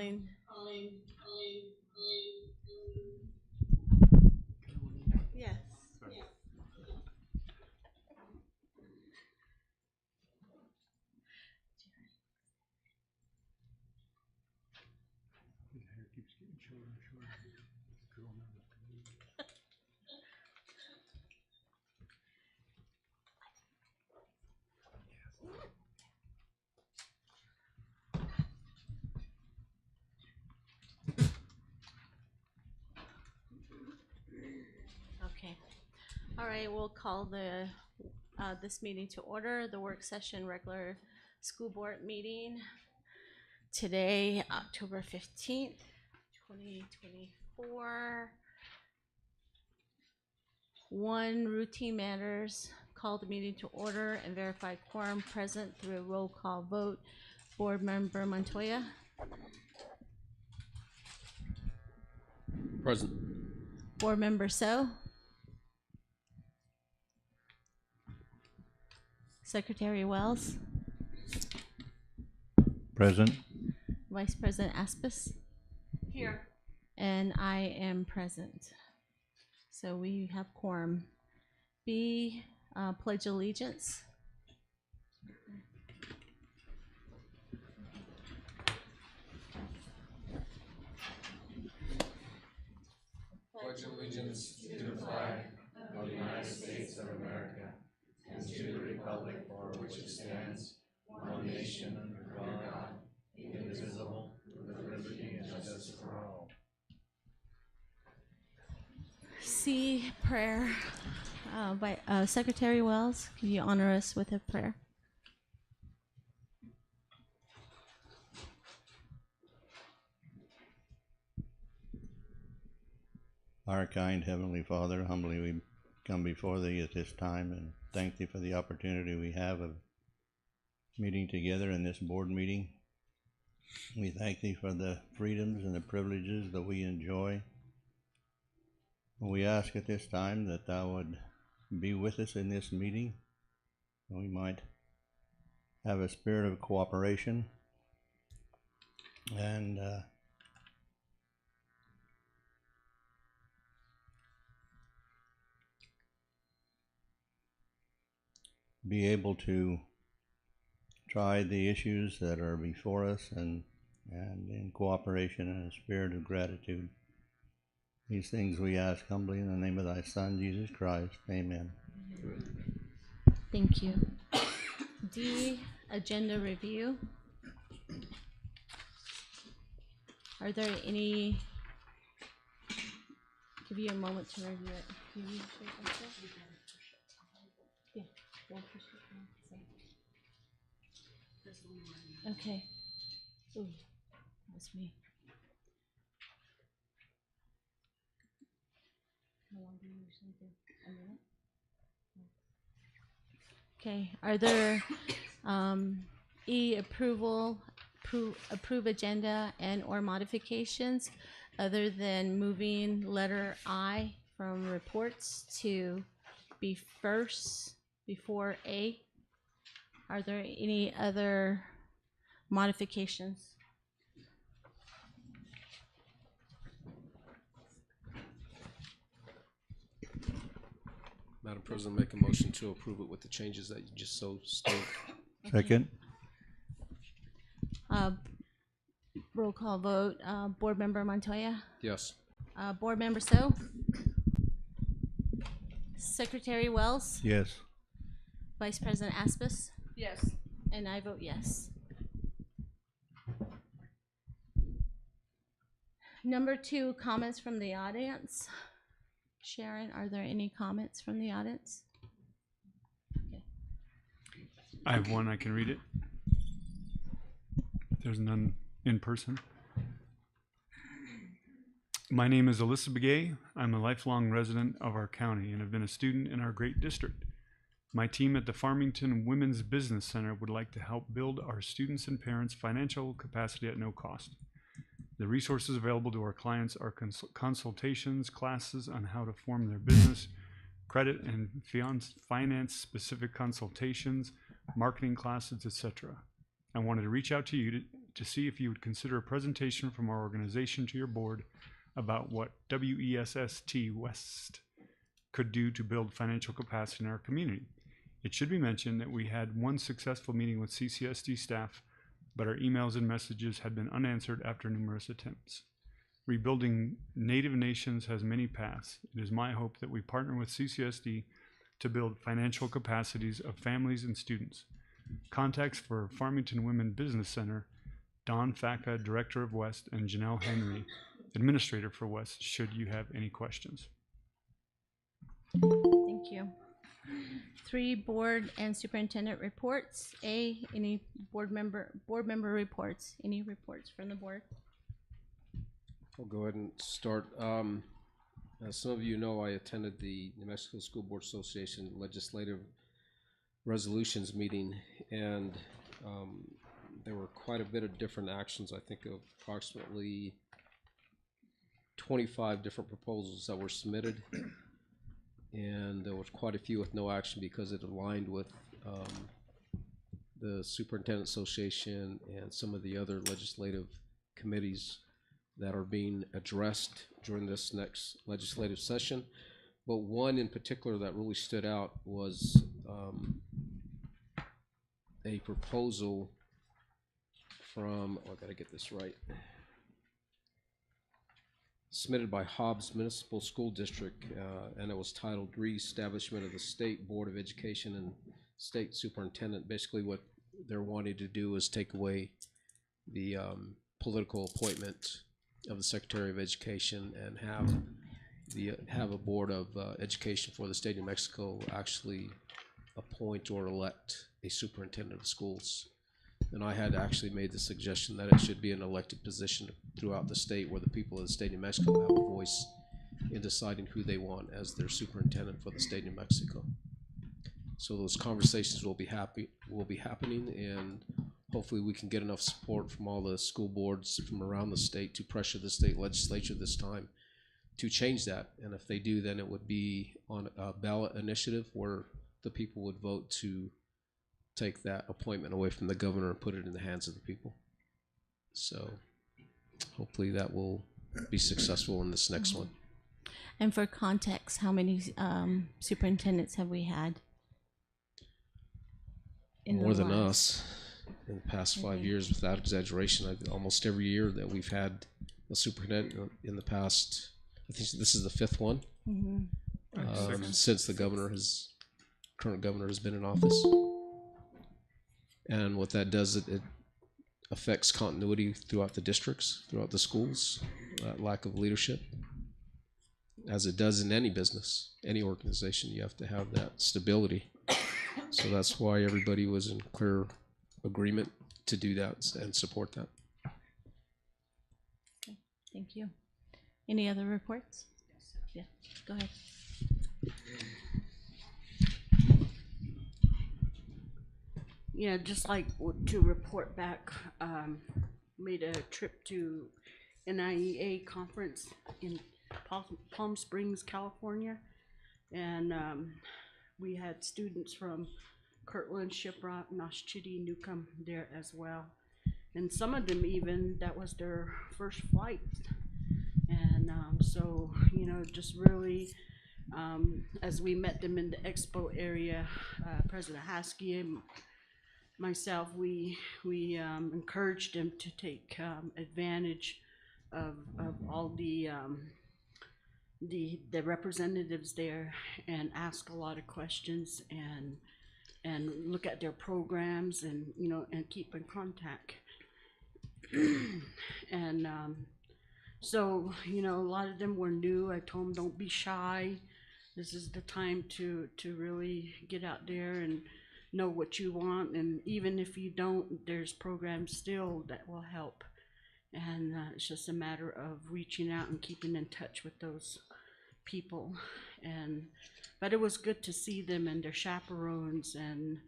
calling. Yes. His hair keeps getting shorter and shorter. It's growing out of convene. Okay. All right, we'll call this meeting to order, the work session regular school board meeting. Today, October 15th, 2024. One, routine matters, call the meeting to order and verify quorum present through a roll call vote. Board Member Montoya. Present. Board Member So. Secretary Wells. Present. Vice President Aspis. Here. And I am present. So we have quorum. B, pledge allegiance. Pledge allegiance to the flag of the United States of America and to the republic for which it stands, one nation under God, indivisible, with liberty and justice for all. C, prayer. By Secretary Wells, can you honor us with a prayer? Our kind Heavenly Father, humbly we come before Thee at this time and thank Thee for the opportunity we have of meeting together in this board meeting. We thank Thee for the freedoms and the privileges that we enjoy. We ask at this time that Thou would be with us in this meeting, that we might have a spirit of cooperation and be able to try the issues that are before us and in cooperation and a spirit of gratitude. These things we ask humbly in the name of Thy Son, Jesus Christ. Amen. Thank you. D, agenda review. Are there any, give you a moment to review it. Can you share it like that? Yeah. We'll push it down. Okay. Ooh, that's me. How long do you usually do? A minute? Okay, are there, E, approve agenda and or modifications other than moving letter I from reports to be first before A? Are there any other modifications? Madam President, make a motion to approve it with the changes that you just so stated. Second. Roll call vote. Board Member Montoya. Yes. Board Member So. Secretary Wells. Yes. Vice President Aspis. Yes. And I vote yes. Number 2, comments from the audience. Sharon, are there any comments from the audience? Okay. I have one. I can read it. There's none in person. My name is Alyssa Begay. I'm a lifelong resident of our county and have been a student in our great district. My team at the Farmington Women's Business Center would like to help build our students and parents' financial capacity at no cost. The resources available to our clients are consultations, classes on how to form their business, credit and finance-specific consultations, marketing classes, etc. I wanted to reach out to you to see if you would consider a presentation from our organization to your board about what WESST West could do to build financial capacity in our community. It should be mentioned that we had one successful meeting with CCSD staff, but our emails and messages had been unanswered after numerous attempts. Rebuilding Native nations has many paths. It is my hope that we partner with CCSD to build financial capacities of families and students. Contacts for Farmington Women Business Center, Don Facca, Director of West, and Janelle Henry, Administrator for West, should you have any questions. Thank you. 3 board and superintendent reports. A, any board member reports? Any reports from the board? I'll go ahead and start. As some of you know, I attended the New Mexico School Board Association Legislative Resolutions meeting, and there were quite a bit of different actions. I think of approximately 25 different proposals that were submitted, and there was quite a few with no action because it aligned with the Superintendent Association and some of the other legislative committees that are being addressed during this next legislative session. But one in particular that really stood out was a proposal from, I gotta get this right, submitted by Hobbs Municipal School District, and it was titled Reestablishment of the State Board of Education and State Superintendent. Basically what they're wanting to do is take away the political appointment of the Secretary of Education and have a Board of Education for the state of New Mexico actually appoint or elect a superintendent of schools. And I had actually made the suggestion that it should be an elected position throughout the state where the people of the state of New Mexico have a voice in deciding who they want as their superintendent for the state of New Mexico. So those conversations will be happening, and hopefully we can get enough support from all the school boards from around the state to pressure the state legislature this time to change that. And if they do, then it would be on a ballot initiative where the people would vote to take that appointment away from the governor and put it in the hands of the people. So hopefully that will be successful in this next one. And for context, how many superintendents have we had? More than us in the past 5 years, without exaggeration. Almost every year that we've had a superintendent in the past, I think this is the 5th one since the current governor has been in office. And what that does, it affects continuity throughout the districts, throughout the schools, that lack of leadership. As it does in any business, any organization, you have to have that stability. So that's why everybody was in clear agreement to do that and support that. Okay, thank you. Any other reports? Yeah, go ahead. Yeah, just like to report back, made a trip to NIEA conference in Palm Springs, California, and we had students from Kirtland, Shiprock, Noshchitty, Newcomb there as well, and some of them even that was their first flight, and so just really as we met them in the expo area, President Haskey and myself, we encouraged them to take advantage of all the representatives there and ask a lot of questions and look at their programs and and keep in contact. And so a lot of them were new. I told them, don't be shy. This is the time to really get out there and know what you want, and even if you don't, there's programs still that will help, and it's just a matter of reaching out and keeping in touch with those people. But it was good to see them and their chaperones, and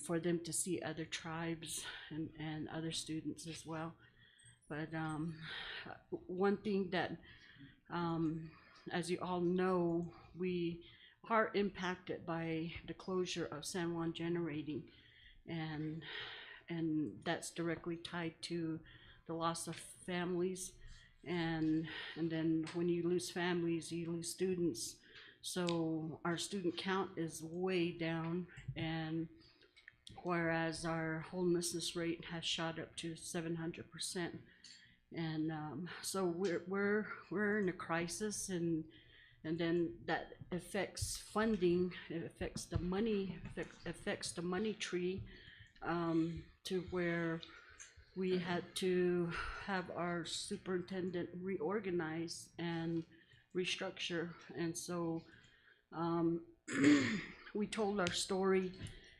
for them to see other tribes and other students as well. But one thing that as you all know, we are impacted by the closure of San Juan Generating, and and that's directly tied to the loss of families. And then when you lose families, you lose students. So our student count is way down, and whereas our homelessness rate has shot up to 700%. And so we're in a crisis, and then that affects funding. It affects the money, affects the money tree, to where we had to have our superintendent reorganize and restructure. And so we told our story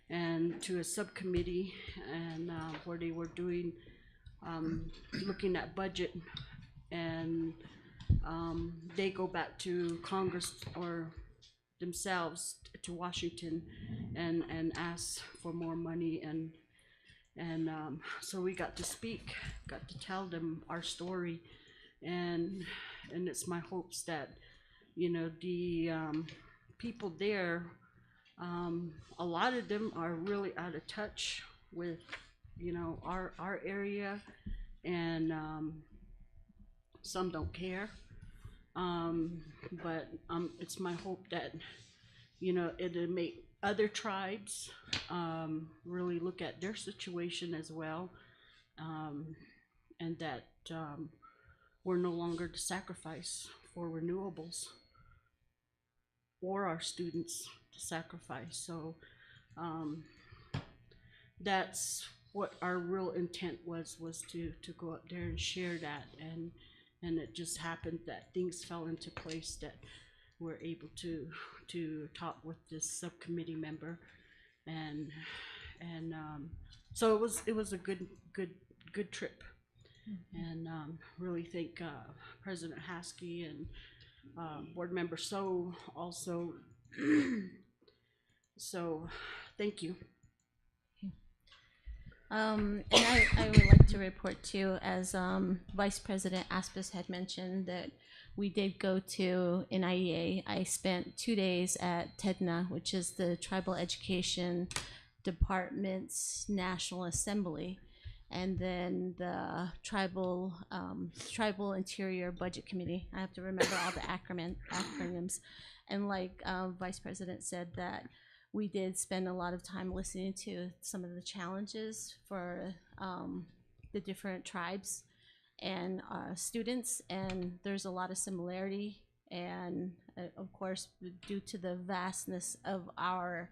and to a subcommittee, and where they were doing looking at budget, and they go back to Congress or themselves to Washington and ask for more money, and so we got to speak, got to tell them our story, and it's my hopes that, you know, the people there, a lot of them are really out of touch with, you know, our area, and some don't care, but it's my hope that, you know, it'll make other tribes really look at their situation as well, and that we're no longer the sacrifice for renewables, or our students to sacrifice. So that's what our real intent was to go up there and share that, and it just happened that things fell into place, that we're able to talk with this subcommittee member, and so it was a good trip, and really thank President Haskell and Board Member So also. So thank you. And I would like to report too, as Vice President Aspis had mentioned, that we did go to NIEA. I spent 2 days at TEDNA, which is the Tribal Education Department's National Assembly, and then the Tribal Interior Budget Committee. I have to remember all the acronyms. And like Vice President said, that we did spend a lot of time listening to some of the challenges for the different tribes and students, and there's a lot of similarity, and of course, due to the vastness of our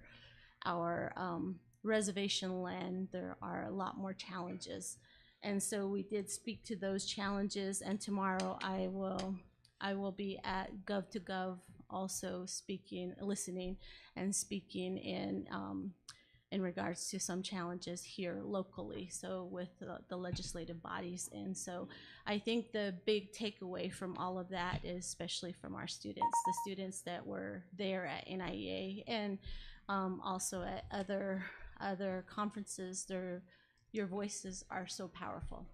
reservation land, there are a lot more challenges, and so we did speak to those challenges. And tomorrow I will be at Gov2Gov, also speaking, listening, and speaking in regards to some challenges here locally, so with the legislative bodies. And so I think the big takeaway from all of that is, especially from our students, the students that were there at NIEA, and also at other conferences, your voices are so powerful.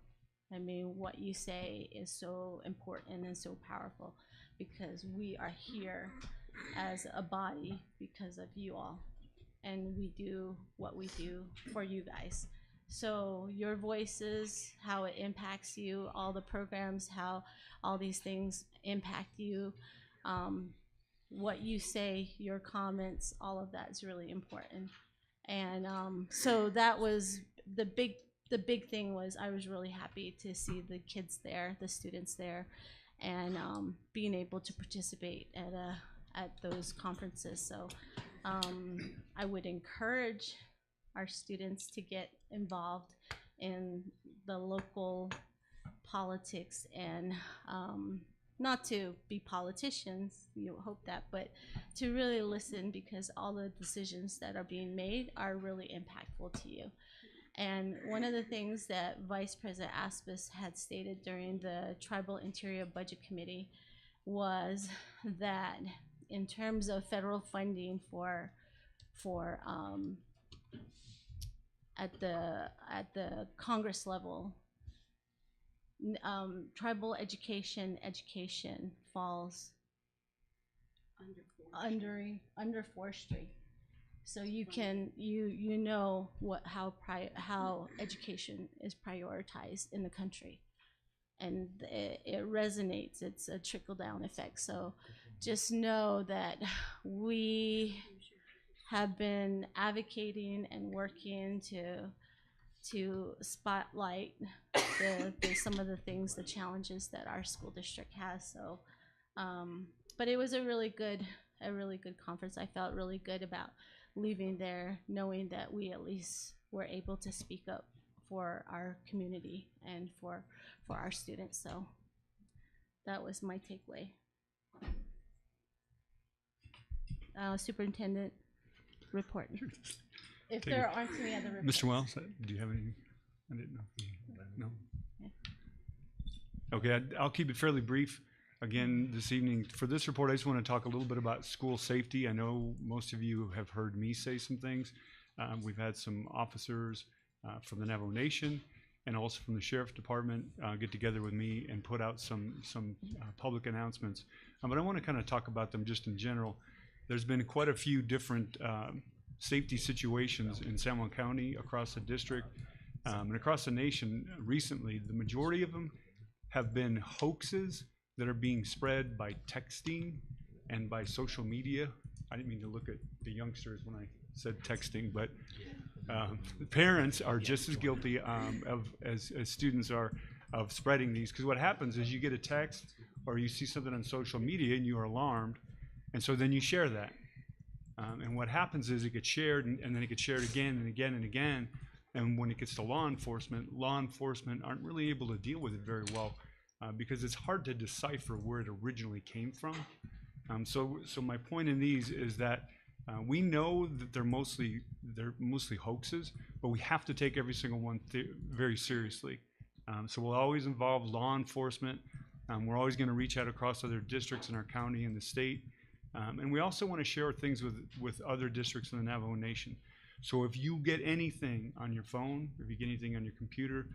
I mean, what you say is so important and so powerful, because we are here as a body because of you all, and we do what we do for you guys. So your voices, how it impacts you, all the programs, how all these things impact you, what you say, your comments, all of that is really important. And so that was the big thing. Was I was really happy to see the kids there, the students there, and being able to participate at those conferences. So I would encourage our students to get involved in the local politics, and not to be politicians, you hope that, but to really listen, because all the decisions that are being made are really impactful to you. And one of the things that Vice President Aspis had stated during the Tribal Interior Budget Committee was that in terms of federal funding for at the Congress level, tribal education falls under forestry. so you can you know how education is prioritized in the country, and it resonates. It's a trickle down effect. So just know that we have been advocating and working to spotlight some of the things, the challenges that our school district has. So, but it was a really good conference. I felt really good about leaving there knowing that we at least were able to speak up for our community and for our students. So that was my takeaway. Superintendent report. If Take there it. aren't any other reports. Mr. Wells, do you have anything? I didn't know. No? Okay, I'll keep it fairly brief. Again, this evening, for this report, I just want to talk a little bit about school safety. I know most of you have heard me say some things. We've had some officers from the Navajo Nation and also from the Sheriff's Department get together with me and put out some public announcements. But I want to kind of talk about them just in general. There's been quite a few different safety situations in San Juan County, across the district, and across the nation recently. The majority of them have been hoaxes that are being spread by texting and by social media. I didn't mean to look at the youngsters when I said texting, but parents are just as guilty as students are of spreading these. Because what happens is you get a text or you see something on social media and you are alarmed, and so then you share that. And what happens is it gets shared, and then it gets shared again and again and again. And when it gets to law enforcement aren't really able to deal with it very well because it's hard to decipher where it originally came from. So my point in these is that we know that they're mostly hoaxes, but we have to take every single one very seriously. So we'll always involve law enforcement. We're always going to reach out across other districts in our county and the state. And we also want to share things with other districts in the Navajo Nation. So if you get anything on your phone, if you get anything on your computer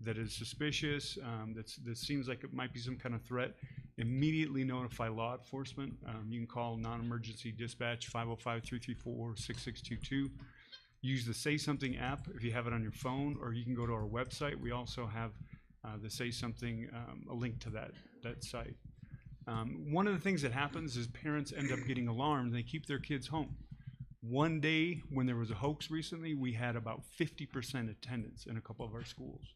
that is suspicious, that seems like it might be some kind of threat, immediately notify law enforcement. You can call non-emergency dispatch 505-334-6622. Use the Say Something app if you have it on your phone, or you can go to our website. We also have the Say Something, a link to that site. One of the things that happens is parents end up getting alarmed and they keep their kids home. One day when there was a hoax recently, we had about 50% attendance in a couple of our schools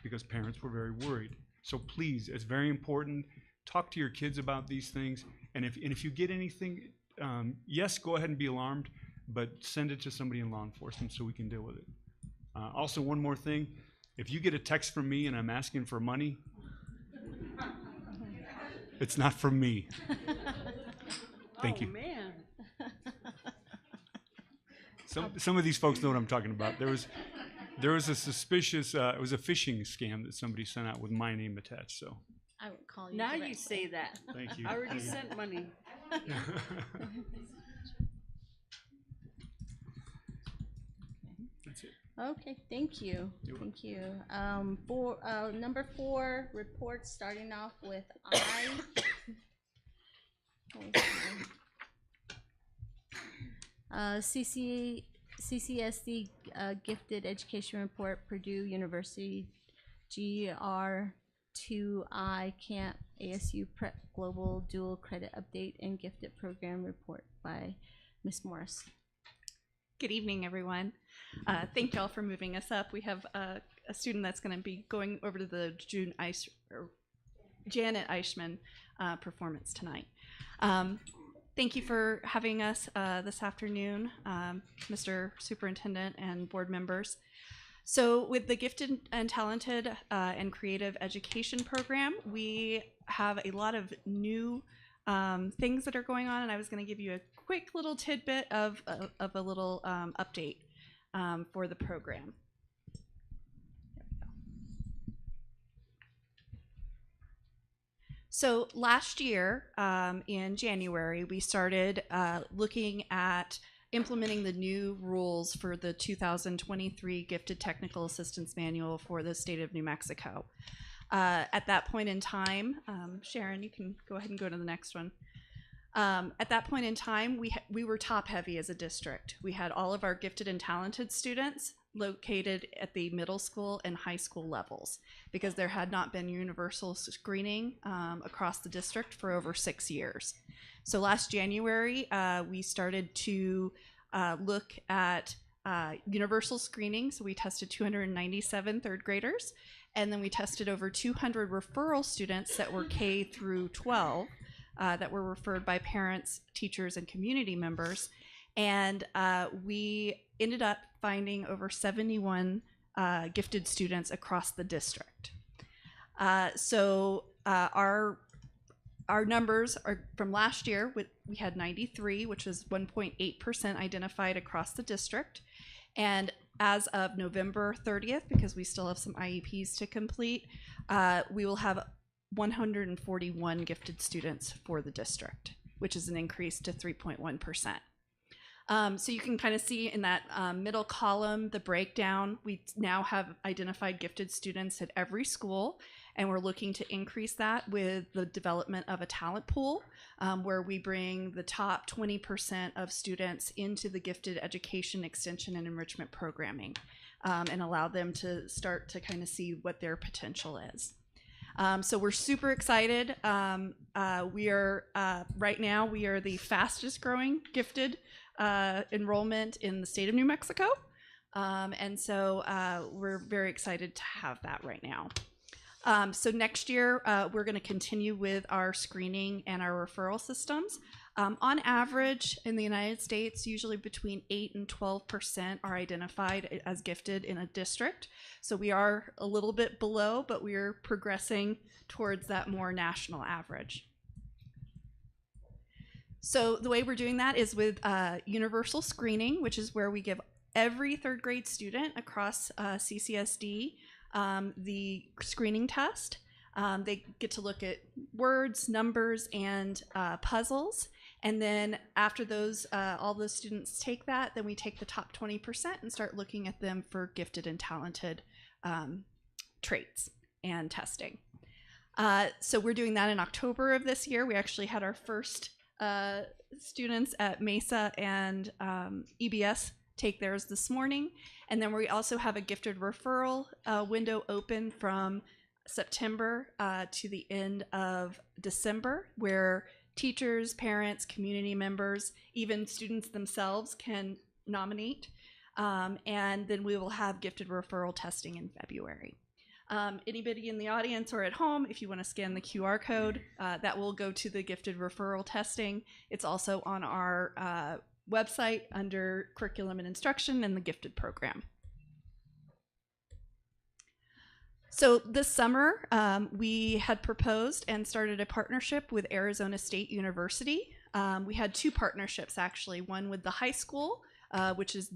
because parents were very worried. So please, it's very important. Talk to your kids about these things. And if you get anything, yes, go ahead and be alarmed, but send it to somebody in law enforcement so we can deal with it. Also, one more thing. If you get a text from me and I'm asking for money, it's not from me. Thank you. Man. Some of these folks know what I'm talking about. There was a suspicious, it was a phishing scam that somebody sent out with my name attached. So I would call you. Now directly. you say that. thank you. I already sent money. That's it. Okay, thank you. You're Thank you. Number 4, reports, starting off with CCSD Gifted Education Report, Purdue University GR2I Camp ASU Prep Global Dual Credit Update and Gifted Program Report by Ms. Morris. Good evening, everyone. Thank y'all for moving us up. We have a student that's going to be going over to the Janet Eichmann performance tonight. Thank you for having us this afternoon, Mr. Superintendent and board members. So with the Gifted and Talented and Creative Education Program, we have a lot of new things that are going on, and I was going to give you a quick little tidbit of a little update for the program. So last year, in January, we started looking at implementing the new rules for the 2023 Gifted Technical Assistance Manual for the state of New Mexico. At that point in time, Sharon, you can go ahead and go to the next one. At that point in time, we were top heavy as a district. We had all of our gifted and talented students located at the middle school and high school levels because there had not been universal screening across the district for over 6 years. So last January, we started to look at universal screening. So we tested 297 third graders, and then we tested over 200 referral students that were K through 12 that were referred by parents, teachers, and community members. And we ended up finding over 71 gifted students across the district. So our numbers are from last year. We had 93, which was 1.8% identified across the district. And as of November 30th, because we still have some IEPs to complete, we will have 141 gifted students for the district, which is an increase to 3.1%. So you can kind of see in that middle column the breakdown. We now have identified gifted students at every school, and we're looking to increase that with the development of a talent pool where we bring the top 20% of students into the gifted education, extension, and enrichment programming and allow them to start to kind of see what their potential is. So we're super excited. We are right now, we are the fastest growing gifted enrollment in the state of New Mexico. And so we're very excited to have that right now. So next year, we're going to continue with our screening and our referral systems. On average, in the United States, usually between 8 and 12% are identified as gifted in a district. So we are a little bit below, but we are progressing towards that more national average. So the way we're doing that is with universal screening, which is where we give every third grade student across CCSD the screening test. They get to look at words, numbers, and puzzles. And then after those, all those students take that, then we take the top 20% and start looking at them for gifted and talented traits and testing. So we're doing that in October of this year. We actually had our first students at Mesa and EBS take theirs this morning. And then we also have a gifted referral window open from September to the end of December, where teachers, parents, community members, even students themselves can nominate. And then we will have gifted referral testing in February. Anybody in the audience or at home, if you want to scan the QR code, that will go to the gifted referral testing. It's also on our website under curriculum and instruction and the gifted program. So this summer, we had proposed and started a partnership with Arizona State University. We had two partnerships, actually, one with the high school, which is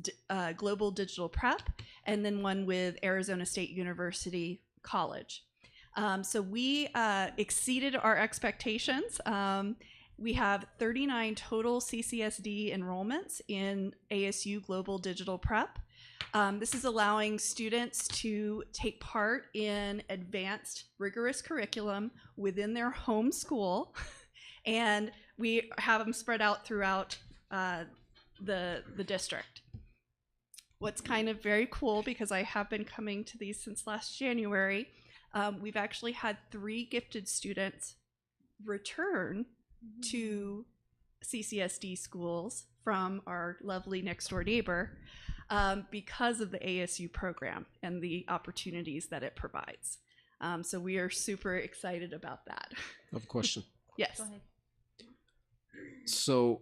Global Digital Prep, and then one with Arizona State University College. So we exceeded our expectations. We have 39 total CCSD enrollments in ASU Global Digital Prep. This is allowing students to take part in advanced, rigorous curriculum within their home school, and we have them spread out throughout the district. What's kind of very cool, because I have been coming to these since last January, we've actually had 3 gifted students return to CCSD schools from our lovely next door neighbor because of the ASU program and the opportunities that it provides. So we are super excited about that. I have a question. Yes. Go ahead. So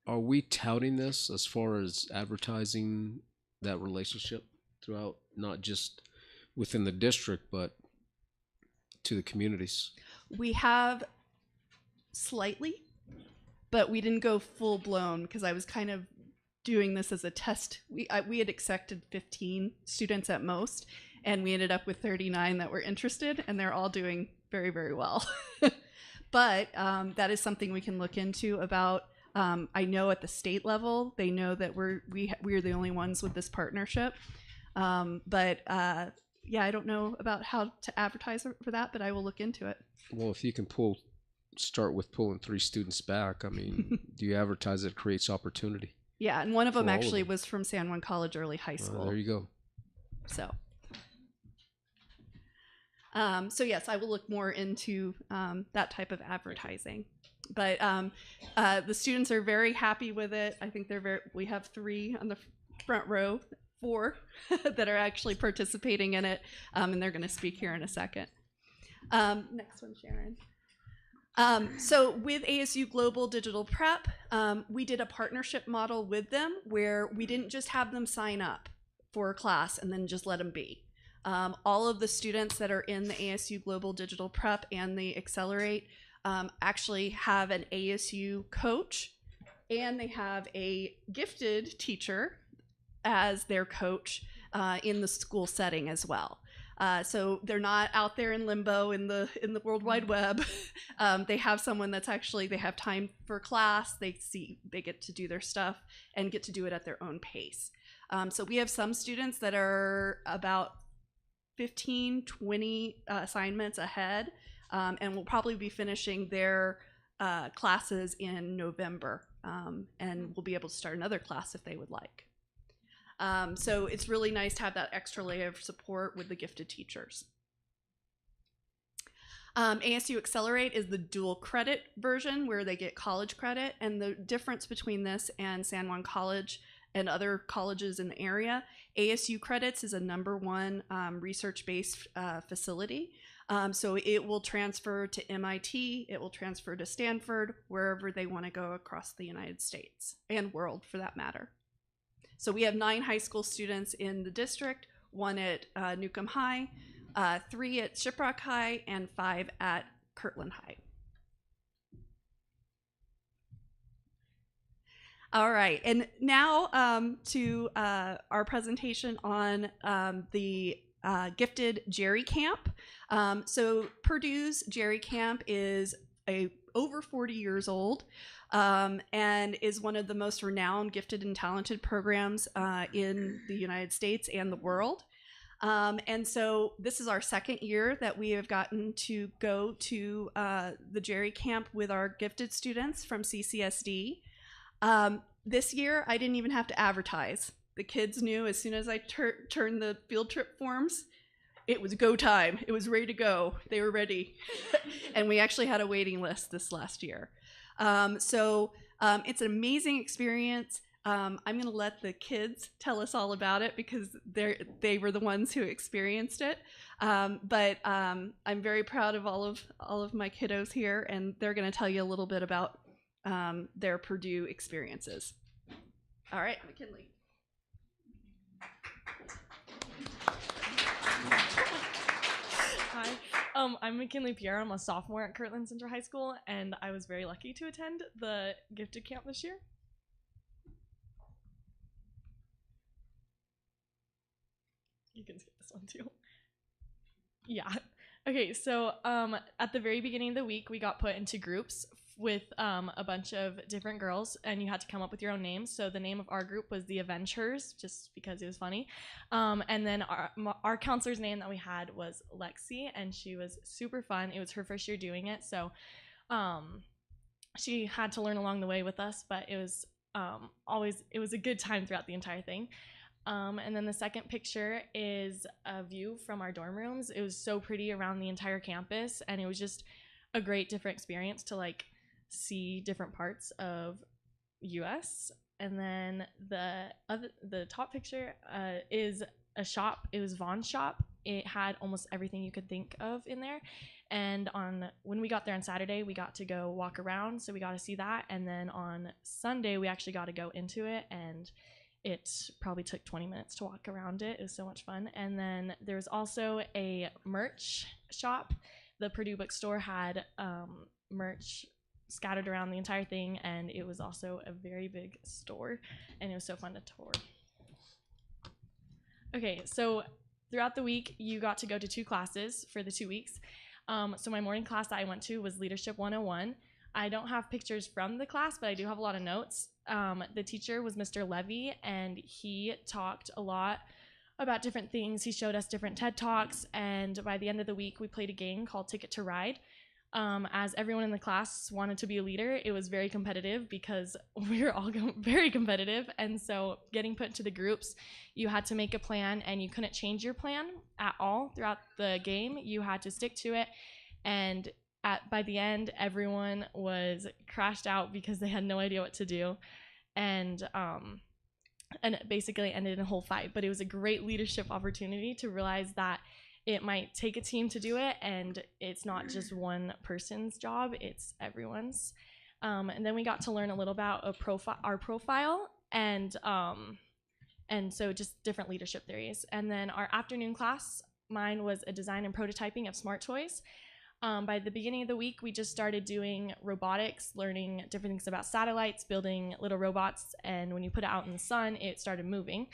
are we touting this as far as advertising that relationship throughout, not just within the district, but to the communities? We have slightly, but we didn't go full blown because I was kind of doing this as a test. We had accepted 15 students at most, and we ended up with 39 that were interested, and they're all doing very, very well. But that is something we can look into about. I know at the state level, they know that we are the only ones with this partnership. But yeah, I don't know about how to advertise for that, but I will look into it. Well, if you can pull start with pulling 3 students back? I mean, do you advertise it creates opportunity? Yeah, and one of them For all of actually them. was from San Juan College Early High School. There you go. So, so yes, I will look more into that type of advertising. But the students are very happy with it. I think we have 3 on the front row, 4 that are actually participating in it, and they're going to speak here in a second. Next one, Sharon. So with ASU Global Digital Prep, we did a partnership model with them where we didn't just have them sign up for a class and then just let them be. All of the students that are in the ASU Global Digital Prep and the Accelerate actually have an ASU coach, and they have a gifted teacher as their coach in the school setting as well. So they're not out there in limbo in the World Wide Web. They have someone that's actually, they have time for class. They get to do their stuff and get to do it at their own pace. So we have some students that are about 15, 20 assignments ahead, and will probably be finishing their classes in November, and will be able to start another class if they would like. So it's really nice to have that extra layer of support with the gifted teachers. ASU Accelerate is the dual credit version where they get college credit, and the difference between this and San Juan College and other colleges in the area, ASU Credits is a #1 research-based facility. So it will transfer to MIT, it will transfer to Stanford, wherever they want to go across the United States and world for that matter. So we have 9 high school students in the district, 1 at Newcomb High, 3 at Shiprock High, and 5 at Kirtland High. All right, and now to our presentation on the gifted Jerry Camp. So Purdue's Jerry Camp is over 40 years old, and is one of the most renowned gifted and talented programs in the United States and the world. And so this is our 2nd year that we have gotten to go to the Jerry Camp with our gifted students from CCSD. This year, I didn't even have to advertise. The kids knew as soon as I turned the field trip forms, it was go time. It was ready to go. They were ready. And we actually had a waiting list this last year. So it's an amazing experience. I'm going to let the kids tell us all about it because they were the ones who experienced it. But I'm very proud of all of my kiddos here, and they're going to tell you a little bit about their Purdue experiences. All right, McKinley. Hi, I'm McKinley Pierre. I'm a sophomore at Kirtland Central High School, and I was very lucky to attend the gifted camp this year. You can skip this one too. Yeah. Okay, so at the very beginning of the week, we got put into groups with a bunch of different girls, and you had to come up with your own names. So the name of our group was the Avengers, just because it was funny. And then our counselor's name that we had was Lexi, and she was super fun. It was her first year doing it, so she had to learn along the way with us, but it was it was a good time throughout the entire thing. And then the second picture is a view from our dorm rooms. It was so pretty around the entire campus, and it was just a great different experience to like see different parts of US. And then the top picture is a shop. It was Vaughn's shop. It had almost everything you could think of in there. And when we got there on Saturday, we got to go walk around, so we got to see that. And then on Sunday, we actually got to go into it, and it probably took 20 minutes to walk around it. It was so much fun. And then there was also a merch shop. The Purdue bookstore had merch scattered around the entire thing, and it was also a very big store, and it was so fun to tour. Okay, so throughout the week, you got to go to 2 classes for the 2 weeks. So my morning class that I went to was Leadership 101. I don't have pictures from the class, but I do have a lot of notes. The teacher was Mr. Levy, and he talked a lot about different things. He showed us different TED Talks, and by the end of the week, we played a game called Ticket to Ride. As everyone in the class wanted to be a leader, it was very competitive because we were all very competitive. And so getting put into the groups, you had to make a plan and you couldn't change your plan at all throughout the game. You had to stick to it. And by the end, everyone was crashed out because they had no idea what to do. And it basically ended in a whole fight. But it was a great leadership opportunity to realize that it might take a team to do it, and it's not just one person's job, it's everyone's. And then we got to learn a little about our profile, and so just different leadership theories. And then our afternoon class, mine was a design and prototyping of smart toys. By the beginning of the week, we just started doing robotics, learning different things about satellites, building little robots, and when you put it out in the sun, it started moving.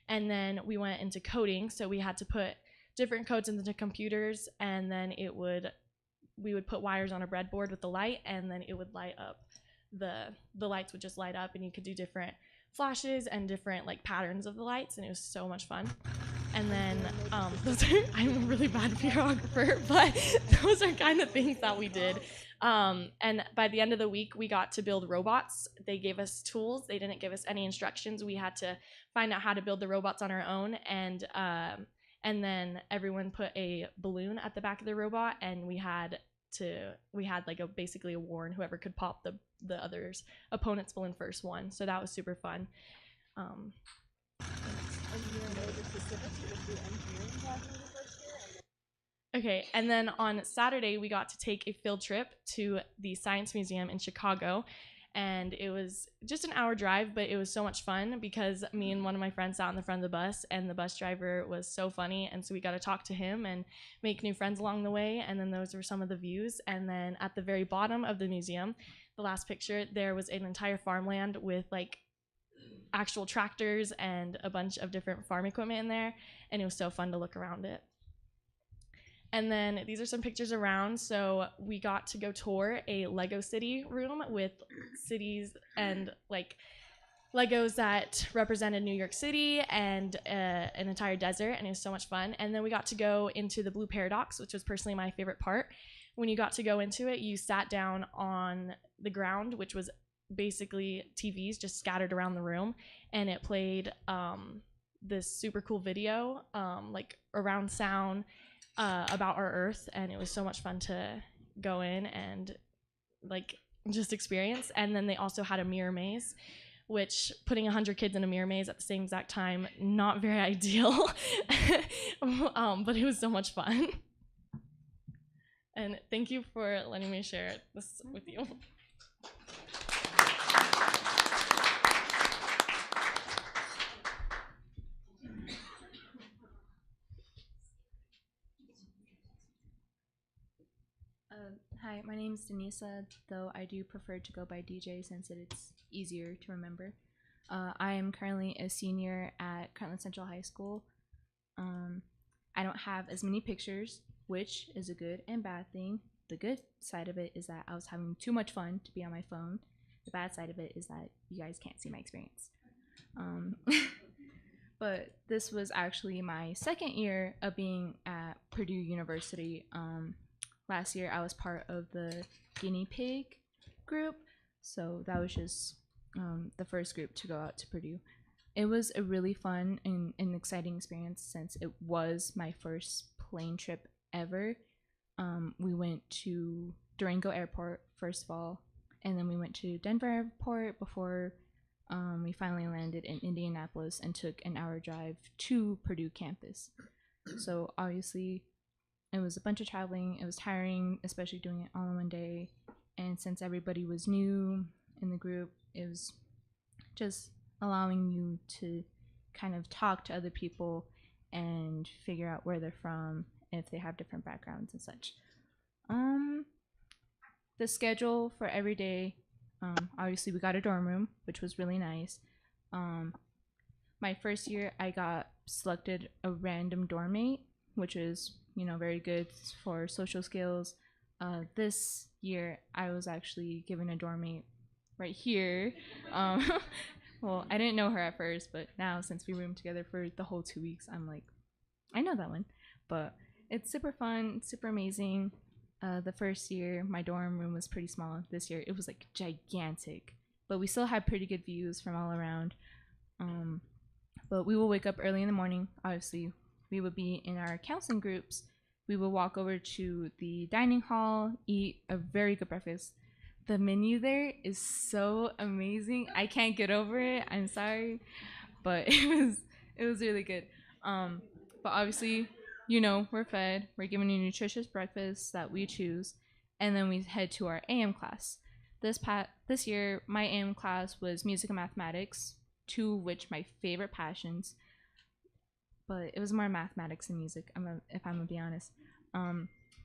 And then we went into coding, so we had to put different codes into the computers, and then we would put wires on a breadboard with the light, and then it would light up. The lights would just light up, and you could do different flashes and different like patterns of the lights, and it was so much fun. And then I'm a really bad videographer, but those are kind of things that we did. And by the end of the week, we got to build robots. They gave us tools. They didn't give us any instructions. We had to find out how to build the robots on our own, and then everyone put a balloon at the back of the robot, and we had like basically a war, and whoever could pop the other's opponent's balloon first won. So that was super fun. Okay, and then on Saturday we got to take a field trip to the Science Museum in Chicago. And it was just an hour drive, but it was so much fun because me and one of my friends sat in the front of the bus, and the bus driver was so funny, and so we got to talk to him and make new friends along the way. And then those were some of the views. And then at the very bottom of the museum, the last picture, there was an entire farmland with like actual tractors and a bunch of different farm equipment in there, and it was so fun to look around it. And then these are some pictures around. So we got to go tour a Lego City room with cities and like Legos that represented New York City and an entire desert, and it was so much fun. And then we got to go into the Blue Paradox, which was personally my favorite part. When you got to go into it, you sat down on the ground, which was basically TVs just scattered around the room, and it played this super cool video, like around sound, about our Earth, and it was so much fun to go in and like just experience. And then they also had a mirror maze, which putting 100 kids in a mirror maze at the same exact time, not very ideal, but it was so much fun. And thank you for letting me share this with you. Hi, my name is Denisa, though I do prefer to go by DJ since it's easier to remember. I am currently a senior at Kirtland Central High School. I don't have as many pictures, which is a good and bad thing. The good side of it is that I was having too much fun to be on my phone. The bad side of it is that you guys can't see my experience. But this was actually my second year of being at Purdue University. Last year I was part of the guinea pig group, so that was just the first group to go out to Purdue. It was a really fun and exciting experience since it was my first plane trip ever. We went to Durango Airport first of all, and then we went to Denver Airport before we finally landed in Indianapolis and took an hour drive to Purdue campus. So obviously it was a bunch of traveling. It was tiring, especially doing it all in one day. And since everybody was new in the group, it was just allowing you to kind of talk to other people and figure out where they're from, if they have different backgrounds and such. The schedule for every day, obviously we got a dorm room, which was really nice. My first year I got selected a random dorm mate, which is, you know, very good for social skills. This year I was actually given a dorm mate right here. Well, I didn't know her at first, but now since we roomed together for the whole 2 weeks, I'm like, I know that one. But it's super fun, super amazing. The first year, my dorm room was pretty small. This year, it was like gigantic, but we still had pretty good views from all around. But we will wake up early in the morning. Obviously, we would be in our counseling groups. We will walk over to the dining hall, eat a very good breakfast. The menu there is so amazing. I can't get over it. I'm sorry, but it was really good. But obviously, you know, we're fed. We're given a nutritious breakfast that we choose, and then we head to our AM class. This year, my AM class was music and mathematics, two of which my favorite passions. But it was more mathematics and music, if I'm gonna be honest.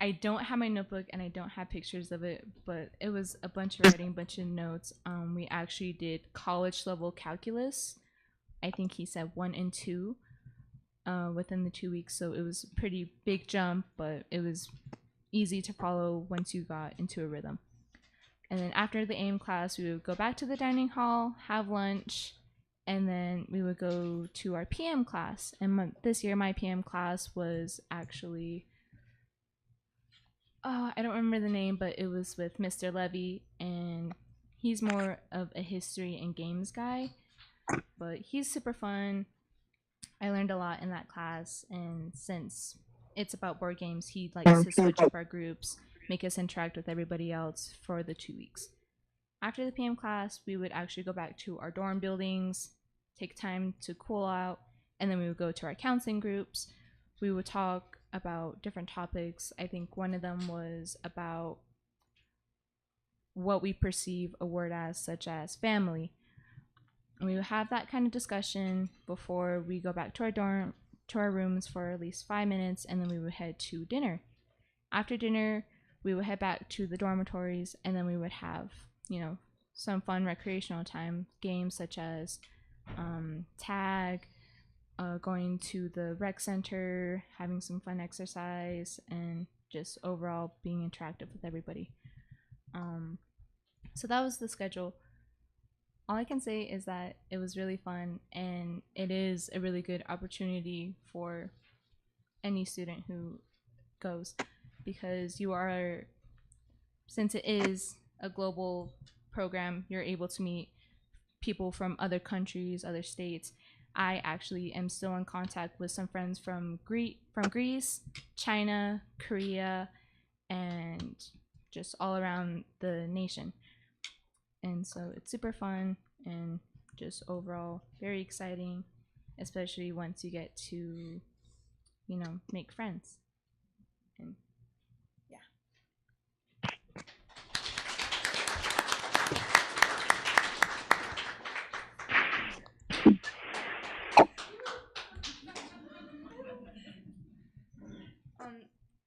I don't have my notebook and I don't have pictures of it, but it was a bunch of writing, a bunch of notes. We actually did college level calculus. I think he said 1 and 2 within the 2 weeks, so it was a pretty big jump, but it was easy to follow once you got into a rhythm. And then after the AIM class, we would go back to the dining hall, have lunch, and then we would go to our PM class. And this year, my PM class was actually, I don't remember the name, but it was with Mr. Levy, and he's more of a history and games guy, but he's super fun. I learned a lot in that class, and since it's about board games, he likes to switch up our groups, make us interact with everybody else for the 2 weeks. After the PM class, we would actually go back to our dorm buildings, take time to cool out, and then we would go to our counseling groups. We would talk about different topics. I think one of them was about what we perceive a word as, such as family. And we would have that kind of discussion before we go back to our rooms for at least 5 minutes, and then we would head to dinner. After dinner, we would head back to the dormitories, and then we would have, you know, some fun recreational time, games such as tag, going to the rec center, having some fun exercise, and just overall being interactive with everybody. So that was the schedule. All I can say is that it was really fun, and it is a really good opportunity for any student who goes, because you are, since it is a global program, you're able to meet people from other countries, other states. I actually am still in contact with some friends from Greece, China, Korea, and just all around the nation. And so it's super fun and just overall very exciting, especially once you get to, you know, make friends. And yeah.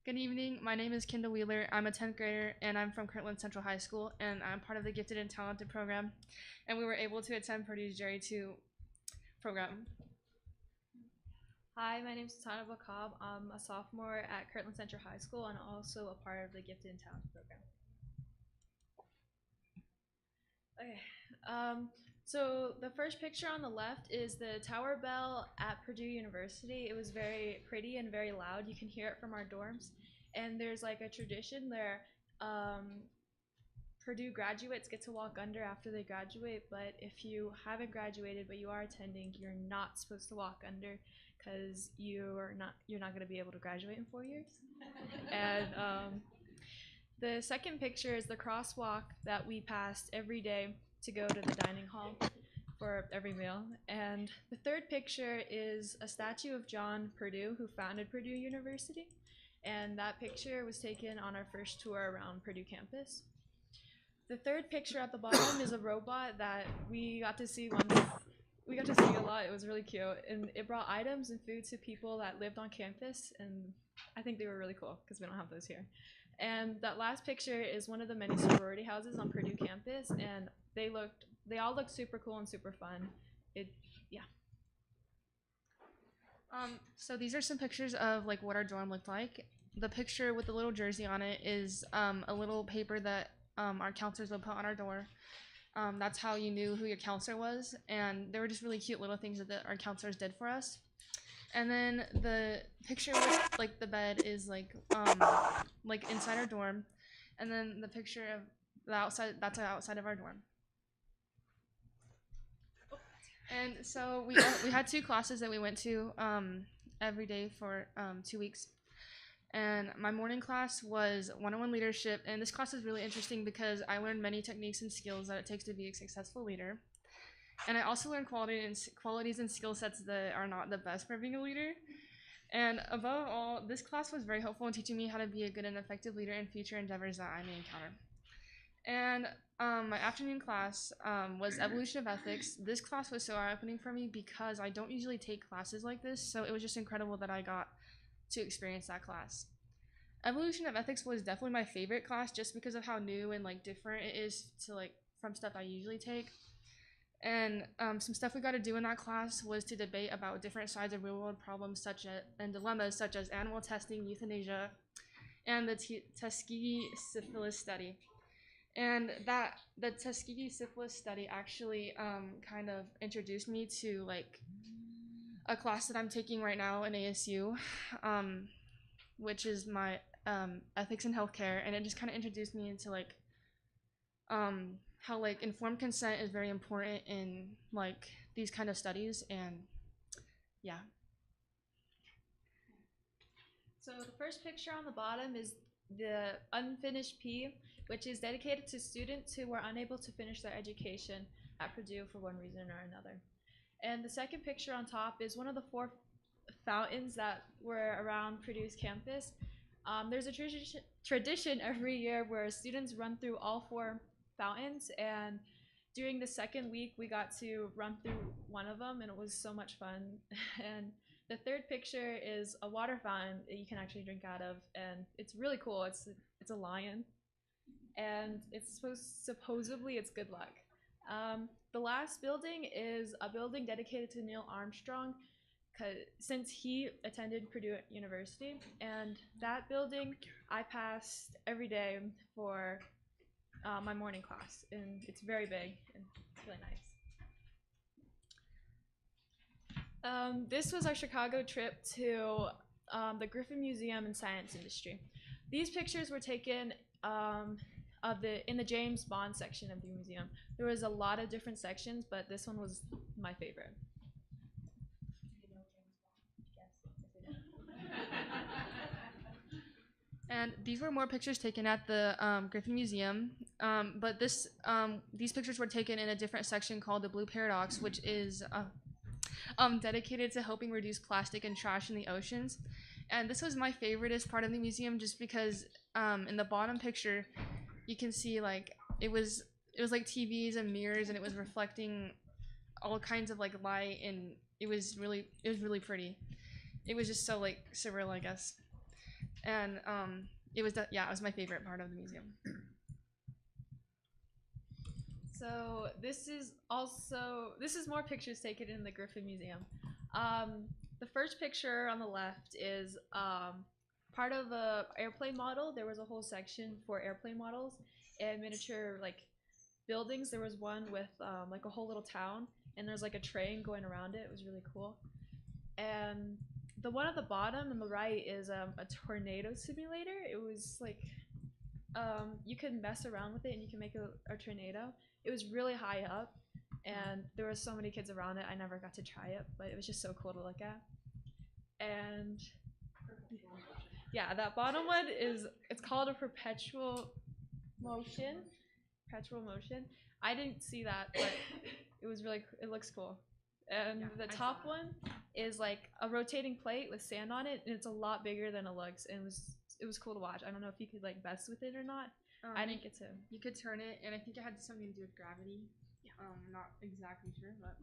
Good evening. My name is Kendall Wheeler. I'm a 10th grader, and I'm from Kirtland Central High School, and I'm part of the Gifted and Talented program. And we were able to attend Purdue's Jerry 2 program. Hi, my name is Tana Bakab. I'm a sophomore at Kirtland Central High School and also a part of the Gifted and Talented program. Okay. So the first picture on the left is the Tower Bell at Purdue University. It was very pretty and very loud. You can hear it from our dorms. And there's like a tradition there. Purdue graduates get to walk under after they graduate, but if you haven't graduated but you are attending, you're not supposed to walk under because you're not going to be able to graduate in 4 years. And the second picture is the crosswalk that we passed every day to go to the dining hall for every meal. And the third picture is a statue of John Purdue, who founded Purdue University. And that picture was taken on our first tour around Purdue campus. The third picture at the bottom is a robot that we got to see once. We got to see a lot. It was really cute. And it brought items and food to people that lived on campus. And I think they were really cool because we don't have those here. And that last picture is one of the many sorority houses on Purdue campus, and they all looked super cool and super fun. So these are some pictures of like what our dorm looked like. The picture with the little jersey on it is a little paper that our counselors would put on our door. That's how you knew who your counselor was, and they were just really cute little things that our counselors did for us. And then the picture with like the bed is like inside our dorm, and then the picture of the outside, that's outside of our dorm. And so we had 2 classes that we went to every day for 2 weeks. And my morning class was one-on-one leadership, and this class is really interesting because I learned many techniques and skills that it takes to be a successful leader. And I also learned qualities and skill sets that are not the best for being a leader. And above all, this class was very helpful in teaching me how to be a good and effective leader in future endeavors that I may encounter. And my afternoon class was evolution of ethics. This class was so eye-opening for me because I don't usually take classes like this, so it was just incredible that I got to experience that class. Evolution of ethics was definitely my favorite class just because of how new and like different it is to like from stuff I usually take. And some stuff we got to do in that class was to debate about different sides of real-world problems and dilemmas such as animal testing, euthanasia, and the Tuskegee syphilis study. And the Tuskegee syphilis study actually kind of introduced me to like a class that I'm taking right now in ASU, which is my ethics in healthcare, and it just kind of introduced me into like how like informed consent is very important in like these kind of studies. And yeah. So the first picture on the bottom is the unfinished P, which is dedicated to students who were unable to finish their education at Purdue for one reason or another. And the second picture on top is one of the 4 fountains that were around Purdue's campus. There's a tradition every year where students run through all 4 fountains, and during the second week we got to run through one of them, and it was so much fun. And the third picture is a water fountain that you can actually drink out of, and it's really cool. It's a lion, and it's supposedly it's good luck. The last building is a building dedicated to Neil Armstrong, since he attended Purdue University, and that building I passed every day for my morning class, and it's very big and it's really nice. This was our Chicago trip to the Griffin Museum and Science Industry. These pictures were taken in the James Bond section of the museum. There was a lot of different sections, but this one was my favorite. And these were more pictures taken at the Griffin Museum, but these pictures were taken in a different section called the Blue Paradox, which is dedicated to helping reduce plastic and trash in the oceans. And this was my favoriteest part of the museum just because in the bottom picture you can see like it was like TVs and mirrors, and it was reflecting all kinds of like light, and it was really pretty. It was just so like surreal, I guess. And it was my favorite part of the museum. So this is more pictures taken in the Griffin Museum. The first picture on the left is part of the airplane model. There was a whole section for airplane models and miniature like buildings. There was one with like a whole little town, and there's like a train going around it. It was really cool. And the one at the bottom and the right is a tornado simulator. It was like you could mess around with it and you can make a tornado. It was really high up, and there were so many kids around it. I never got to try it, but it was just so cool to look at. And yeah, that bottom one it's called a perpetual motion. I didn't see that, but it looks cool. And the top one is like a rotating plate with sand on it, and it's a lot bigger than it looks, and it was cool to watch. I don't know if you could like mess with it or not. I didn't get to. You could turn it, and I think it had something to do with gravity. Yeah. I'm not exactly sure, but.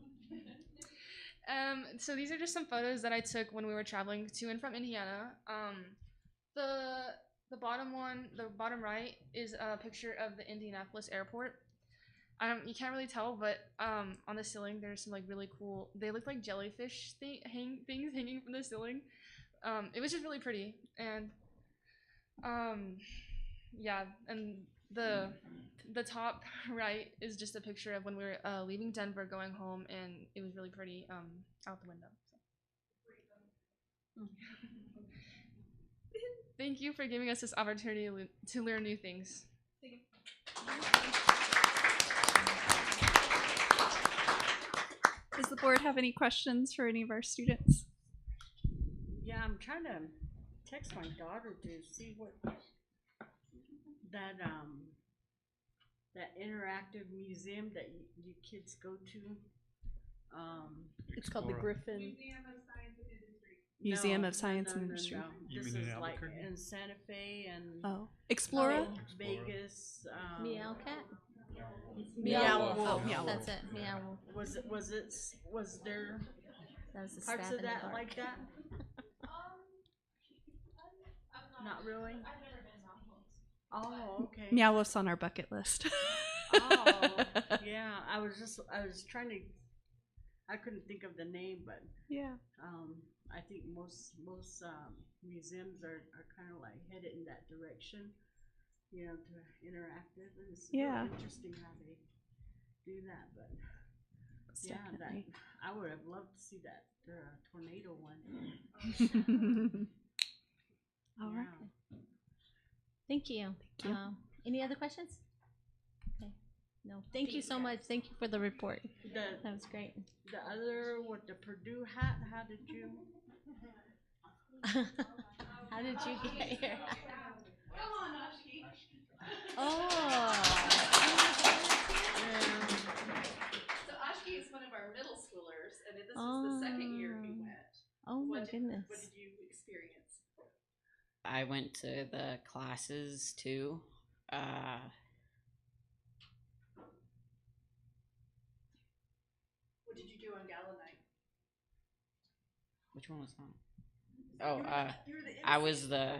So these are just some photos that I took when we were traveling to and from Indiana. The bottom one, the bottom right, is a picture of the Indianapolis airport. You can't really tell, but on the ceiling there's some like really cool. They look like jellyfish things hanging from the ceiling. It was just really pretty, and yeah. And the top right is just a picture of when we were leaving Denver, going home, and it was really pretty out the window. Thank you for giving us this opportunity to learn new things. Does the board have any questions for any of our students? Yeah, I'm trying to text my daughter to see what that that interactive museum that you kids go to. It's called the Explora. Griffin Museum of Science and no, Industry. no. You This mean in is like Albuquerque? in Santa Fe and Oh, Explora? Vegas. Meow cat? Meow Wolf. Oh, Meow That's it. Meow Wolf. Was there That was the parts stab of in the that dark. like that? Not really. Oh, okay. Meow Wolf's on our bucket list. Oh, yeah. I was trying to. I couldn't think of the name, but Yeah. I think most museums are kind of like headed in that direction, you know, to interactive, and it's Yeah. really interesting how they do that. But yeah, Definitely. I would have loved to see that tornado one. All right. Yeah. Thank you. Thank you. Any other questions? Okay. No. Thank you so much. Thank you for the report. That was great. The other with the Purdue hat, how did you? How did you get here? Come on, Ashki. Oh. So Ashki is one of our middle schoolers, and this is the second year he went. Oh my goodness. What did you experience? I went to the classes too. What did you do on Gala night? Which one was that? Oh, You were the I was the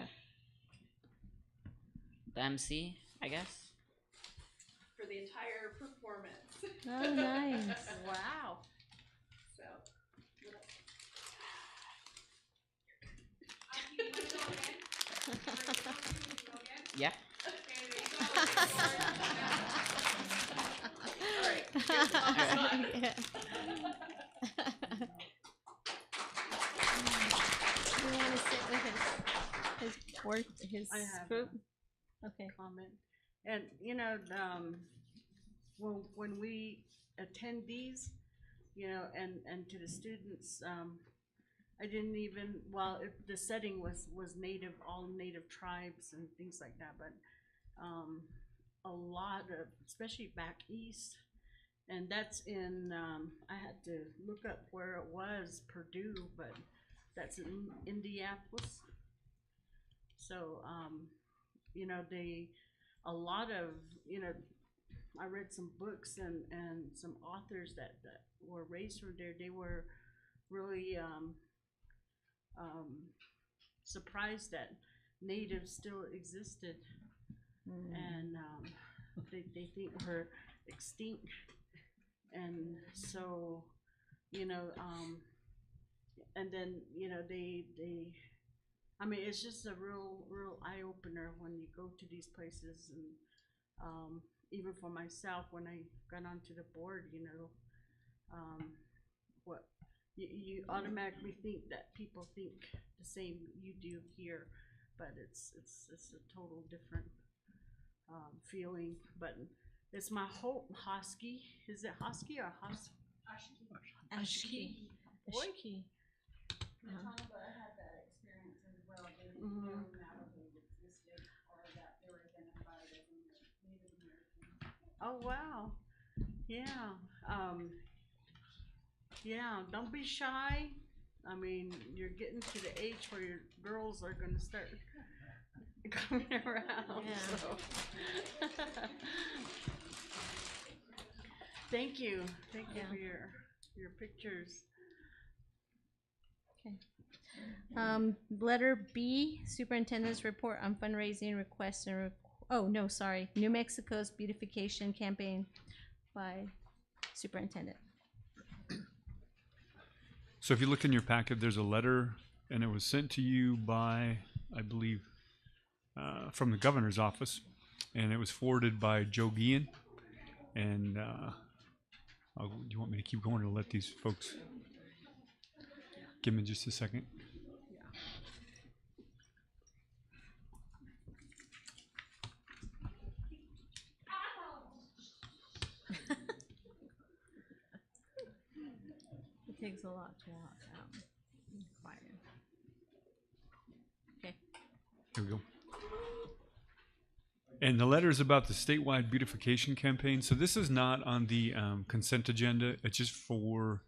MC, I guess. for the entire performance. Oh, nice. Wow. So. Yeah. Yeah. You want to sit with his work, his I have group? Okay. comment. And you know, when we attend these, you know, and to the students, I didn't even, well, the setting was native, all native tribes and things like that, but a lot of, especially back east, and that's in, I had to look up where it was, Purdue, but that's in Indianapolis. So, you know, a lot of, you know, I read some books and some authors that were raised from there. They were really surprised that natives still existed, and they think we're extinct. And so, you know, and then, you know, they I mean, it's just a real eye opener when you go to these places, and even for myself, when I got onto the board, you know, what you automatically think that people think the same you do here, but it's a total different feeling. But it's my hope, Husky. Is it Husky or Husky? Ashki. Boy. Ashki. Oh wow, yeah, yeah. Don't be shy. I mean, you're getting to the age where your girls are gonna start coming around. Yeah. So. Thank you Yeah. for your pictures. Letter B, Superintendent's Report on Fundraising Requests and, oh, no, sorry, New Mexico's Beautification Campaign by Superintendent. So if you look in your packet, there's a letter, and it was sent to you by, I believe, from the governor's office, and it was forwarded by Joe Guillen. And do you want me to keep going or let these folks? Give me just a second. Yeah. Here we go. And the letter is about the statewide beautification campaign. So this is not on the consent agenda. It's just for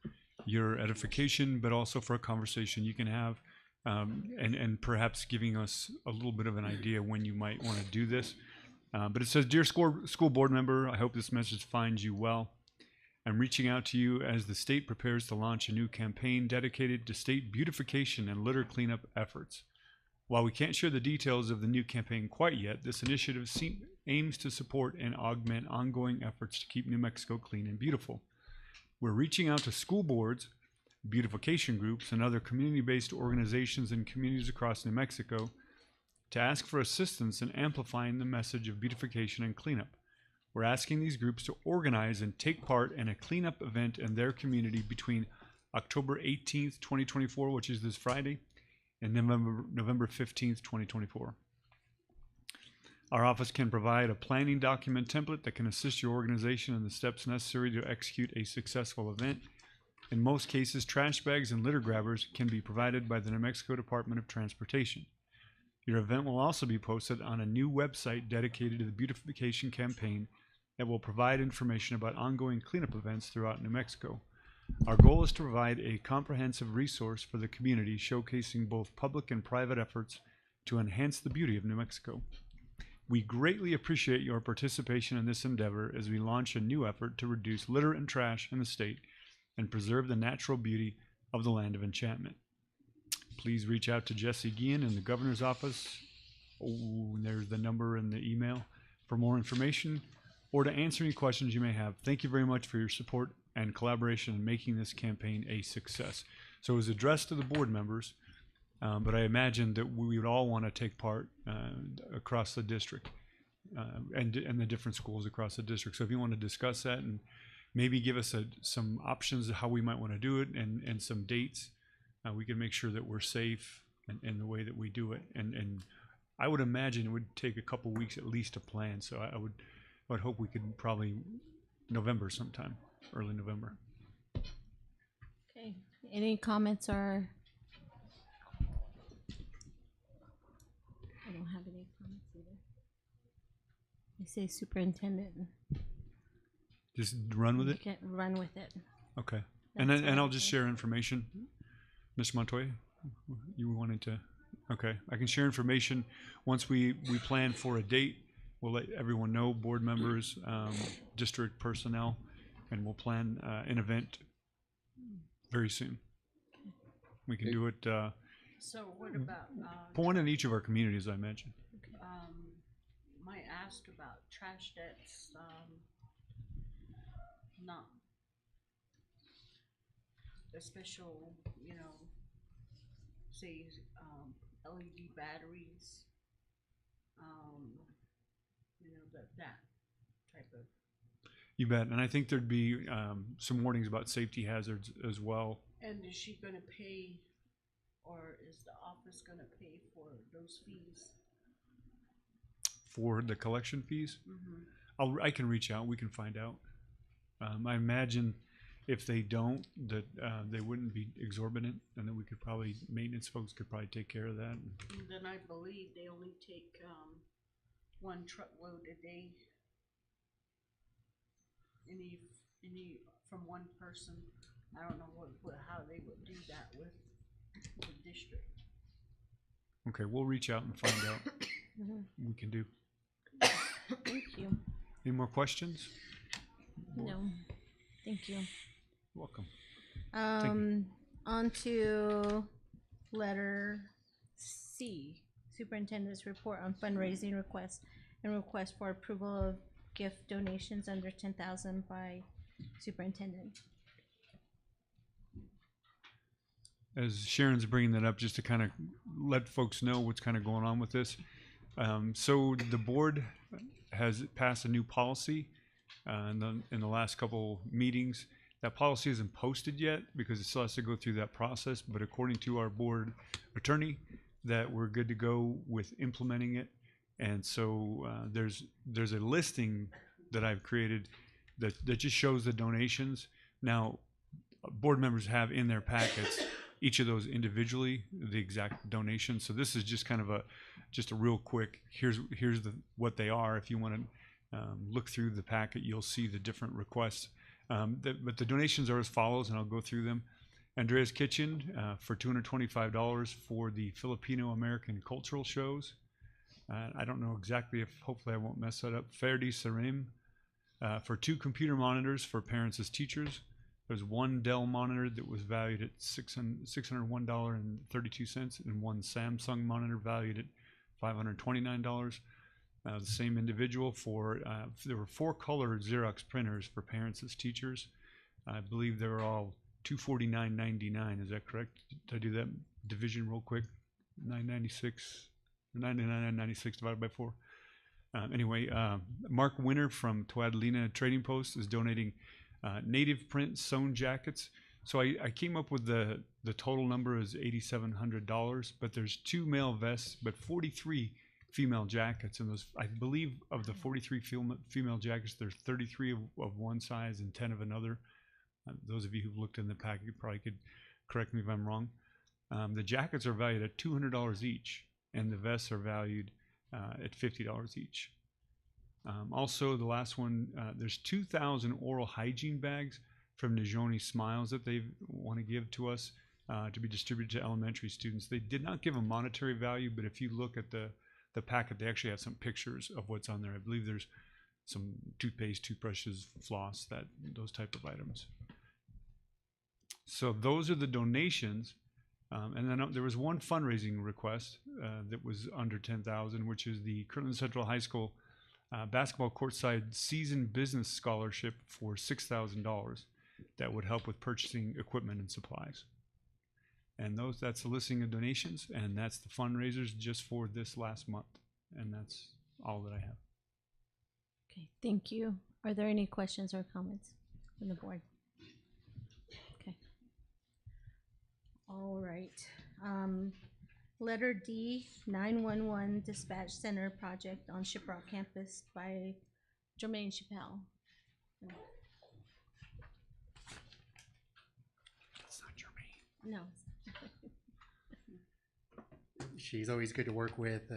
your edification, but also for a conversation you can have, and perhaps giving us a little bit of an idea when you might want to do this. But it says, "Dear school board member, I hope this message finds you well. I'm reaching out to you as the state prepares to launch a new campaign dedicated to state beautification and litter cleanup efforts. While we can't share the details of the new campaign quite yet, this initiative aims to support and augment ongoing efforts to keep New Mexico clean and beautiful. We're reaching out to school boards, beautification groups, and other community-based organizations and communities across New Mexico to ask for assistance in amplifying the message of beautification and cleanup. We're asking these groups to organize and take part in a cleanup event in their community between October 18th, 2024, which is this Friday, and November 15th, 2024. Our office can provide a planning document template that can assist your organization in the steps necessary to execute a successful event. In most cases, trash bags and litter grabbers can be provided by the New Mexico Department of Transportation. Your event will also be posted on a new website dedicated to the beautification campaign that will provide information about ongoing cleanup events throughout New Mexico. Our goal is to provide a comprehensive resource for the community, showcasing both public and private efforts to enhance the beauty of New Mexico. We greatly appreciate your participation in this endeavor as we launch a new effort to reduce litter and trash in the state and preserve the natural beauty of the land of enchantment. Please reach out to Jesse Guillen in the governor's office. Oh, there's the number in the email for more information or to answer any questions you may have. Thank you very much for your support and collaboration in making this campaign a success." So it was addressed to the board members, but I imagine that we would all want to take part across the district and the different schools across the district. So if you want to discuss that and maybe give us some options of how we might want to do it and some dates, we can make sure that we're safe in the way that we do it. And I would imagine it would take a couple weeks at least to plan. So I would hope we could probably November sometime. Early November. Okay. Any comments or? I don't have any comments either. I say superintendent. Just run with You it? can run with it. Okay. That's And I'll all. just share information. Mr. Montoya, you wanted to? Okay. I can share information once we plan for a date. We'll let everyone know, board members, district personnel, and we'll plan an event very soon. We can do it, So what about, one in each of our communities, I mentioned. Mike asked about trash that's, not a special, say, LED batteries, that type of. You bet. And I think there'd be some warnings about safety hazards as well. And is she gonna pay, or is the office gonna pay for those fees? For the collection fees? Mm-hmm. I can reach out. We can find out. I imagine if they don't, that they wouldn't be exorbitant, and that we could probably, maintenance folks could probably take care of that. And then I believe they only take one truckload a day. Any from one person. I don't know how they would do that with the district. Okay, we'll reach out and find out what we can do. Thank you. Any more questions? No. Thank you. Welcome. On to letter C, superintendent's report on fundraising requests and request for approval of gift donations under 10,000 by superintendent. As Sharon's bringing that up, just to kind of let folks know what's kind of going on with this. So the board has passed a new policy in the last couple meetings. That policy isn't posted yet because it still has to go through that process, but according to our board attorney, that we're good to go with implementing it. And so there's a listing that I've created that just shows the donations. Now, board members have in their packets each of those individually, the exact donation. So this is just kind of just a real quick, here's what they are. If you want to look through the packet, you'll see the different requests. But the donations are as follows, and I'll go through them. Andrea's Kitchen for $225 for the Filipino American cultural shows. I don't know exactly hopefully I won't mess that up. Ferdi Sarim for 2 computer monitors for parents as teachers. There's 1 Dell monitor that was valued at $601.32 and 1 Samsung monitor valued at $529. The same individual for, there were 4 color Xerox printers for parents as teachers. I believe they were all $249.99. Is that correct? Did I do that division real quick? 996, 99.96 divided by 4. Anyway, Mark Winter from Tuadalina Trading Post is donating native print sewn jackets. So I came up with the total number is $8,700, but there's 2 male vests, but 43 female jackets. And those, I believe, of the 43 female jackets, there's 33 of one size and 10 of another. Those of you who've looked in the packet probably could correct me if I'm wrong. The jackets are valued at $200 each, and the vests are valued at $50 each. Also, the last one, there's 2,000 oral hygiene bags from Najoni Smiles that they want to give to us to be distributed to elementary students. They did not give a monetary value, but if you look at the packet, they actually have some pictures of what's on there. I believe there's some toothpaste, toothbrushes, floss, those type of items. So those are the donations. And then there was one fundraising request that was under $10,000, which is the Kirtland Central High School basketball courtside season business scholarship for $6,000 that would help with purchasing equipment and supplies. And that's the listing of donations, and that's the fundraisers just for this last month. And that's all that I have. Okay, thank you. Are there any questions or comments from the board? Okay. All right. Letter D, 911 Dispatch Center Project on Shiprock Campus by Jermaine Chappelle. It's not Jermaine. No. She's always good to work with,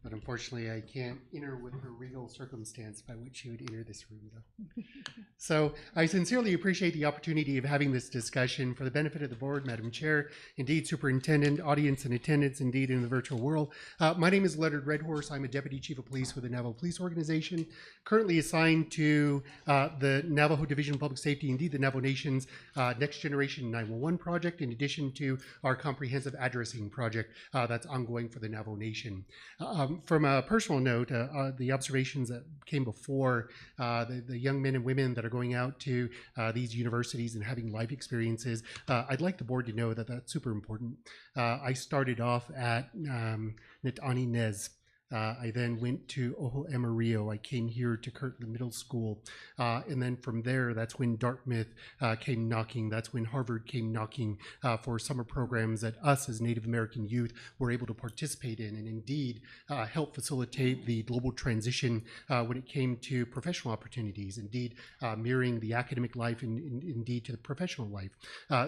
but unfortunately I can't enter with her regal circumstance by which she would enter this room, though. So I sincerely appreciate the opportunity of having this discussion for the benefit of the board, Madam Chair, indeed Superintendent, audience and attendants, indeed in the virtual world. My name is Leonard Redhorse. I'm a Deputy Chief of Police with the Navajo Police Organization, currently assigned to the Navajo Division of Public Safety, indeed the Navajo Nation's Next Generation 911 project, in addition to our comprehensive addressing project that's ongoing for the Navajo Nation. From a personal note, the observations that came before, the young men and women that are going out to these universities and having life experiences, I'd like the board to know that that's super important. I started off at Nitani Nez. I then went to Ojo Amarillo. I came here to Kirtland Middle School. And then from there, that's when Dartmouth came knocking. That's when Harvard came knocking for summer programs that us as Native American youth were able to participate in and indeed help facilitate the global transition when it came to professional opportunities, indeed mirroring the academic life and indeed to the professional life.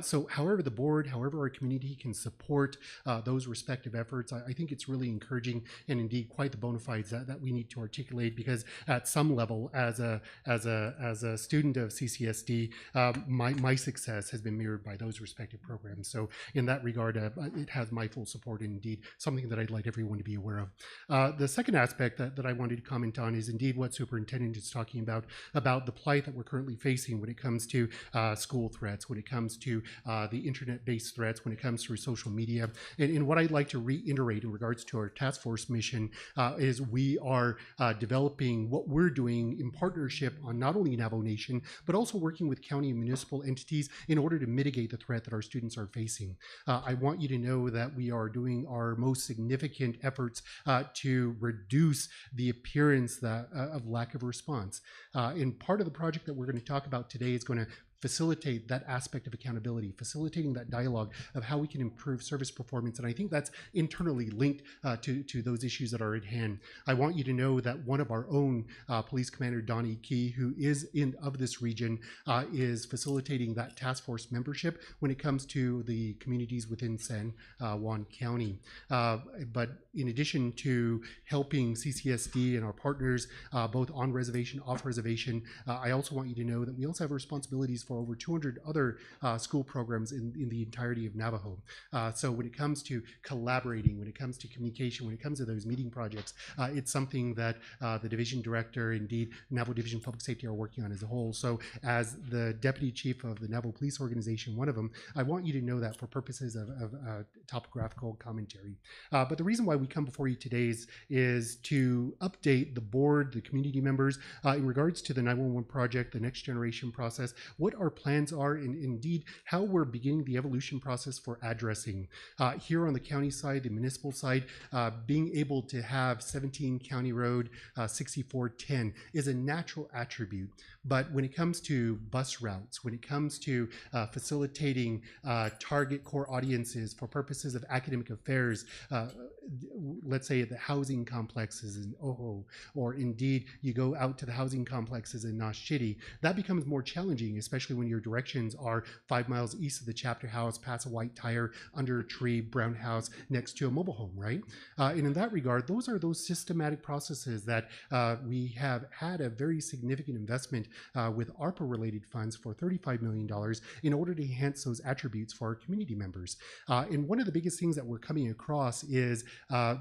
So however the board, however our community can support those respective efforts, I think it's really encouraging and indeed quite the bona fides that we need to articulate, because at some level as a student of CCSD, my success has been mirrored by those respective programs. So in that regard, it has my full support and indeed something that I'd like everyone to be aware of. The second aspect that I wanted to comment on is indeed what Superintendent is talking about the plight that we're currently facing when it comes to school threats, when it comes to the internet-based threats, when it comes through social media. And what I'd like to reiterate in regards to our task force mission is we are developing what we're doing in partnership on not only Navajo Nation, but also working with county and municipal entities in order to mitigate the threat that our students are facing. I want you to know that we are doing our most significant efforts to reduce the appearance of lack of response. And part of the project that we're going to talk about today is going to facilitate that aspect of accountability, facilitating that dialogue of how we can improve service performance. And I think that's internally linked to those issues that are at hand. I want you to know that one of our own Police Commander, Donnie Key, who is of this region, is facilitating that task force membership when it comes to the communities within San Juan County. But in addition to helping CCSD and our partners, both on reservation, off reservation, I also want you to know that we also have responsibilities for over 200 other school programs in the entirety of Navajo. So when it comes to collaborating, when it comes to communication, when it comes to those meeting projects, it's something that the division director, indeed Navajo Division of Public Safety, are working on as a whole. So as the deputy chief of the Navajo Police Organization, one of them, I want you to know that for purposes of topographical commentary. But the reason why we come before you today is to update the board, the community members, in regards to the 911 project, the next generation process, what our plans are, and indeed how we're beginning the evolution process for addressing. Here on the county side, the municipal side, being able to have 17 County Road 6410 is a natural attribute. But when it comes to bus routes, when it comes to facilitating target core audiences for purposes of academic affairs, let's say at the housing complexes in Ojo, or indeed you go out to the housing complexes in Nashidi, that becomes more challenging, especially when your directions are 5 miles east of the chapter house, past a white tire, under a tree, brown house, next to a mobile home, right? And in that regard, those are those systematic processes that we have had a very significant investment with ARPA-related funds for $35 million in order to enhance those attributes for our community members. And one of the biggest things that we're coming across is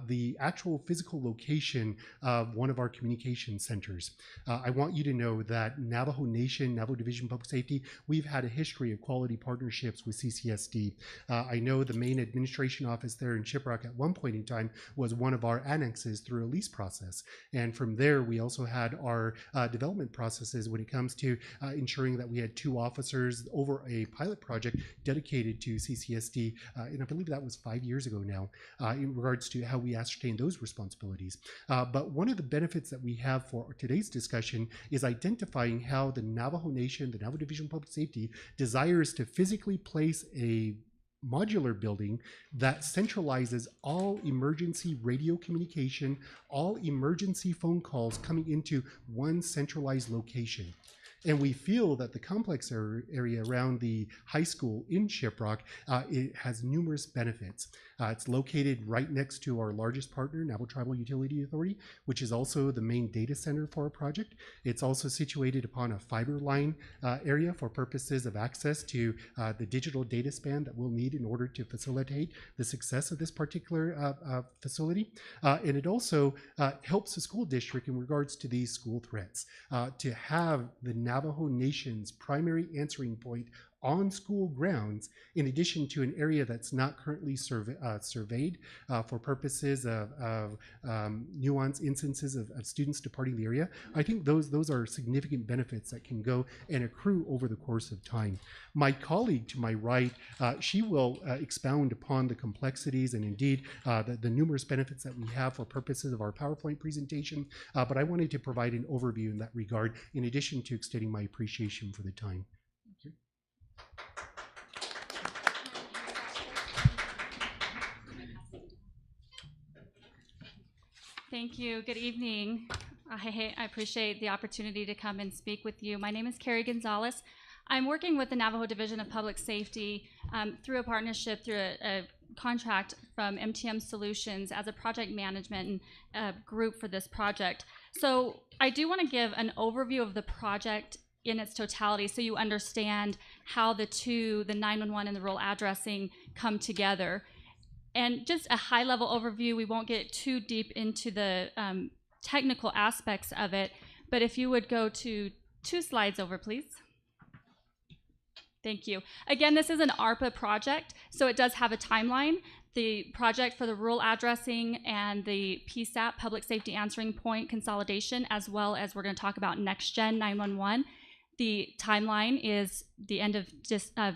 the actual physical location of one of our communication centers. I want you to know that Navajo Nation, Navajo Division of Public Safety, we've had a history of quality partnerships with CCSD. I know the main administration office there in Shiprock at one point in time was one of our annexes through a lease process. And from there, we also had our development processes when it comes to ensuring that we had 2 officers over a pilot project dedicated to CCSD. And I believe that was 5 years ago now, in regards to how we ascertain those responsibilities. But one of the benefits that we have for today's discussion is identifying how the Navajo Nation, the Navajo Division of Public Safety, desires to physically place a modular building that centralizes all emergency radio communication, all emergency phone calls coming into one centralized location. And we feel that the complex area around the high school in Shiprock, it has numerous benefits. It's located right next to our largest partner, Navajo Tribal Utility Authority, which is also the main data center for our project. It's also situated upon a fiber line area for purposes of access to the digital data span that we'll need in order to facilitate the success of this particular facility. And it also helps the school district in regards to these school threats. To have the Navajo Nation's primary answering point on school grounds, in addition to an area that's not currently surveyed for purposes of nuanced instances of students departing the area. I think those are significant benefits that can go and accrue over the course of time. My colleague to my right, she will expound upon the complexities and indeed the numerous benefits that we have for purposes of our PowerPoint presentation, but I wanted to provide an overview in that regard, in addition to extending my appreciation for the time. Thank you. Good evening. I appreciate the opportunity to come and speak with you. My name is Carrie Gonzalez. I'm working with the Navajo Division of Public Safety through a partnership, through a contract from MTM Solutions as a project management group for this project. So I do want to give an overview of the project in its totality so you understand how the 911 and the rural addressing come together. And just a high-level overview, we won't get too deep into the technical aspects of it, but if you would go to 2 slides over, please. Thank you. Again, this is an ARPA project, so it does have a timeline. The project for the rural addressing and the PSAP, Public Safety Answering Point consolidation, as well as we're going to talk about Next Gen 911. The timeline is the end of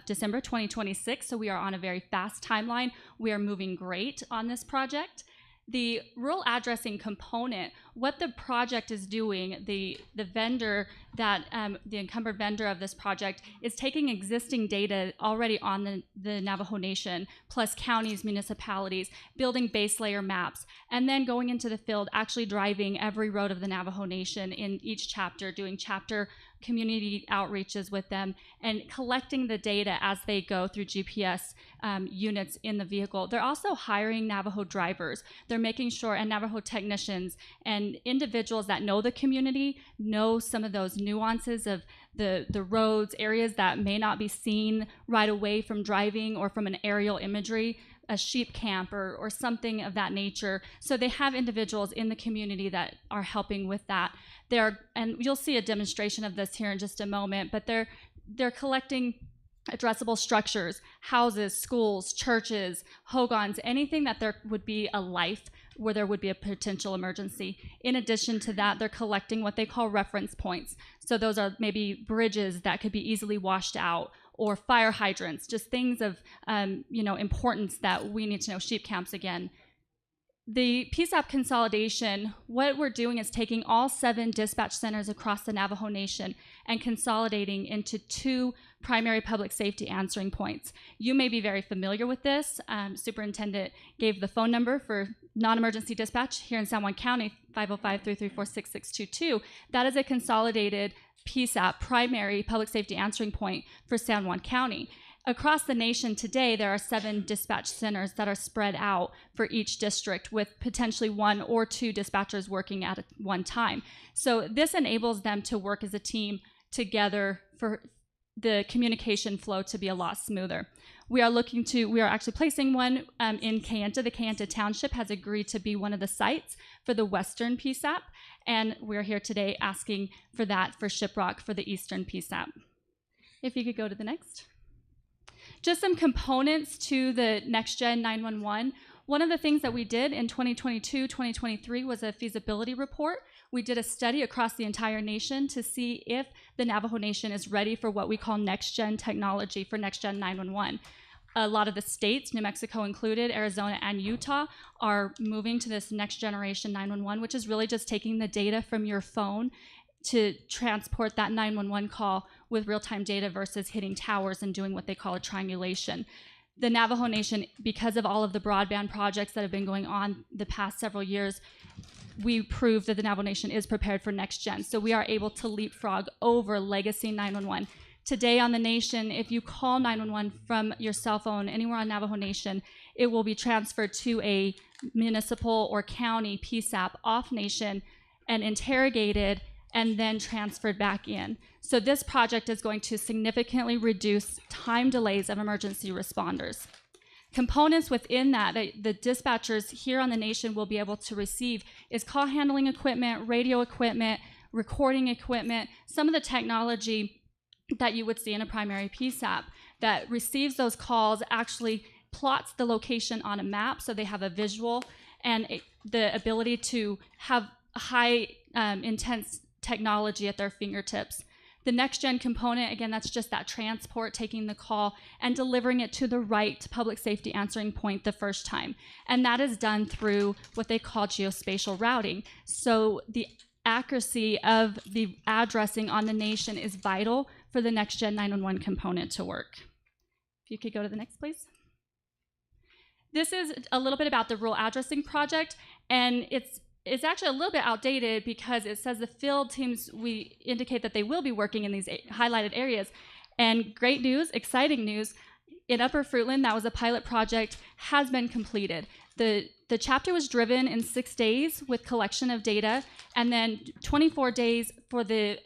December 2026, so we are on a very fast timeline. We are moving great on this project. The rural addressing component, what the project is doing, the vendor that, the encumbered vendor of this project is taking existing data already on the Navajo Nation, plus counties, municipalities, building base layer maps, and then going into the field, actually driving every road of the Navajo Nation in each chapter, doing chapter community outreaches with them, and collecting the data as they go through GPS units in the vehicle. They're also hiring Navajo drivers. They're making sure, and Navajo technicians and individuals that know the community, know some of those nuances of the roads, areas that may not be seen right away from driving or from an aerial imagery, a sheep camp or something of that nature. So they have individuals in the community that are helping with that. And you'll see a demonstration of this here in just a moment, but they're collecting addressable structures, houses, schools, churches, hogans, anything that there would be a life where there would be a potential emergency. In addition to that, they're collecting what they call reference points. So those are maybe bridges that could be easily washed out, or fire hydrants, just things of importance that we need to know, sheep camps again. The PSAP consolidation, what we're doing is taking all 7 dispatch centers across the Navajo Nation and consolidating into 2 primary public safety answering points. You may be very familiar with this. Superintendent gave the phone number for non-emergency dispatch here in San Juan County, 505-334-6622. That is a consolidated PSAP, primary public safety answering point for San Juan County. Across the nation today, there are 7 dispatch centers that are spread out for each district, with potentially 1 or 2 dispatchers working at one time. So this enables them to work as a team together for the communication flow to be a lot smoother. We are actually placing one in Kayenta. The Kayenta Township has agreed to be one of the sites for the Western PSAP, and we're here today asking for that for Shiprock for the Eastern PSAP. If you could go to the next. Just some components to the Next Gen 911. One of the things that we did in 2022, 2023 was a feasibility report. We did a study across the entire nation to see if the Navajo Nation is ready for what we call Next Gen technology for Next Gen 911. A lot of the states, New Mexico included, Arizona and Utah, are moving to this next generation 911, which is really just taking the data from your phone to transport that 911 call with real-time data versus hitting towers and doing what they call a triangulation. The Navajo Nation, because of all of the broadband projects that have been going on the past several years, we proved that the Navajo Nation is prepared for next gen. So we are able to leapfrog over legacy 911. Today on the nation, if you call 911 from your cell phone anywhere on Navajo Nation, it will be transferred to a municipal or county PSAP off nation and interrogated and then transferred back in. So this project is going to significantly reduce time delays of emergency responders. Components within that the dispatchers here on the nation will be able to receive is call handling equipment, radio equipment, recording equipment, some of the technology that you would see in a primary PSAP that receives those calls, actually plots the location on a map so they have a visual, and the ability to have high intense technology at their fingertips. The next gen component, again, that's just that transport, taking the call and delivering it to the right public safety answering point the first time. And that is done through what they call geospatial routing. So the accuracy of the addressing on the nation is vital for the next gen 911 component to work. If you could go to the next, please. This is a little bit about the rural addressing project, and it's actually a little bit outdated because it says the field teams, we indicate that they will be working in these highlighted areas. And great news, exciting news, in Upper Fruitland, that was a pilot project, has been completed. The chapter was driven in 6 days with collection of data, and then 24 days for the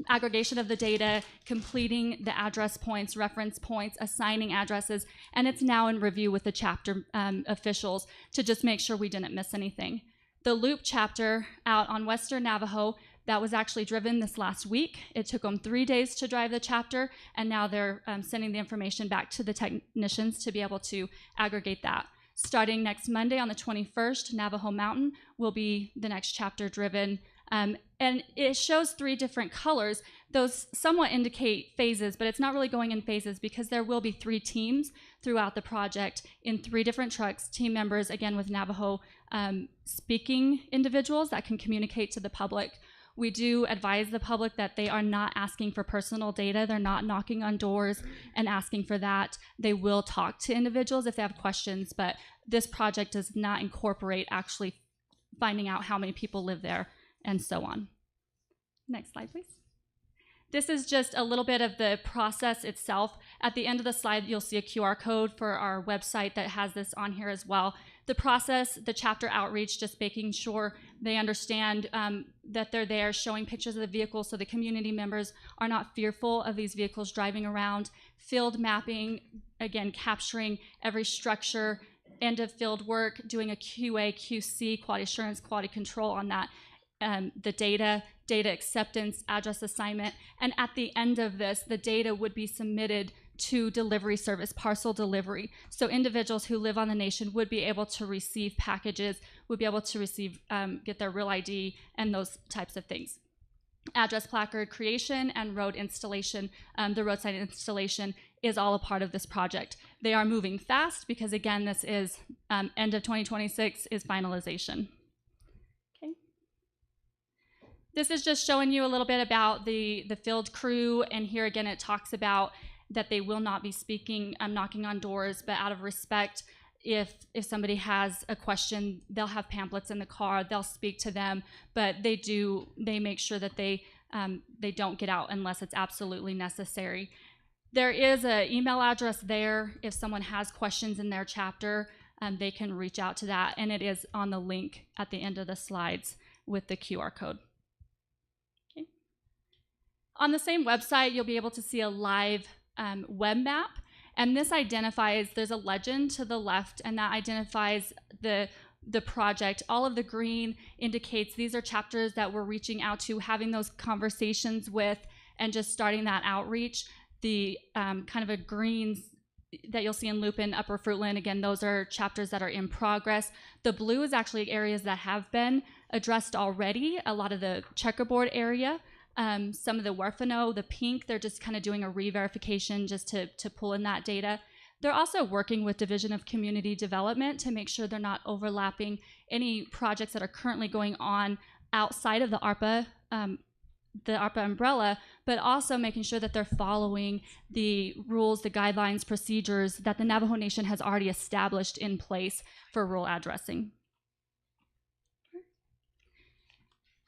aggregation of the data, completing the address points, reference points, assigning addresses, and it's now in review with the chapter officials to just make sure we didn't miss anything. The Loop chapter out on Western Navajo, that was actually driven this last week. It took them 3 days to drive the chapter, and now they're sending the information back to the technicians to be able to aggregate that. Starting next Monday on the 21st, Navajo Mountain will be the next chapter driven. And it shows 3 different colors Those somewhat indicate phases, but it's not really going in phases because there will be 3 teams throughout the project in 3 different trucks, team members, again, with Navajo speaking individuals that can communicate to the public. We do advise the public that they are not asking for personal data. They're not knocking on doors and asking for that. They will talk to individuals if they have questions, but this project does not incorporate actually finding out how many people live there and so on. Next slide, please. This is just a little bit of the process itself. At the end of the slide, you'll see a QR code for our website that has this on here as well. The process, the chapter outreach, just making sure they understand that they're there, showing pictures of the vehicles so the community members are not fearful of these vehicles driving around. Field mapping, again, capturing every structure, end of field work, doing a QA, QC, quality assurance, quality control on that. The data acceptance, address assignment, and at the end of this, the data would be submitted to delivery service, parcel delivery. So individuals who live on the nation would be able to receive packages, would be able to receive, get their real ID and those types of things. Address placard creation and road installation, the roadside installation is all a part of this project. They are moving fast because again, this is end of 2026 is finalization. This is just showing you a little bit about the field crew, and here again it talks about that they will not be speaking, knocking on doors, but out of respect, if somebody has a question, they'll have pamphlets in the car, they'll speak to them, but they make sure that they don't get out unless it's absolutely necessary. There is an email address there. If someone has questions in their chapter, they can reach out to that, and it is on the link at the end of the slides with the QR code. On the same website, you'll be able to see a live web map, and this identifies, there's a legend to the left, and that identifies the project. All of the green indicates these are chapters that we're reaching out to, having those conversations with, and just starting that outreach. The kind of a green that you'll see in Lupin, Upper Fruitland, again, those are chapters that are in progress. The blue is actually areas that have been addressed already, a lot of the checkerboard area. Some of the Werfeno, the pink, they're just kind of doing a re-verification just to pull in that data. They're also working with Division of Community Development to make sure they're not overlapping any projects that are currently going on outside of the ARPA umbrella, but also making sure that they're following the rules, the guidelines, procedures that the Navajo Nation has already established in place for rural addressing.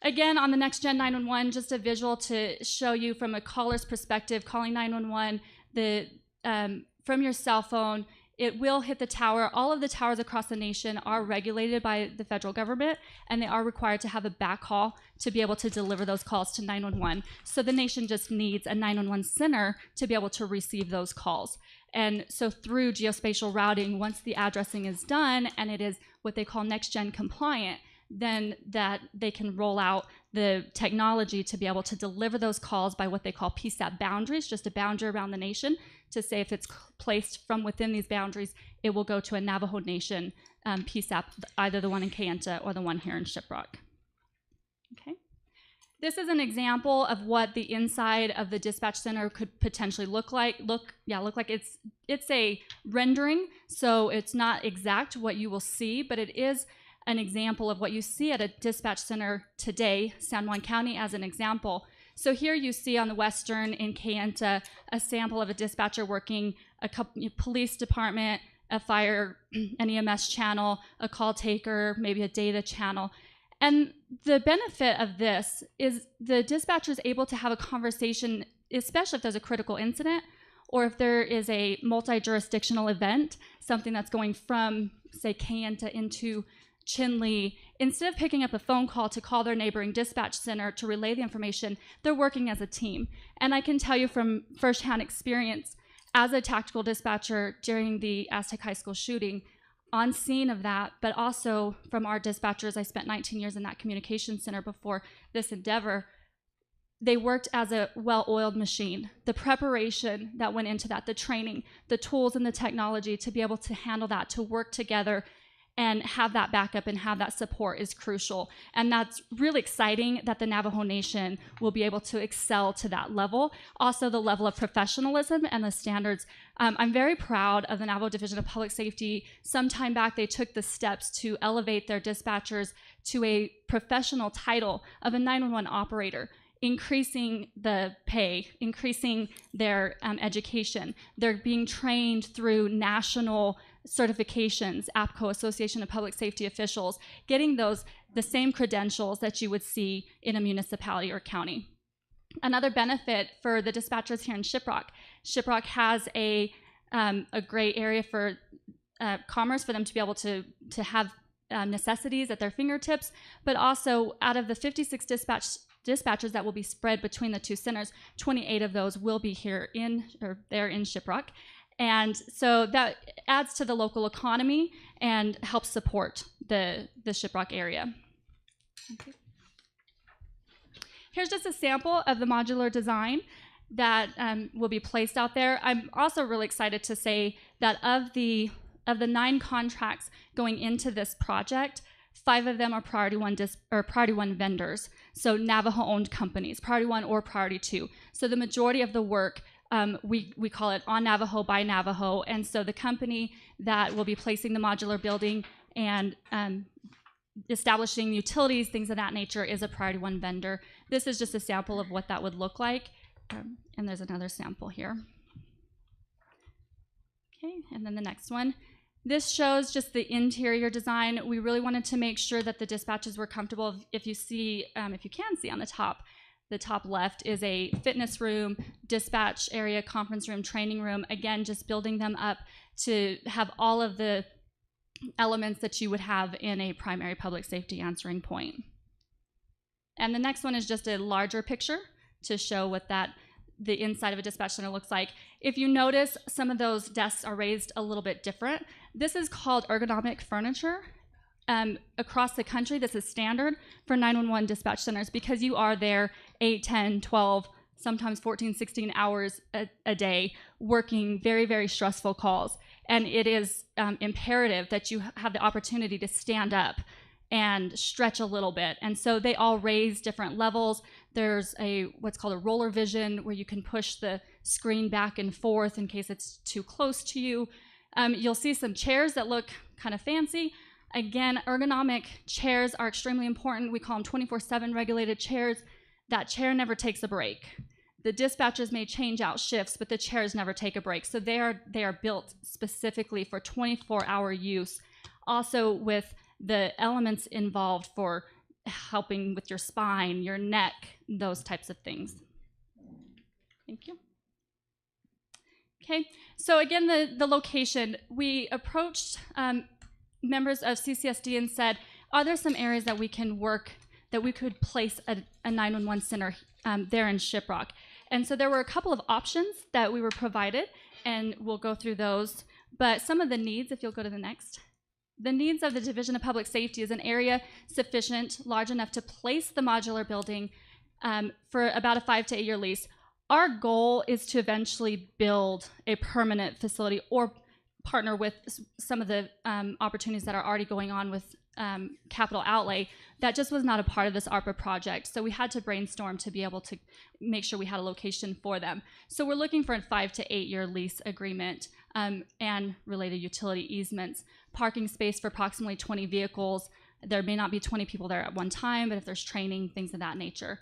Again, on the Next Gen 911, just a visual to show you from a caller's perspective, calling 911, from your cell phone, it will hit the tower. All of the towers across the nation are regulated by the federal government, and they are required to have a backhaul to be able to deliver those calls to 911. So the nation just needs a 911 center to be able to receive those calls. And so through geospatial routing, once the addressing is done and it is what they call Next Gen compliant, then that they can roll out the technology to be able to deliver those calls by what they call PSAP boundaries, just a boundary around the nation, to say if it's placed from within these boundaries, it will go to a Navajo Nation PSAP, either the one in Kayenta or the one here in Shiprock. Okay. This is an example of what the inside of the dispatch center could potentially look like. Look like it's a rendering, so it's not exact what you will see, but it is an example of what you see at a dispatch center today, San Juan County as an example. So here you see on the western in Kayenta a sample of a dispatcher working a police department, a fire, an EMS channel, a call taker, maybe a data channel. And the benefit of this is the dispatcher is able to have a conversation, especially if there's a critical incident or if there is a multi-jurisdictional event, something that's going from, say, Kayenta into Chinle. Instead of picking up a phone call to call their neighboring dispatch center to relay the information, they're working as a team. And I can tell you from firsthand experience, as a tactical dispatcher during the Aztec High School shooting, on scene of that, but also from our dispatchers, I spent 19 years in that communication center before this endeavor, they worked as a well-oiled machine. The preparation that went into that, the training, the tools and the technology to be able to handle that, to work together and have that backup and have that support is crucial. And that's really exciting that the Navajo Nation will be able to excel to that level. Also, the level of professionalism and the standards. I'm very proud of the Navajo Division of Public Safety. Some time back, they took the steps to elevate their dispatchers to a professional title of a 911 operator, increasing the pay, increasing their education. They're being trained through national certifications, APCO, Association of Public Safety Officials, getting the same credentials that you would see in a municipality or county. Another benefit for the dispatchers here in Shiprock has a great area for commerce for them to be able to have necessities at their fingertips, but also out of the 56 dispatchers that will be spread between the two centers, 28 of those will be here there in Shiprock. And so that adds to the local economy and helps support the Shiprock area. Okay. Here's just a sample of the modular design that will be placed out there. I'm also really excited to say that of the 9 contracts going into this project, 5 of them are Priority 1 vendors, so Navajo-owned companies, Priority 1 or Priority 2. So the majority of the work, we call it on Navajo by Navajo, and so the company that will be placing the modular building and establishing utilities, things of that nature, is a Priority 1 vendor. This is just a sample of what that would look like, and there's another sample here. Okay, and then the next one. This shows just the interior design. We really wanted to make sure that the dispatchers were comfortable. If you can see on the top left is a fitness room, dispatch area, conference room, training room. Again, just building them up to have all of the elements that you would have in a primary public safety answering point. And the next one is just a larger picture to show what the inside of a dispatch center looks like. If you notice, some of those desks are raised a little bit different. This is called ergonomic furniture. Across the country, this is standard for 911 dispatch centers because you are there 8, 10, 12, sometimes 14, 16 hours a day working very, very stressful calls. And it is imperative that you have the opportunity to stand up and stretch a little bit. And so they all raise different levels. There's what's called a roller vision where you can push the screen back and forth in case it's too close to you. You'll see some chairs that look kind of fancy. Again, ergonomic chairs are extremely important. We call them 24/7 regulated chairs. That chair never takes a break. The dispatchers may change out shifts, but the chairs never take a break. So they are built specifically for 24-hour use. Also with the elements involved for helping with your spine, your neck, those types of things. Thank you. Okay, so again, the location. We approached members of CCSD and said, are there some areas that we can work, that we could place a 911 center there in Shiprock? And so there were a couple of options that we were provided, and we'll go through those. But some of the needs, if you'll go to the next. The needs of the Division of Public Safety is an area sufficient, large enough to place the modular building for about a 5 to 8 year lease. Our goal is to eventually build a permanent facility or partner with some of the opportunities that are already going on with capital outlay. That just was not a part of this ARPA project. So we had to brainstorm to be able to make sure we had a location for them. So we're looking for a 5 to 8 year lease agreement and related utility easements. Parking space for approximately 20 vehicles. There may not be 20 people there at one time, but if there's training, things of that nature.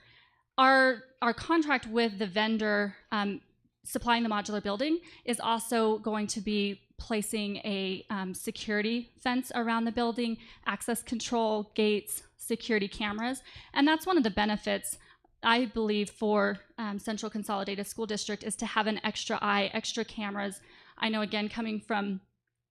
Our contract with the vendor supplying the modular building is also going to be placing a security fence around the building, access control, gates, security cameras. And that's one of the benefits, I believe, for Central Consolidated School District is to have an extra eye, extra cameras. I know, again, coming from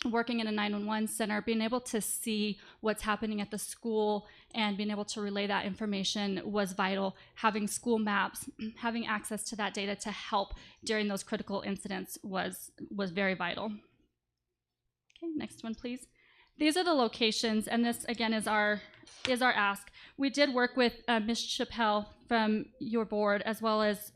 working in a 911 center, being able to see what's happening at the school and being able to relay that information was vital. Having school maps, having access to that data to help during those critical incidents was very vital. Okay, next one, please. These are the locations, and this again is our ask. We did work with Ms. Chappelle from your board, as well as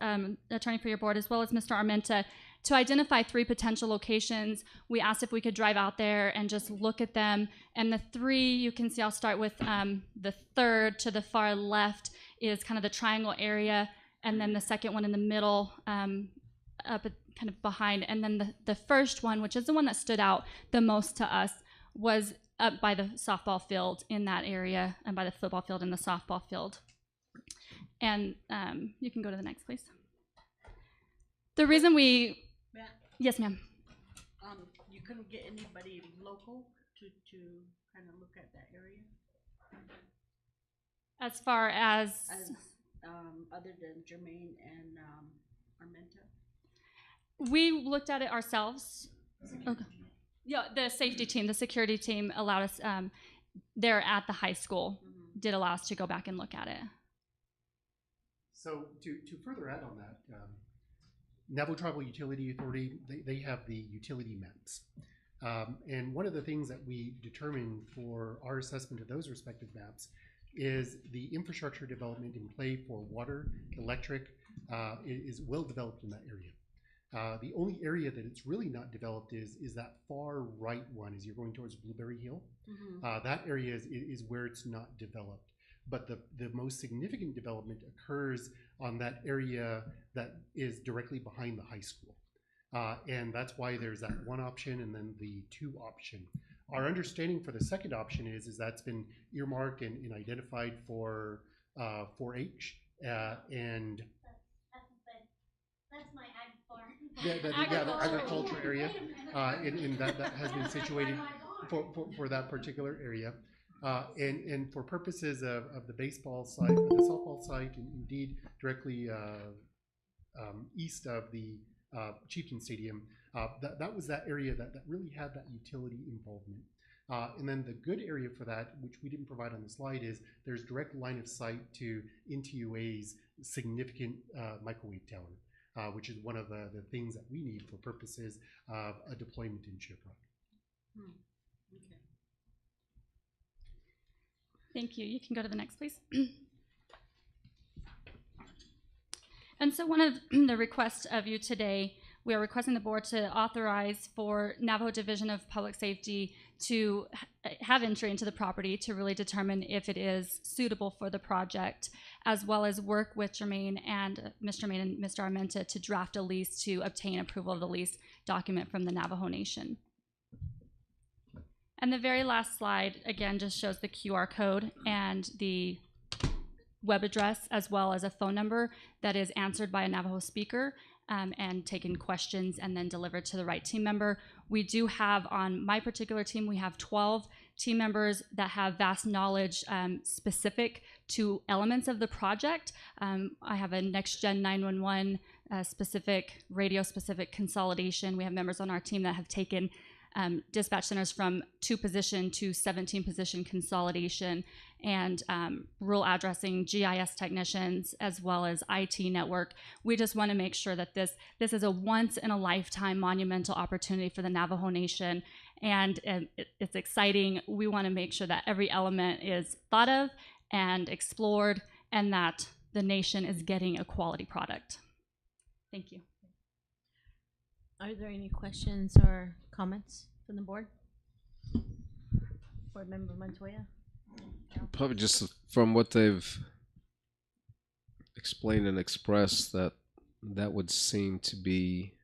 attorney for your board, as well as Mr. Armenta, To identify 3 potential locations, we asked if we could drive out there and just look at them. And the 3, you can see, I'll start with the third to the far left is kind of the triangle area, and then the second one in the middle, up at, kind of behind. And then the first one, which is the one that stood out the most to us, was up by the softball field in that area, and by the football field and the softball field. And you can go to the next, please. The reason we... Yes, ma'am. You couldn't get anybody local to kind of look at that area? As far as other than Jermaine and Armenta? We looked at it ourselves. Okay. Yeah, the safety team, the security team allowed us, there at the high school, did allow us to go back and look at it. So to further add on that, Navajo Tribal Utility Authority, they have the utility maps. And one of the things that we determined for our assessment of those respective maps is the infrastructure development in play for water, electric, is well developed in that area. The only area that it's really not developed is that far right one as you're going towards Blueberry Hill. That area is where it's not developed. But the most significant development occurs on that area that is directly behind the high school. And that's why there's that one option and then the 2 option. Our understanding for the second option is that's been earmarked and identified for 4-H and that's my ag farm. The agriculture area, and that has been situated for that particular area. And for purposes of the baseball site, or the softball site, and indeed directly east of the Chieftain Stadium, that was that area that really had that utility involvement. And then the good area for that, which we didn't provide on the slide, is there's direct line of sight to NTUA's significant microwave tower, which is one of the things that we need for purposes of a deployment in Shiprock. Okay. Thank you. You can go to the next, please. And so one of the requests of you today, we are requesting the board to authorize for Navajo Division of Public Safety to have entry into the property to really determine if it is suitable for the project, as well as work with Jermaine and Mr. Jermaine and Mr. Armenta to draft a lease to obtain approval of the lease document from the Navajo Nation. And the very last slide, again, just shows the QR code and the web address, as well as a phone number that is answered by a Navajo speaker and taken questions and then delivered to the right team member. We do have, on my particular team, we have 12 team members that have vast knowledge specific to elements of the project. I have a Next Gen 911 specific, radio specific consolidation. We have members on our team that have taken dispatch centers from 2 position to 17 position consolidation, and rural addressing, GIS technicians, as well as IT network. We just want to make sure that this is a once in a lifetime monumental opportunity for the Navajo Nation, and it's exciting. We want to make sure that every element is thought of and explored, and that the nation is getting a quality product. Thank you. Are there any questions or comments from the board? Board Member Montoya? Probably just from what they've explained and expressed, that would seem to be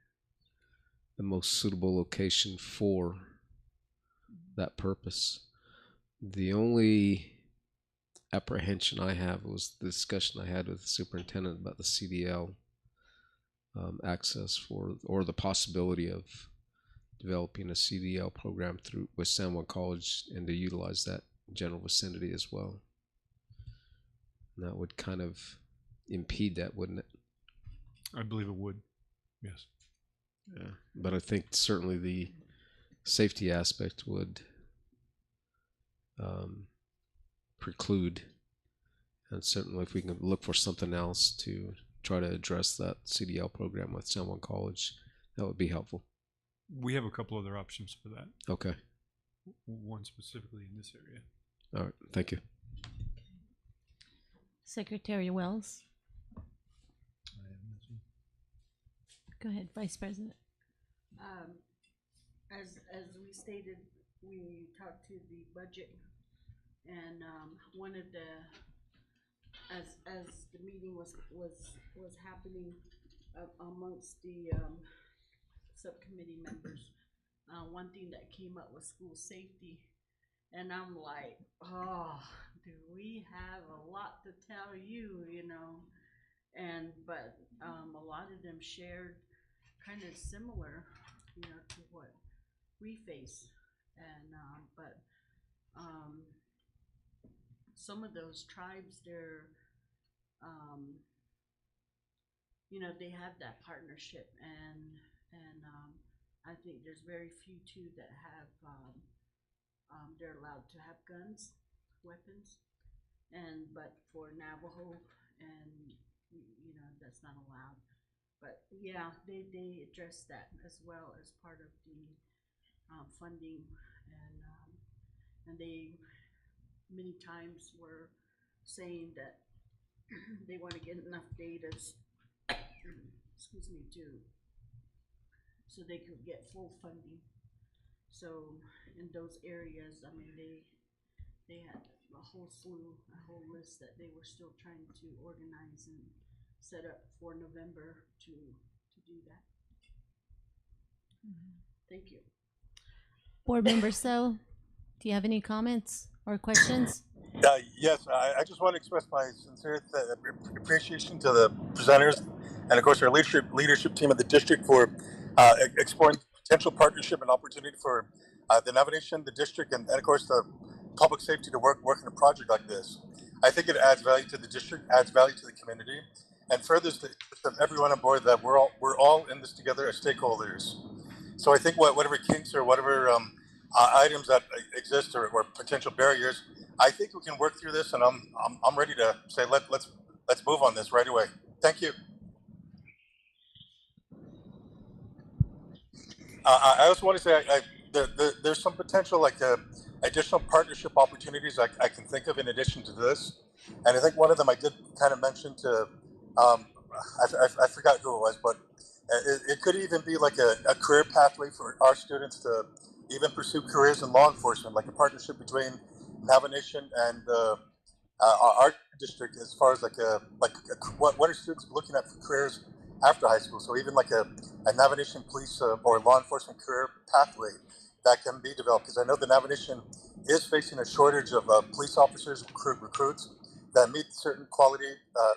the most suitable location for that purpose. The only apprehension I have was the discussion I had with the superintendent about the CDL access for, or the possibility of developing a CDL program with San Juan College, and to utilize that general vicinity as well. And that would kind of impede that, wouldn't it? I believe it would, yes. Yeah, but I think certainly the safety aspect would preclude, and certainly if we can look for something else to try to address that CDL program with San Juan College, that would be helpful. We have a couple other options for that. Okay. One specifically in this area. All right, thank you. Secretary Wells. Go ahead, Vice President. As we stated, we talked to the budget, and one of the as the meeting was happening amongst the subcommittee members, one thing that came up was school safety, and I'm like, oh, do we have a lot to tell you, you know? And but a lot of them shared kind of similar, you know, to what we face, and but some of those tribes, they're you know, they have that partnership, and I think there's very few too that have they're allowed to have guns, weapons, and but for Navajo, and you know, that's not allowed. But yeah, they address that as well as part of the funding, and they many times were saying that they want to get enough data, excuse me, to so they could get full funding. So in those areas, I mean, they had a whole slew, a whole list that they were still trying to organize and set up for November to do that. Thank you. Board Member So, do you have any comments or questions? Yes, I just want to express my sincere appreciation to the presenters, and of course our leadership team of the district for exploring potential partnership and opportunity for the Navajo Nation, the district, and of course the public safety to work in a project like this. I think it adds value to the district, adds value to the community, and furthers the interest of everyone on board that we're all in this together as stakeholders. So I think whatever kinks or whatever items that exist or potential barriers, I think we can work through this, and I'm ready to say let's move on this right away. Thank you. I also want to say there's some potential like additional partnership opportunities I can think of in addition to this, and I think one of them I did kind of mention to I forgot who it was, but it could even be like a career pathway for our students to even pursue careers in law enforcement, like a partnership between Navajo Nation and our district, as far as what are students looking at for careers after high school. So even like a Navajo Nation police or law enforcement career pathway that can be developed, because I know the Navajo Nation is facing a shortage of police officers, recruits that meet certain quality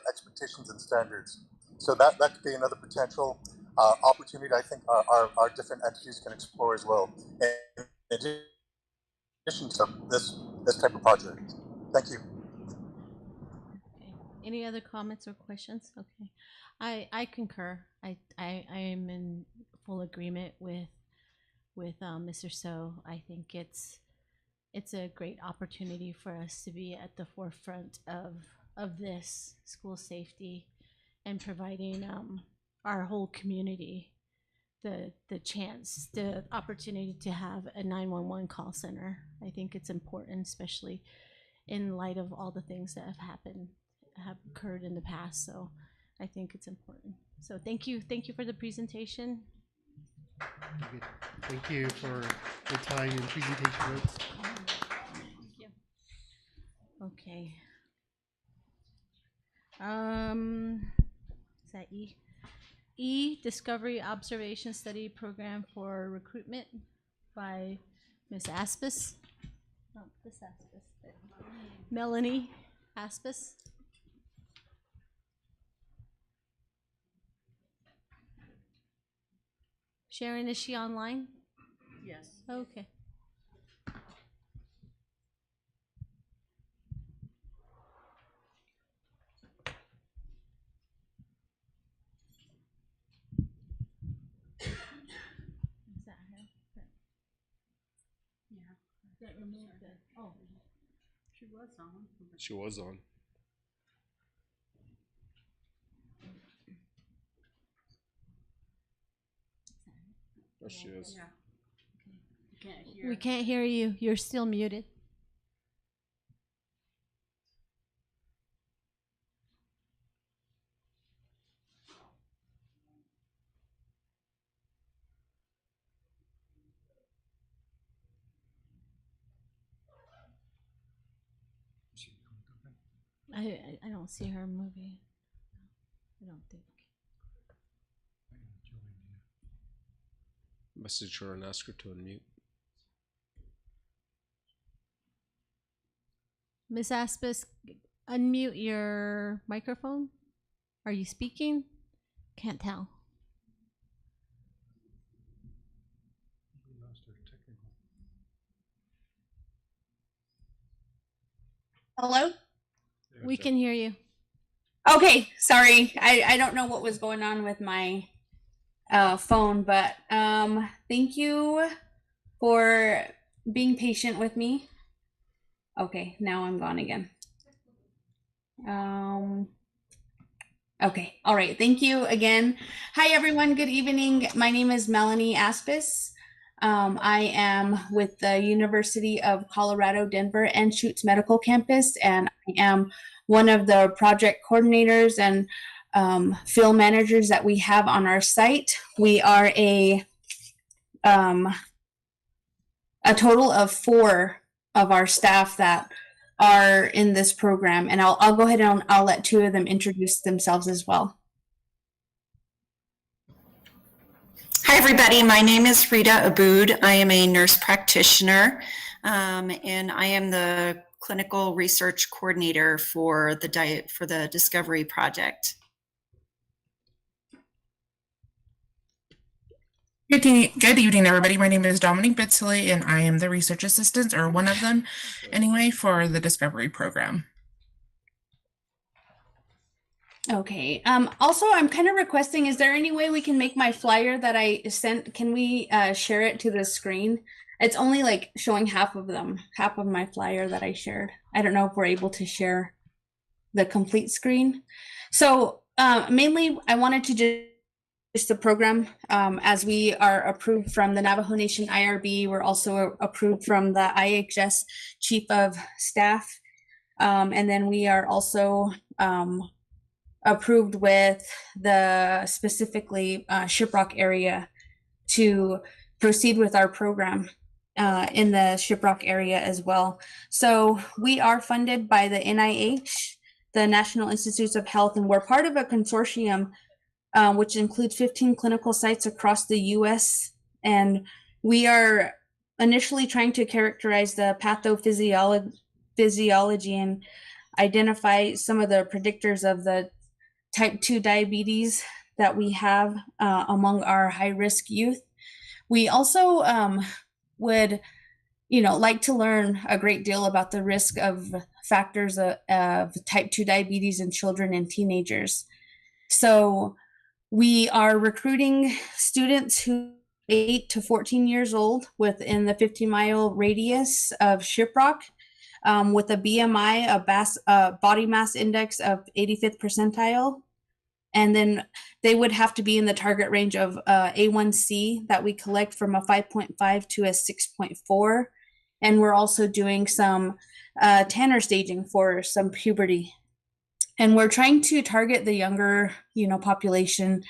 expectations and standards. So that could be another potential opportunity I think our different entities can explore as well, in addition to this type of project. Thank you. Okay. Any other comments or questions? Okay. I concur. I am in full agreement with Mr. So. I think it's a great opportunity for us to be at the forefront of this school safety and providing our whole community the chance, the opportunity to have a 911 call center. I think it's important, especially in light of all the things that have occurred in the past. So I think it's important. So thank you for the presentation. Thank you for the time and presentation notes. Thank you. Okay. Is that E? Discovery Observation Study Program for Recruitment by Ms. Aspis. No, this Aspis. Melanie Aspis. Sharon, is she online? Yes. Okay. Is that her? Yeah. That removed the, oh. She was on. She was on. There she is. Yeah. Can't hear. We can't hear you. You're still muted. I don't see her moving. I don't think. Message her and ask her to unmute. Miss Aspis, unmute your microphone. Are you speaking? Can't tell. Hello? We can hear you. Okay, sorry. I don't know what was going on with my phone, but thank you for being patient with me. Okay, now I'm gone again. Okay, all right. Thank you again. Hi, everyone. Good evening. My name is Melanie Aspis. I am with the University of Colorado, Denver Anschutz Medical Campus, and I am one of the project coordinators and field managers that we have on our site. We are a total of 4 of our staff that are in this program, and I'll go ahead and I'll let 2 of them introduce themselves as well. Hi, everybody. My name is Rita Aboud. I am a nurse practitioner, and I am the clinical research coordinator for the Discovery Project. Good evening, everybody. My name is Dominique Bitsley, and I am the research assistant, or one of them anyway, for the Discovery Program. Okay. Also, I'm kind of requesting, is there any way we can make my flyer that I sent, can we share it to the screen? It's only like showing half of my flyer that I shared. I don't know if we're able to share the complete screen. So mainly I wanted to just the program, as we are approved from the Navajo Nation IRB. We're also approved from the IHS Chief of Staff. And then we are also approved with the specifically Shiprock area to proceed with our program in the Shiprock area as well. So we are funded by the NIH, the National Institutes of Health, and we're part of a consortium which includes 15 clinical sites across the US. And we are initially trying to characterize the pathophysiology and identify some of the predictors of the type 2 diabetes that we have among our high-risk youth. We also would, like to learn a great deal about the risk of factors of type 2 diabetes in children and teenagers. So we are recruiting students who are 8 to 14 years old within the 50-mile radius of Shiprock, with a BMI, a body mass index of 85th percentile. And then they would have to be in the target range of A1C that we collect from a 5.5 to a 6.4. And we're also doing some Tanner staging for some puberty. And we're trying to target the younger, population.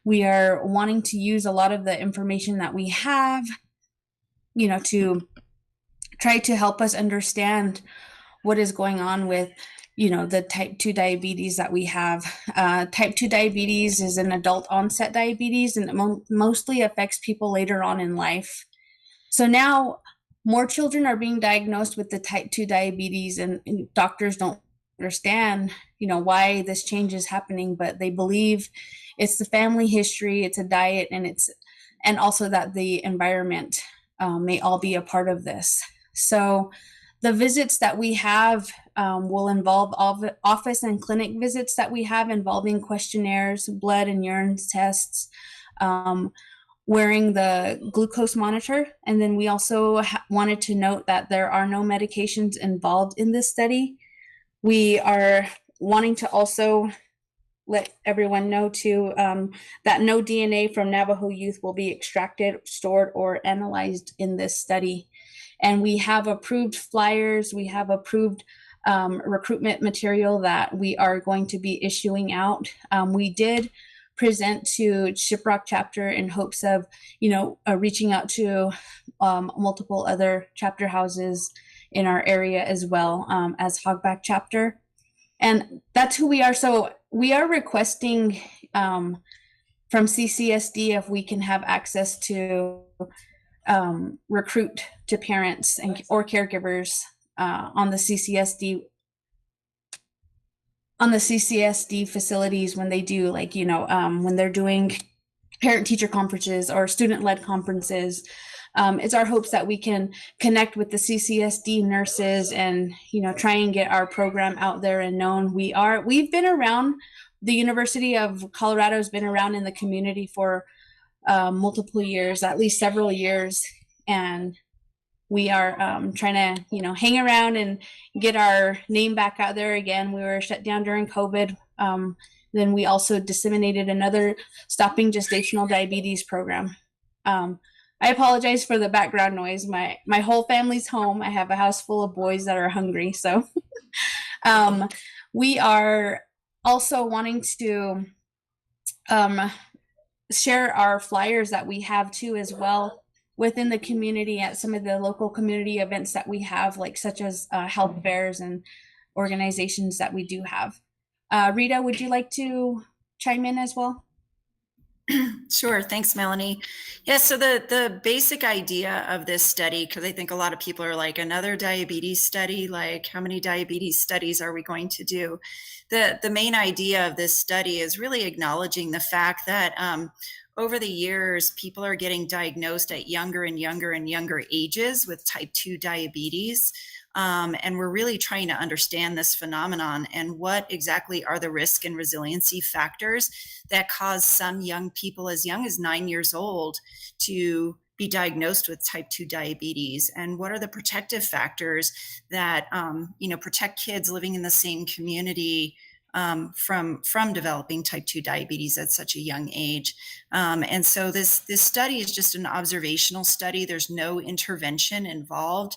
We are wanting to use a lot of the information that we have, to try to help us understand what is going on with, the type 2 diabetes that we have. Type 2 diabetes is an adult onset diabetes, and it mostly affects people later on in life. So now more children are being diagnosed with the type 2 diabetes, and doctors don't understand, why this change is happening, but they believe it's the family history, it's a diet, and also that the environment may all be a part of this. So the visits that we have will involve office and clinic visits that we have involving questionnaires, blood and urine tests, wearing the glucose monitor. And then we also wanted to note that there are no medications involved in this study. We are wanting to also let everyone know too that no DNA from Navajo youth will be extracted, stored, or analyzed in this study. And we have approved flyers, we have approved recruitment material that we are going to be issuing out. We did present to Shiprock chapter in hopes of, reaching out to multiple other chapter houses in our area as well, as Hogback chapter. And that's who we are. So we are requesting from CCSD if we can have access to recruit to parents and or caregivers on the CCSD facilities when they do, like, when they're doing parent teacher conferences or student led conferences. It's our hopes that we can connect with the CCSD nurses and, try and get our program out there and known. We've been around. The University of Colorado has been around in the community for multiple years, at least several years. And we are trying to, hang around and get our name back out there again. We were shut down during COVID. Then we also disseminated another Stopping Gestational Diabetes program. I apologize for the background noise. My whole family's home. I have a house full of boys that are hungry. So we are also wanting to share our flyers that we have too as well within the community at some of the local community events that we have, like such as health fairs and organizations that we do have. Rita, would you like to chime in as well? Sure. Thanks, Melanie. Yeah, so the basic idea of this study, because I think a lot of people are like, another diabetes study, like how many diabetes studies are we going to do? The main idea of this study is really acknowledging the fact that over the years, people are getting diagnosed at younger and younger and younger ages with type 2 diabetes. And we're really trying to understand this phenomenon and what exactly are the risk and resiliency factors that cause some young people as young as 9 years old to be diagnosed with type 2 diabetes, and what are the protective factors that protect kids living in the same community from developing type 2 diabetes at such a young age. And so this study is just an observational study. There's no intervention involved.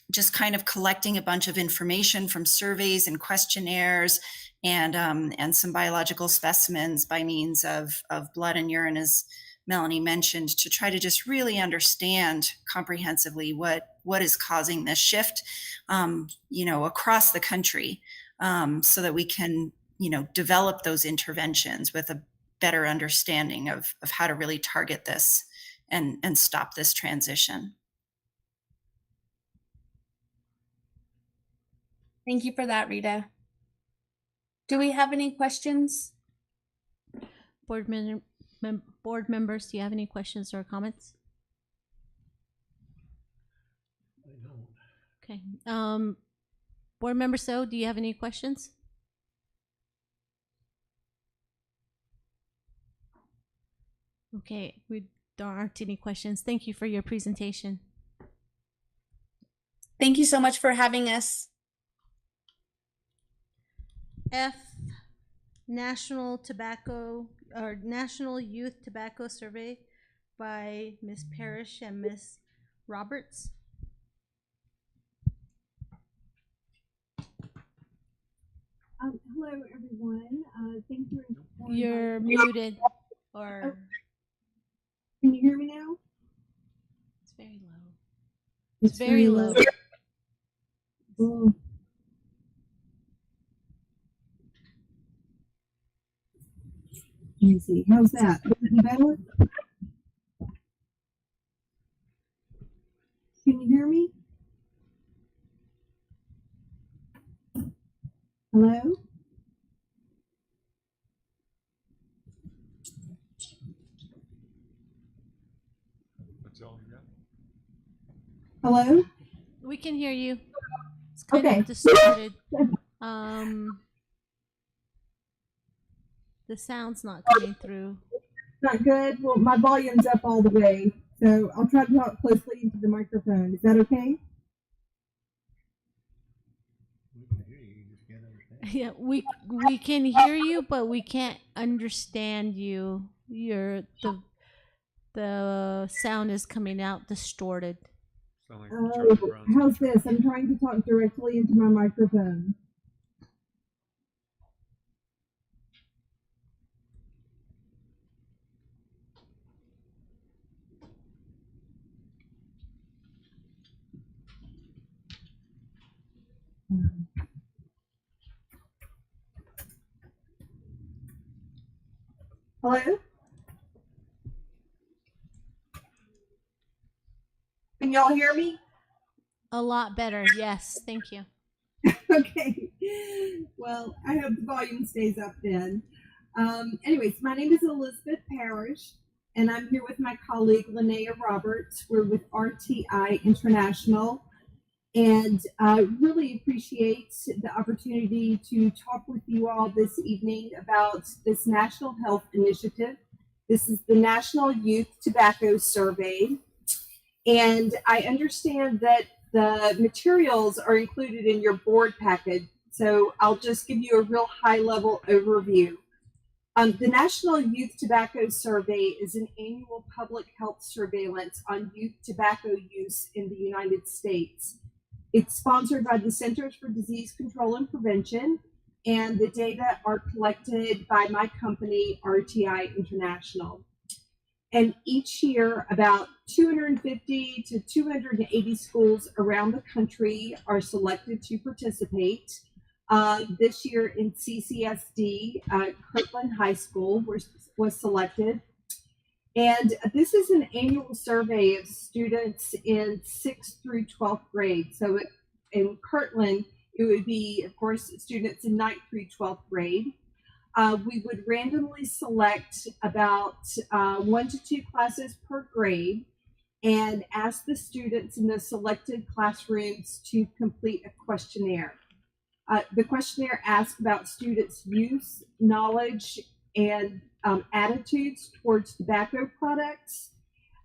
Just kind of collecting a bunch of information from surveys and questionnaires and some biological specimens by means of blood and urine, as Melanie mentioned, to try to just really understand comprehensively what is causing this shift, across the country, so that we can, develop those interventions with a better understanding of how to really target this and stop this transition. Thank you for that, Rita. Do we have any questions? Board members, do you have any questions or comments? I don't. Okay. Board member So, do you have any questions? Okay, there aren't any questions. Thank you for your presentation. Thank you so much for having us. F, National Youth Tobacco Survey by Ms. Parrish and Ms. Roberts. Hello, everyone. Thank you. You're muted. Or can you hear me now? It's very low. It's very low. Oh. Let me see. How's that? Is it better? Can you hear me? Hello? That's all you got? Hello? We can hear you. It's kind Okay. of distorted. The sound's not coming through. Not good? Well, my volume's up all the way, so I'll try to talk closely into the microphone. Is that okay? Yeah, we can hear you, but we can't understand you. The sound is coming out distorted. How's this? I'm trying to talk directly into my microphone. Hello? Can y'all hear me? A lot better. Yes, thank you. Okay. Well, I hope the volume stays up then. Anyways, my name is Elizabeth Parrish, and I'm here with my colleague Linnea Roberts. We're with RTI International, and I really appreciate the opportunity to talk with you all this evening about this National Health Initiative. This is the National Youth Tobacco Survey, and I understand that the materials are included in your board packet, so I'll just give you a real high-level overview. The National Youth Tobacco Survey is an annual public health surveillance on youth tobacco use in the United States. It's sponsored by the Centers for Disease Control and Prevention, and the data are collected by my company, RTI International. And each year, about 250 to 280 schools around the country are selected to participate. This year in CCSD, Kirtland High School was selected. And this is an annual survey of students in 6th through 12th grade. So in Kirtland, it would be, of course, students in 9th through 12th grade. We would randomly select about 1 to 2 classes per grade and ask the students in the selected classrooms to complete a questionnaire. The questionnaire asks about students' use, knowledge, and attitudes towards tobacco products,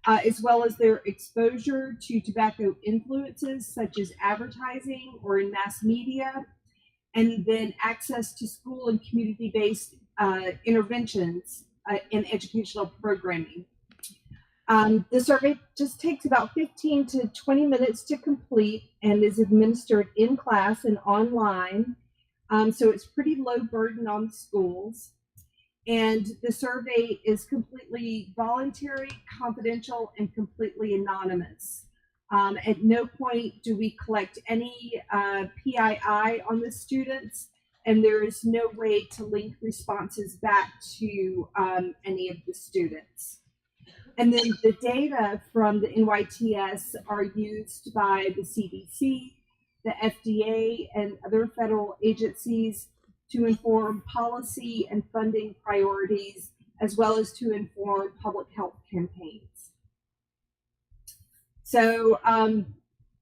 as well as their exposure to tobacco influences such as advertising or in mass media, and then access to school and community-based interventions in educational programming. The survey just takes about 15 to 20 minutes to complete and is administered in class and online. So it's pretty low burden on schools. And the survey is completely voluntary, confidential, and completely anonymous. At no point do we collect any PII on the students, and there is no way to link responses back to any of the students. And then the data from the NYTS are used by the CDC, the FDA, and other federal agencies to inform policy and funding priorities, as well as to inform public health campaigns. So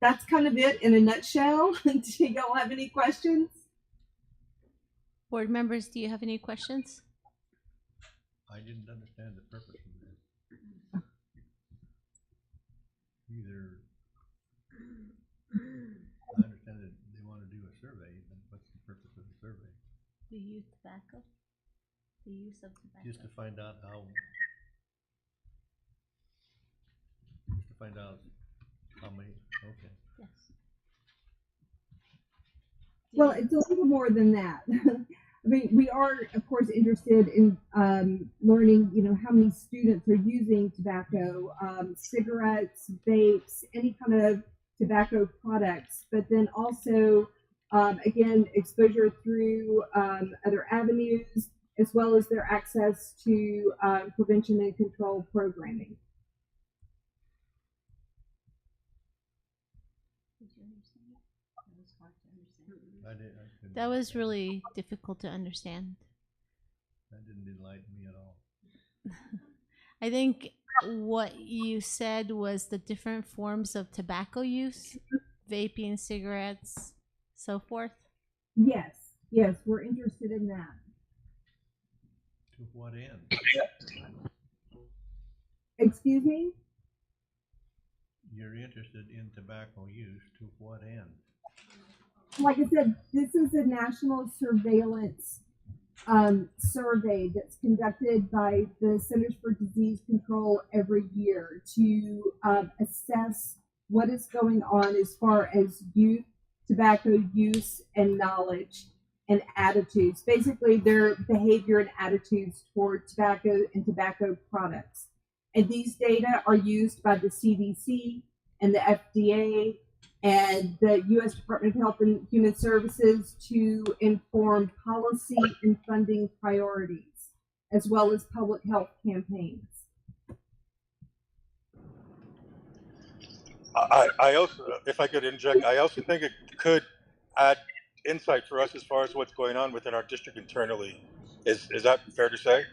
that's kind of it in a nutshell. Do y'all have any questions? Board members, do you have any questions? I didn't understand the purpose of this. Either I understand that they want to do a survey, then what's the purpose of the survey? The youth tobacco, the use of tobacco. Just to find out how many, okay. Yes. Well, it's a little more than that. I mean, we are, of course, interested in learning, how many students are using tobacco, cigarettes, vapes, any kind of tobacco products, but then also, again, exposure through other avenues, as well as their access to prevention and control programming. That was really difficult to understand. That didn't enlighten me at all. I think what you said was the different forms of tobacco use, vaping, cigarettes, so forth. Yes, we're interested in that. To what end? Excuse me? You're interested in tobacco use, to what end? Like I said, this is a national surveillance survey that's conducted by the Centers for Disease Control every year to assess what is going on as far as youth tobacco use and knowledge and attitudes, basically their behavior and attitudes toward tobacco and tobacco products. And these data are used by the CDC and the FDA and the U.S. Department of Health and Human Services to inform policy and funding priorities, as well as public health campaigns. I also, if I could interject, I also think it could add insight for us as far as what's going on within our district internally. Is that fair to say?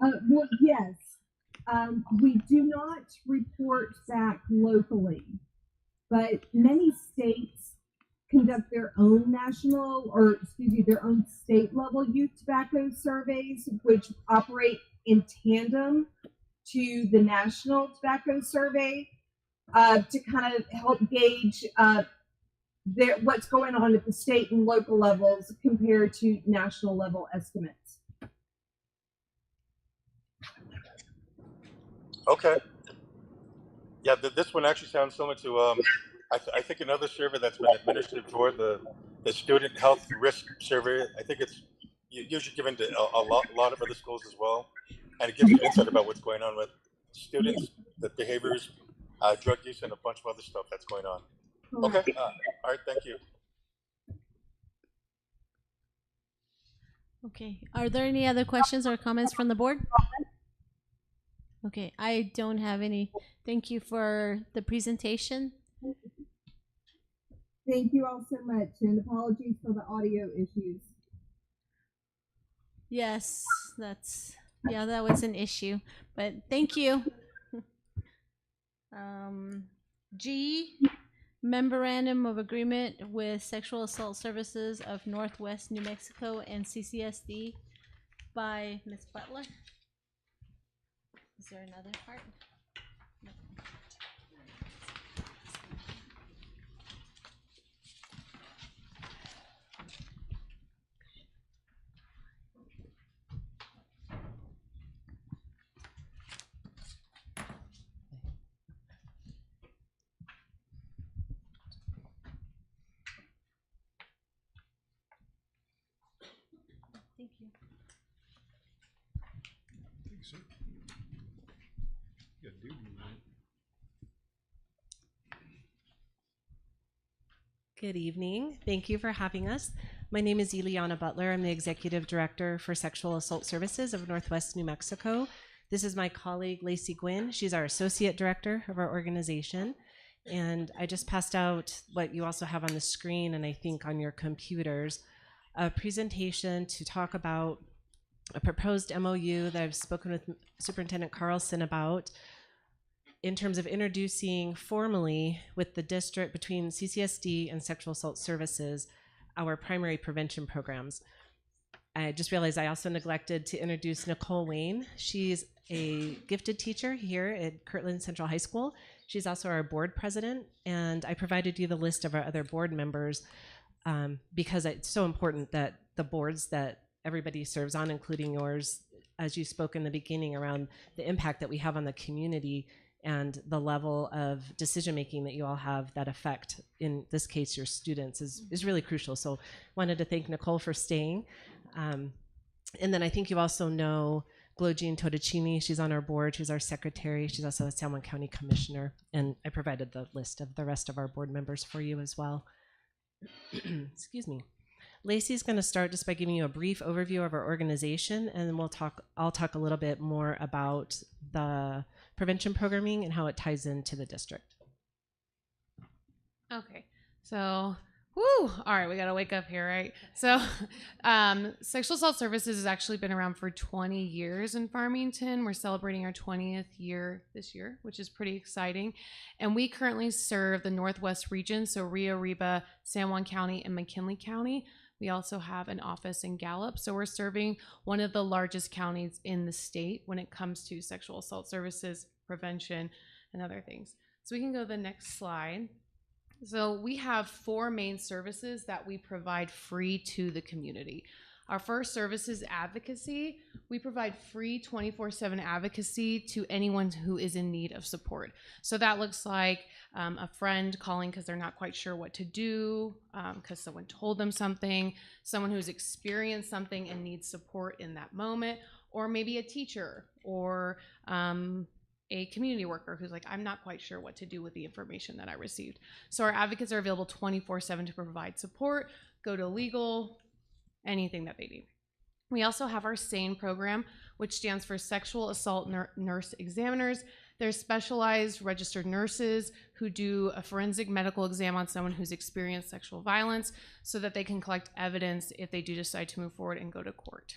Well, yes. We do not report back locally, but many states conduct their own their own state level youth tobacco surveys, which operate in tandem to the national tobacco survey to kind of help gauge what's going on at the state and local levels compared to national level estimates. Okay. Yeah, this one actually sounds similar to I think another survey that's been administered for the student health risk survey. I think it's usually given to a lot of other schools as well, and it gives you insight about what's going on with students, the behaviors, drug use, and a bunch of other stuff that's going on. Okay. All right. Thank you. Okay. Are there any other questions or comments from the board? Okay, I don't have any. Thank you for the presentation. Thank you all so much, and apologies for the audio issues. Yes, that was an issue, but thank you. G, Memorandum of Agreement with Sexual Assault Services of Northwest New Mexico and CCSD by Ms. Butler. Is there another part? No. Thank you. Thanks, sir. Good dude, man. Good evening. Thank you for having us. My name is Eliana Butler. I'm the Executive Director for Sexual Assault Services of Northwest New Mexico. This is my colleague, Lacey Gwynn. She's our Associate Director of our organization. And I just passed out what you also have on the screen and I think on your computers, a presentation to talk about a proposed MOU that I've spoken with Superintendent Carlson about in terms of introducing formally with the district between CCSD and Sexual Assault Services, our primary prevention programs. I just realized I also neglected to introduce Nicole Wayne. She's a gifted teacher here at Kirtland Central High School. She's also our board president, and I provided you the list of our other board members because it's so important that the boards that everybody serves on, including yours, as you spoke in the beginning around the impact that we have on the community and the level of decision making that you all have that affect, in this case, your students is really crucial. So wanted to thank Nicole for staying. And then I think you also know Glogine Todicini. She's on our board. She's our secretary. She's also a San Juan County commissioner. And I provided the list of the rest of our board members for you as well. Excuse me. Lacey's going to start just by giving you a brief overview of our organization, and then I'll talk a little bit more about the prevention programming and how it ties into the district. Okay, so all right, we gotta wake up here, right? So Sexual Assault Services has actually been around for 20 years in Farmington. We're celebrating our 20th year this year, which is pretty exciting. And we currently serve the Northwest region, so Rio Arriba, San Juan County, and McKinley County. We also have an office in Gallup. So we're serving one of the largest counties in the state when it comes to sexual assault services, prevention, and other things. So we can go to the next slide. So we have 4 main services that we provide free to the community. Our first service is advocacy. We provide free 24/7 advocacy to anyone who is in need of support. So that looks like a friend calling because they're not quite sure what to do, because someone told them something, someone who's experienced something and needs support in that moment, or maybe a teacher or a community worker who's like, I'm not quite sure what to do with the information that I received. So our advocates are available 24/7 to provide support, go to legal, anything that they need. We also have our SANE program, which stands for Sexual Assault Nurse Examiners. They're specialized registered nurses who do a forensic medical exam on someone who's experienced sexual violence so that they can collect evidence if they do decide to move forward and go to court.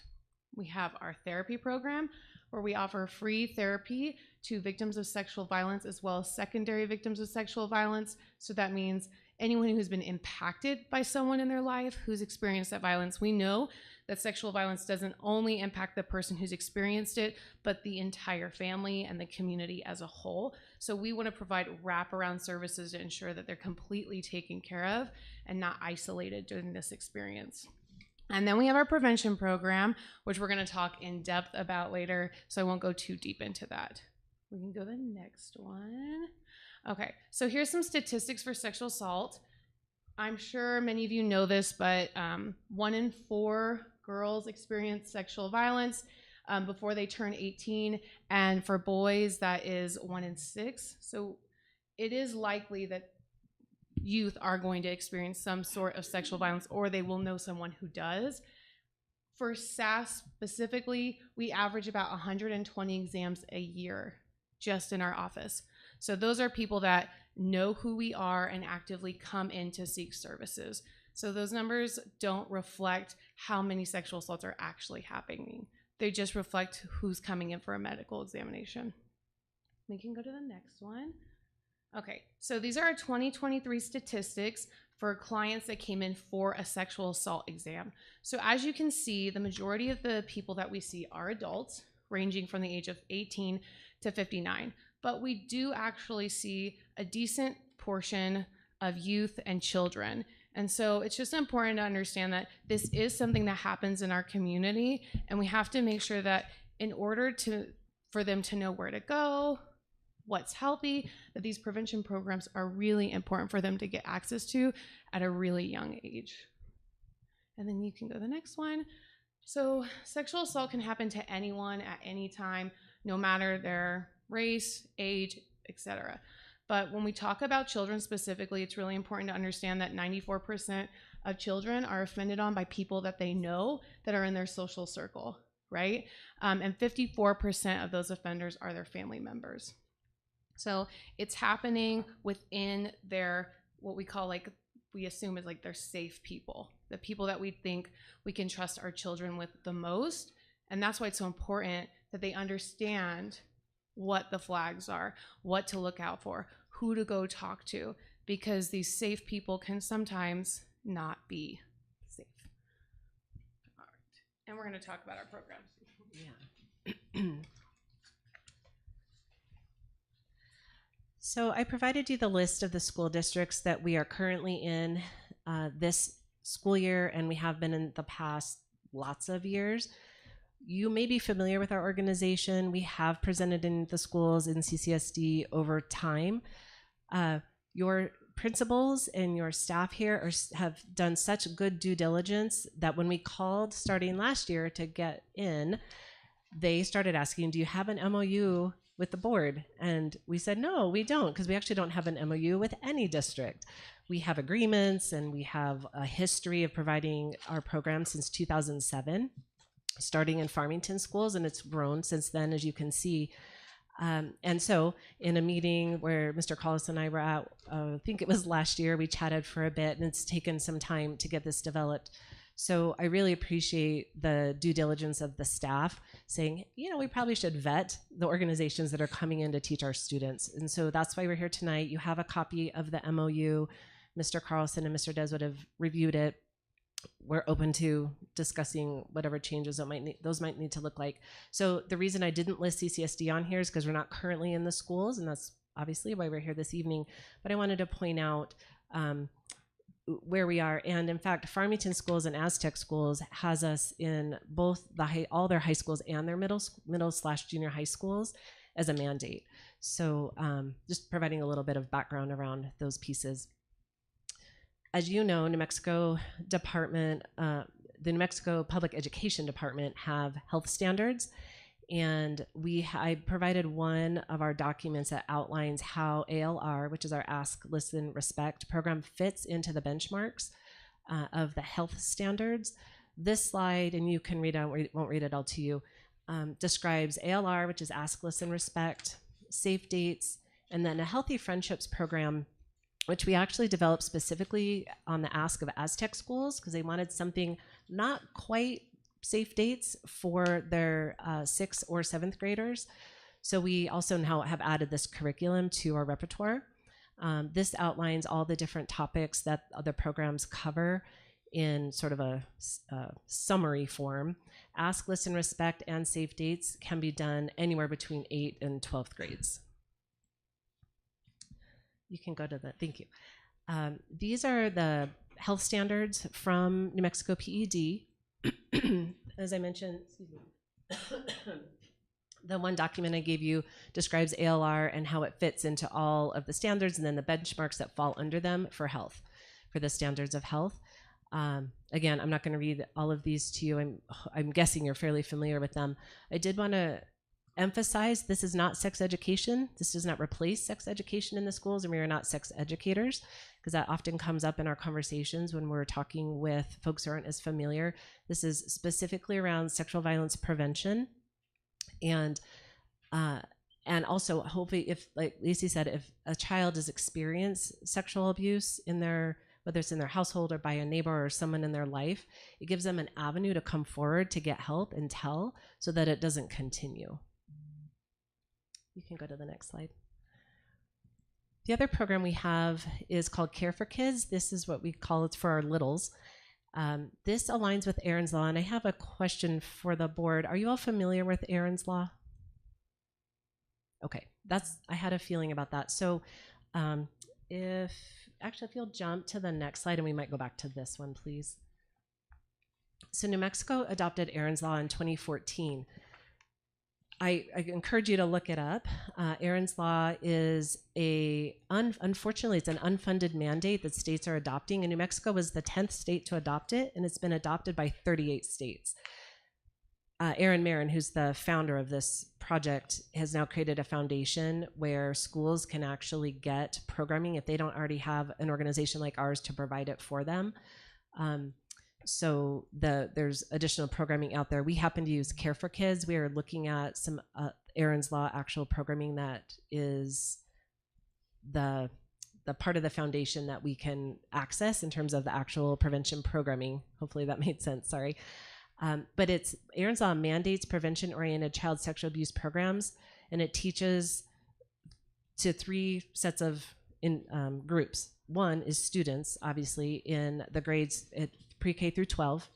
We have our therapy program where we offer free therapy to victims of sexual violence as well as secondary victims of sexual violence. So that means anyone who's been impacted by someone in their life who's experienced that violence. We know that sexual violence doesn't only impact the person who's experienced it, but the entire family and the community as a whole. So we want to provide wraparound services to ensure that they're completely taken care of and not isolated during this experience. And then we have our prevention program, which we're going to talk in depth about later, so I won't go too deep into that. We can go to the next one. Okay, so here's some statistics for sexual assault. I'm sure many of you know this, but 1 in 4 girls experience sexual violence before they turn 18, and for boys, that is 1 in 6. So it is likely that youth are going to experience some sort of sexual violence, or they will know someone who does. For SAS specifically, we average about 120 exams a year just in our office. So those are people that know who we are and actively come in to seek services. So those numbers don't reflect how many sexual assaults are actually happening. They just reflect who's coming in for a medical examination. We can go to the next one. Okay, so these are our 2023 statistics for clients that came in for a sexual assault exam. So as you can see, the majority of the people that we see are adults, ranging from the age of 18 to 59. But we do actually see a decent portion of youth and children. And so it's just important to understand that this is something that happens in our community, and we have to make sure that in order for them to know where to go, what's healthy, that these prevention programs are really important for them to get access to at a really young age. And then you can go to the next one. So sexual assault can happen to anyone at any time, no matter their race, age, etc. But when we talk about children specifically, it's really important to understand that 94% of children are offended on by people that they know that are in their social circle, right? And 54% of those offenders are their family members. So it's happening within their, what we call we assume is their safe people, the people that we think we can trust our children with the most. And that's why it's so important that they understand what the flags are, what to look out for, who to go talk to, because these safe people can sometimes not be safe. All right. And we're going to talk about our programs. Yeah. So I provided you the list of the school districts that we are currently in this school year, and we have been in the past lots of years. You may be familiar with our organization. We have presented in the schools in CCSD over time. Your principals and your staff here have done such good due diligence that when we called starting last year to get in, they started asking, do you have an MOU with the board? And we said, no, we don't, because we actually don't have an MOU with any district. We have agreements and we have a history of providing our program since 2007, starting in Farmington schools, and it's grown since then, as you can see. And so in a meeting where Mr. Collis and I were at, I think it was last year, we chatted for a bit, and it's taken some time to get this developed. So I really appreciate the due diligence of the staff saying, we probably should vet the organizations that are coming in to teach our students. And so that's why we're here tonight. You have a copy of the MOU. Mr. Carlson and Mr. Deswood have reviewed it. We're open to discussing whatever changes those might need to look like. So the reason I didn't list CCSD on here is because we're not currently in the schools, and that's obviously why we're here this evening. But I wanted to point out where we are. And in fact, Farmington Schools and Aztec Schools has us in both all their high schools and their middle/junior high schools as a mandate. So just providing a little bit of background around those pieces. As you know, New Mexico Department, the New Mexico Public Education Department have health standards, and I provided one of our documents that outlines how ALR, which is our Ask, Listen, Respect program, fits into the benchmarks of the health standards. This slide, and you can read it, I won't read it all to you, describes ALR, which is Ask, Listen, Respect, Safe Dates, and then a Healthy Friendships program, which we actually developed specifically on the ask of Aztec schools because they wanted something not quite safe dates for their 6th or 7th graders. So we also now have added this curriculum to our repertoire. This outlines all the different topics that other programs cover in sort of a summary form. Ask, Listen, Respect, and Safe Dates can be done anywhere between 8th and 12th grades. You can go to the, thank you. These are the health standards from New Mexico PED. As I mentioned, excuse me. The one document I gave you describes ALR and how it fits into all of the standards and then the benchmarks that fall under them for health, for the standards of health. Again, I'm not going to read all of these to you. I'm guessing you're fairly familiar with them. I did want to emphasize this is not sex education. This does not replace sex education in the schools, and we are not sex educators, because that often comes up in our conversations when we're talking with folks who aren't as familiar. This is specifically around sexual violence prevention. And also hopefully, if, like Lacey said, if a child has experienced sexual abuse in their, whether it's in their household or by a neighbor or someone in their life, it gives them an avenue to come forward to get help and tell so that it doesn't continue. You can go to the next slide. The other program we have is called Care for Kids. This is what we call it for our littles. This aligns with Aaron's Law, and I have a question for the board. Are you all familiar with Aaron's Law? Okay, I had a feeling about that. So if you'll jump to the next slide, and we might go back to this one, please. So New Mexico adopted Aaron's Law in 2014. I encourage you to look it up. Aaron's Law is unfortunately, it's an unfunded mandate that states are adopting, and New Mexico was the 10th state to adopt it, and it's been adopted by 38 states. Aaron Marin, who's the founder of this project, has now created a foundation where schools can actually get programming if they don't already have an organization like ours to provide it for them. So there's additional programming out there. We happen to use Care for Kids. We are looking at some Aaron's Law actual programming that is the part of the foundation that we can access in terms of the actual prevention programming. Hopefully that made sense, sorry. But it's Aaron's Law mandates prevention-oriented child sexual abuse programs, and it teaches to 3 sets of groups. One is students, obviously, in the grades at pre-K through 12,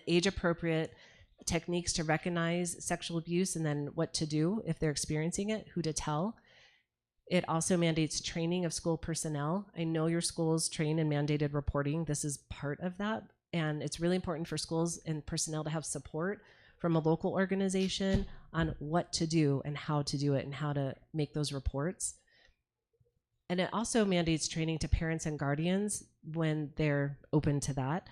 age-appropriate techniques to recognize sexual abuse and then what to do if they're experiencing it, who to tell. It also mandates training of school personnel. I know your schools train in mandated reporting. This is part of that, and it's really important for schools and personnel to have support from a local organization on what to do and how to do it and how to make those reports. And it also mandates training to parents and guardians when they're open to that.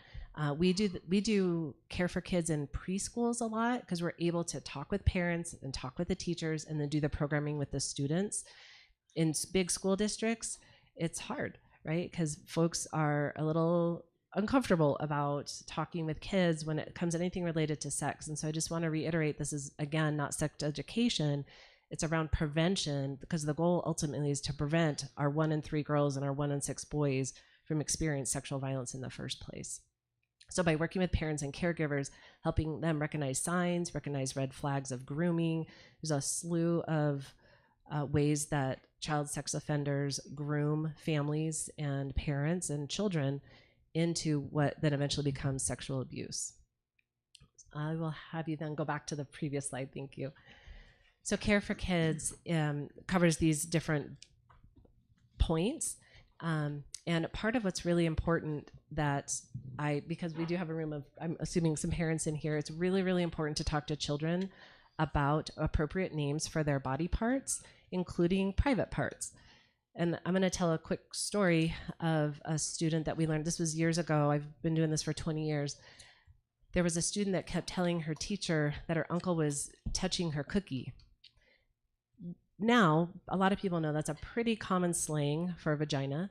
We do Care for Kids in preschools a lot because we're able to talk with parents and talk with the teachers and then do the programming with the students. In big school districts, it's hard, right? Because folks are a little uncomfortable about talking with kids when it comes to anything related to sex. And so I just want to reiterate, this is, again, not sex education. It's around prevention, because the goal ultimately is to prevent our 1 in 3 girls and our 1 in 6 boys from experiencing sexual violence in the first place. So by working with parents and caregivers, helping them recognize signs, recognize red flags of grooming, there's a slew of ways that child sex offenders groom families and parents and children into what then eventually becomes sexual abuse. I will have you then go back to the previous slide, thank you. So Care for Kids covers these different points. And part of what's really important because we do have a room of, I'm assuming, some parents in here, it's really, really important to talk to children about appropriate names for their body parts, including private parts. And I'm going to tell a quick story of a student that we learned. This was years ago. I've been doing this for 20 years. There was a student that kept telling her teacher that her uncle was touching her cookie. Now, a lot of people know that's a pretty common slang for a vagina.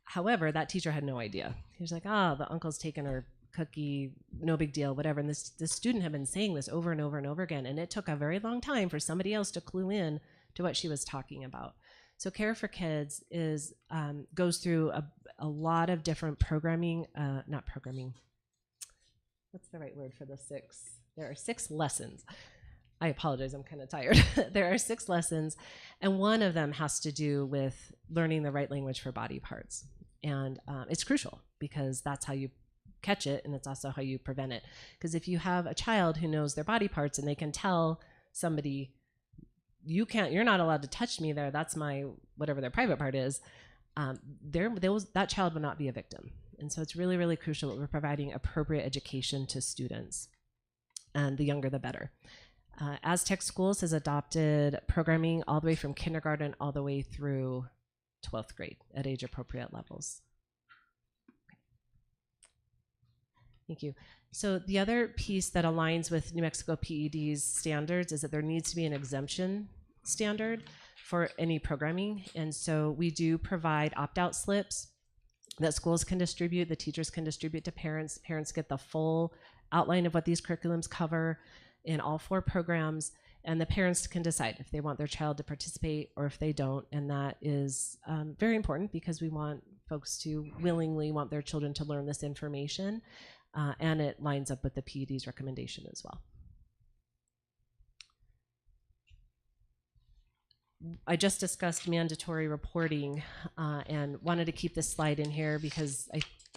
However, that teacher had no idea. He was like, the uncle's taking her cookie, no big deal, whatever. And this student had been saying this over and over and over again, and it took a very long time for somebody else to clue in to what she was talking about. So Care for Kids is goes through a lot of different programming, not programming. What's the right word for the 6? There are 6 lessons. I apologize, I'm kind of tired. There are 6 lessons, and one of them has to do with learning the right language for body parts. And it's crucial because that's how you catch it, and it's also how you prevent it. Because if you have a child who knows their body parts and they can tell somebody, you're not allowed to touch me there, that's my, whatever their private part is, that child will not be a victim. And so it's really, really crucial that we're providing appropriate education to students, and the younger the better. Aztec Schools has adopted programming all the way from kindergarten all the way through 12th grade at age appropriate levels. Thank you. So the other piece that aligns with New Mexico PED's standards is that there needs to be an exemption standard for any programming. And so we do provide opt-out slips that schools can distribute, the teachers can distribute to parents. Parents get the full outline of what these curriculums cover in all 4 programs, and the parents can decide if they want their child to participate or if they don't. And that is very important because we want folks to willingly want their children to learn this information, and it lines up with the PED's recommendation as well. I just discussed mandatory reporting and wanted to keep this slide in here because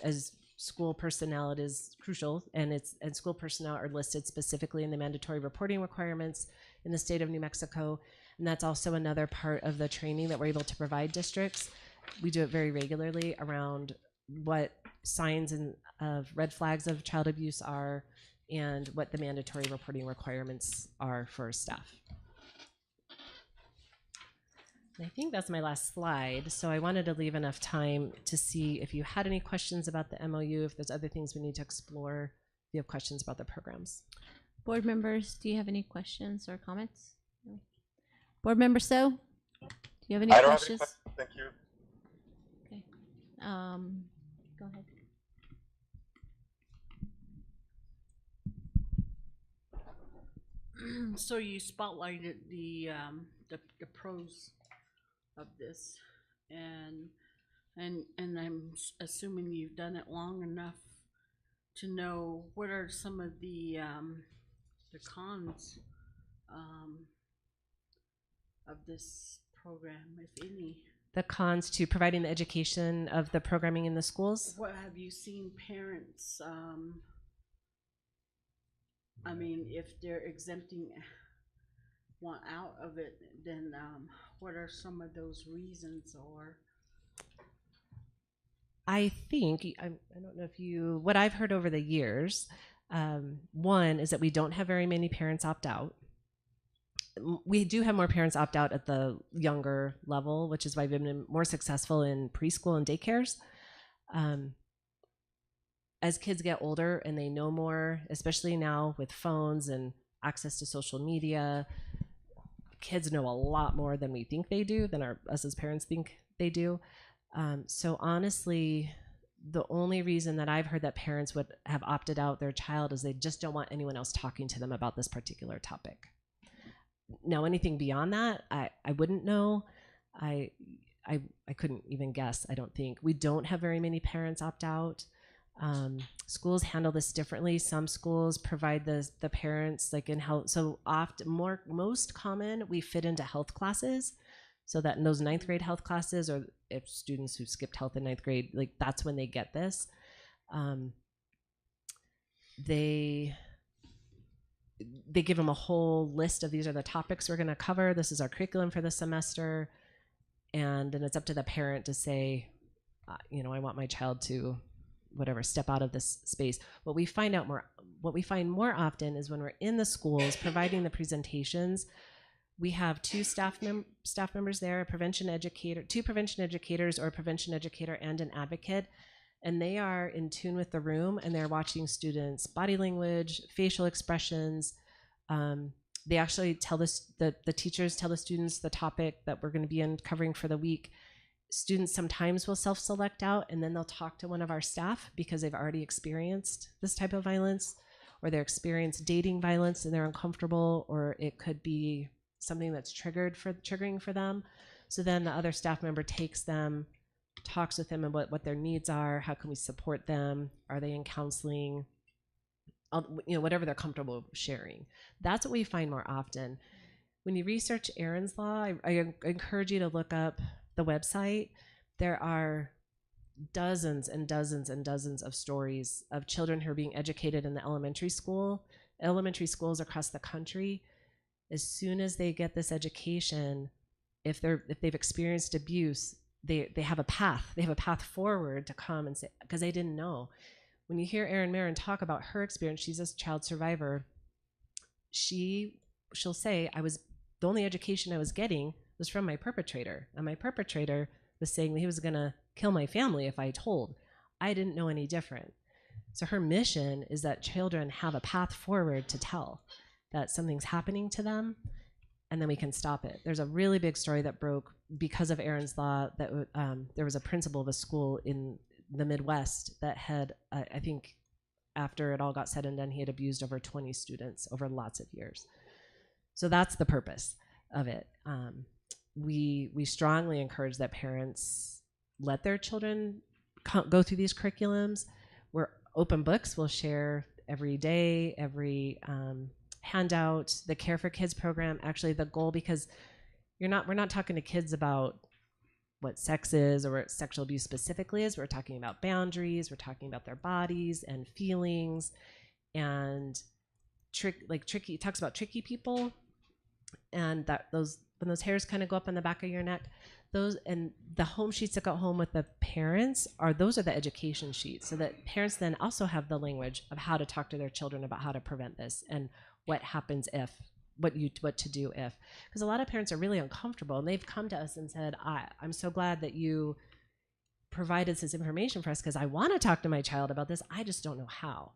as school personnel, it is crucial, and school personnel are listed specifically in the mandatory reporting requirements in the state of New Mexico, and that's also another part of the training that we're able to provide districts. We do it very regularly around what signs of red flags of child abuse are and what the mandatory reporting requirements are for staff. I think that's my last slide, so I wanted to leave enough time to see if you had any questions about the MOU, if there's other things we need to explore, if you have questions about the programs. Board members, do you have any questions or comments? No. Board member So, do you have any questions? Have any questions. Thank you. Okay. Go ahead. So you spotlighted the pros of this, and I'm assuming you've done it long enough to know what are some of the cons of this program, if any. The cons to providing the education of the programming in the schools? What have you seen parents, I mean, if they're exempting one out of it, then what are some of those reasons? Or I think, I don't know if what I've heard over the years, one is that we don't have very many parents opt out. We do have more parents opt out at the younger level, which is why we've been more successful in preschool and daycares. As kids get older and they know more, especially now with phones and access to social media, kids know a lot more than we think they do, than us as parents think they do. So honestly, the only reason that I've heard that parents would have opted out their child is they just don't want anyone else talking to them about this particular topic. Now, anything beyond that, I wouldn't know. I couldn't even guess, I don't think. We don't have very many parents opt out. Schools handle this differently. Some schools provide the parents like in health. So most common, we fit into health classes, so that in those 9th grade health classes, or if students who skipped health in 9th grade, like that's when they get this. They give them a whole list of these are the topics we're going to cover. This is our curriculum for the semester, and then it's up to the parent to say, I want my child to whatever, step out of this space. What we find more often is when we're in the schools providing the presentations, we have 2 staff members there, two prevention educators, or a prevention educator and an advocate, and they are in tune with the room, and they're watching students' body language, facial expressions. They actually tell the teachers tell the students the topic that we're going to be covering for the week. students sometimes will self-select out, and then they'll talk to one of our staff because they've already experienced this type of violence, or they're experienced dating violence and they're uncomfortable, or it could be something that's triggering for them. So then the other staff member takes them, talks with them about what their needs are, how can we support them, are they in counseling, whatever they're comfortable sharing. That's what we find more often. When you research Aaron's Law, I encourage you to look up the website. There are dozens and dozens and dozens of stories of children who are being educated in the elementary schools across the country. As soon as they get this education, if they've experienced abuse, they have a path forward to come and say, because they didn't know. When you hear Erin Marin talk about her experience, she's a child survivor. She'll say, the only education I was getting was from my perpetrator, and my perpetrator was saying that he was going to kill my family if I told. I didn't know any different. So her mission is that children have a path forward to tell that something's happening to them, and then we can stop it. There's a really big story that broke because of Aaron's Law, that there was a principal of a school in the Midwest that had, I think after it all got said and done, he had abused over 20 students over lots of years. So that's the purpose of it. We strongly encourage that parents let their children go through these curriculums. We're open books. We'll share every day, every handout. The Care for Kids program, actually the goal, because we're not talking to kids about what sex is or what sexual abuse specifically is. We're talking about boundaries. We're talking about their bodies and feelings, and tricky. It talks about tricky people, and that when those hairs kind of go up on the back of your neck, those, and the home sheets that go home with the parents those are the education sheets, so that parents then also have the language of how to talk to their children about how to prevent this and what happens if, what to do if, because a lot of parents are really uncomfortable, and they've come to us and said, I'm so glad that you provided this information for us, because I want to talk to my child about this, I just don't know how.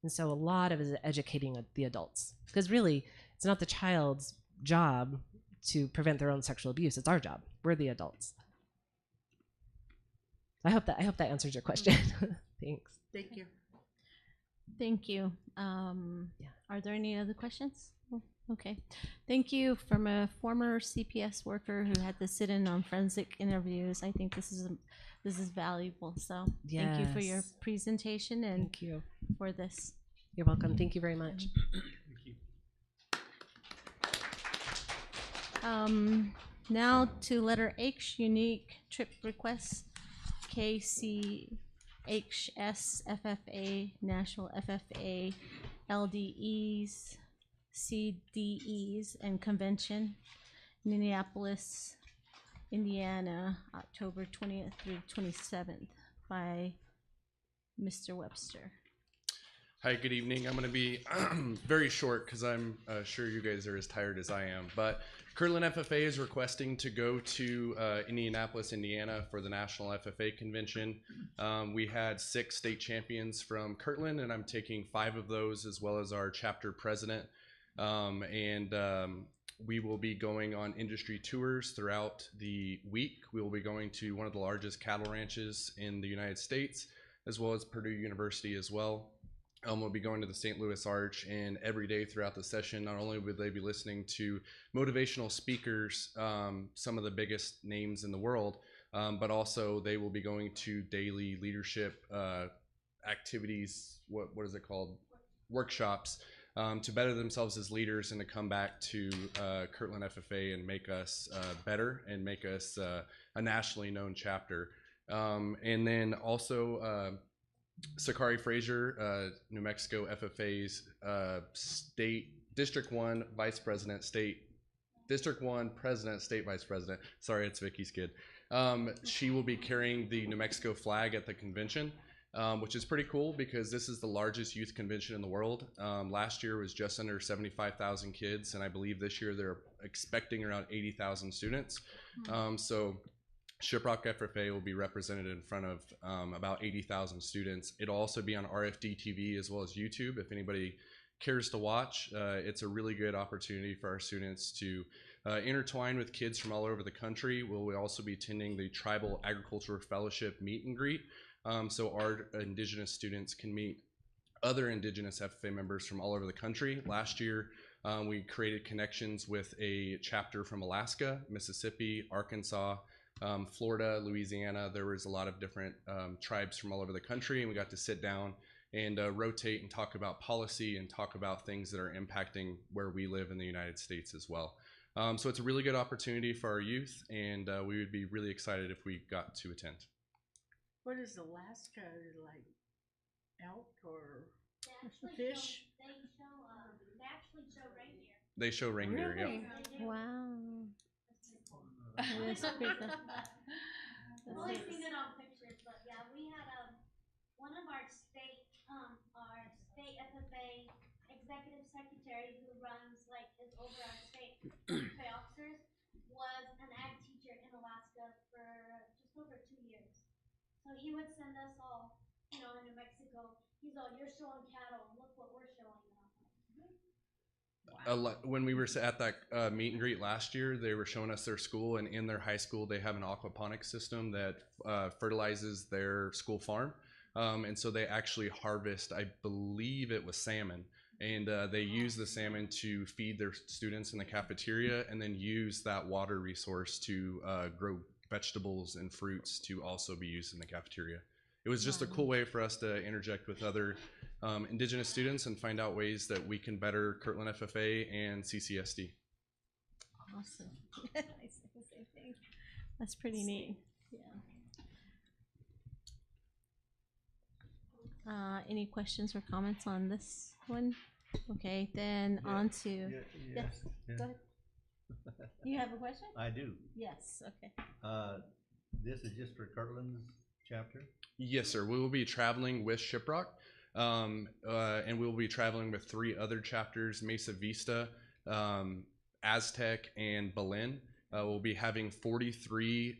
And so a lot of it is educating the adults, because really it's not the child's job to prevent their own sexual abuse. It's our job. We're the adults. I hope that answers your question. Thanks. Thank you. Thank you. Are there any other questions? Okay. Thank you. From a former CPS worker who had to sit in on forensic interviews, I think this is valuable. So thank you for your Yes. presentation and Thank you for this. You're welcome. Thank you very much. Now to letter H, unique trip requests, KCHS, FFA, National FFA, LDEs, CDEs, and convention, Minneapolis, Indiana, October 20th through 27th, by Mr. Webster. Hi, good evening. I'm going to be very short because I'm sure you guys are as tired as I am. But Kirtland FFA is requesting to go to Indianapolis, Indiana for the National FFA Convention. We had 6 state champions from Kirtland, and I'm taking 5 of those, as well as our chapter president. We will be going on industry tours throughout the week. We will be going to one of the largest cattle ranches in the United States, as well as Purdue University as well. We'll be going to the St. Louis Arch, and every day throughout the session, not only would they be listening to motivational speakers, some of the biggest names in the world, but also they will be going to daily leadership activities, what is it called? Workshops, to better themselves as leaders and to come back to Kirtland FFA and make us better and make us a nationally known chapter. And then also Sakari Frazier, New Mexico FFA's District 1 President, State Vice President. Sorry, it's Vicky's kid. She will be carrying the New Mexico flag at the convention, which is pretty cool because this is the largest youth convention in the world. Last year was just under 75,000 kids, and I believe this year they're expecting around 80,000 students. So Shiprock FFA will be represented in front of about 80,000 students. It'll also be on RFD TV as well as YouTube if anybody cares to watch. It's a really good opportunity for our students to Intertwined with kids from all over the country, we'll also be attending the Tribal Agriculture Fellowship meet and greet. So our Indigenous students can meet other Indigenous FFA members from all over the country. Last year, we created connections with a chapter from Alaska, Mississippi, Arkansas, Florida, Louisiana. There was a lot of different tribes from all over the country, and we got to sit down and rotate and talk about policy and talk about things that are impacting where we live in the United States as well. So it's a really good opportunity for our youth, and we would be really excited if we got to attend. What is Alaska like? Elk or fish? They actually show reindeer. They show reindeer, Really? yeah. Wow. That's pretty cool. I've only seen it on pictures, but yeah, we had one of our state FFA executive secretary who runs is over our state FFA officers was an ag teacher in Alaska for just over 2 years. So he would send us all, into Mexico. He's all, you're showing cattle. Look what we're showing. When we were at that meet and greet last year, they were showing us their school, and in their high school they have an aquaponics system that fertilizes their school farm, and so they actually harvest, I believe it was salmon, and they use the salmon to feed their students in the cafeteria, and then use that water resource to grow vegetables and fruits to also be used in the cafeteria. It was just a cool way for us to interject with other Indigenous students and find out ways that we can better Kirtland FFA and CCSD. Awesome. I say the same thing. That's pretty neat. Yeah. Any questions or comments on this one? Okay, then on to yes. Go ahead. You have a question? I do. Yes. Okay. This is just for Kirtland's chapter? Yes, sir. We will be traveling with Shiprock, and we will be traveling with 3 other chapters: Mesa Vista, Aztec, and Belen. We'll be having 43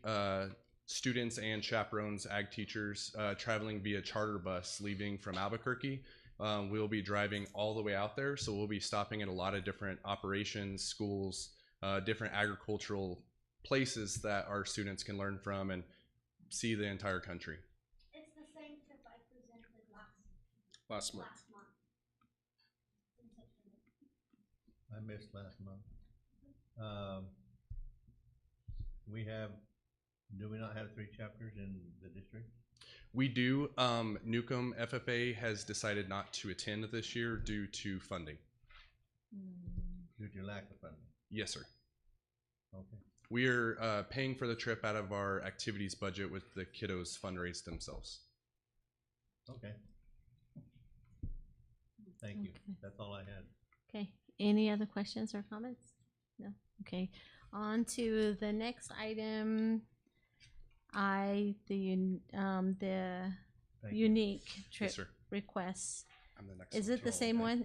students and chaperones, ag teachers, traveling via charter bus leaving from Albuquerque. We'll be driving all the way out there, so we'll be stopping at a lot of different operations, schools, different agricultural places that our students can learn from and see the entire country. It's the same trip I presented last month. I missed last month. Do we not have 3 chapters in the district? We do. Newcomb FFA has decided not to attend this year due to funding. Due to lack of funding? Yes, sir. Okay. We are paying for the trip out of our activities budget with the kiddos fundraise themselves. Okay. Thank you. That's all I had. Okay. Any other questions or comments? No. Okay. On to the next item. The unique trip Yes, sir. requests. I'm the next Is one it the to same roll. one?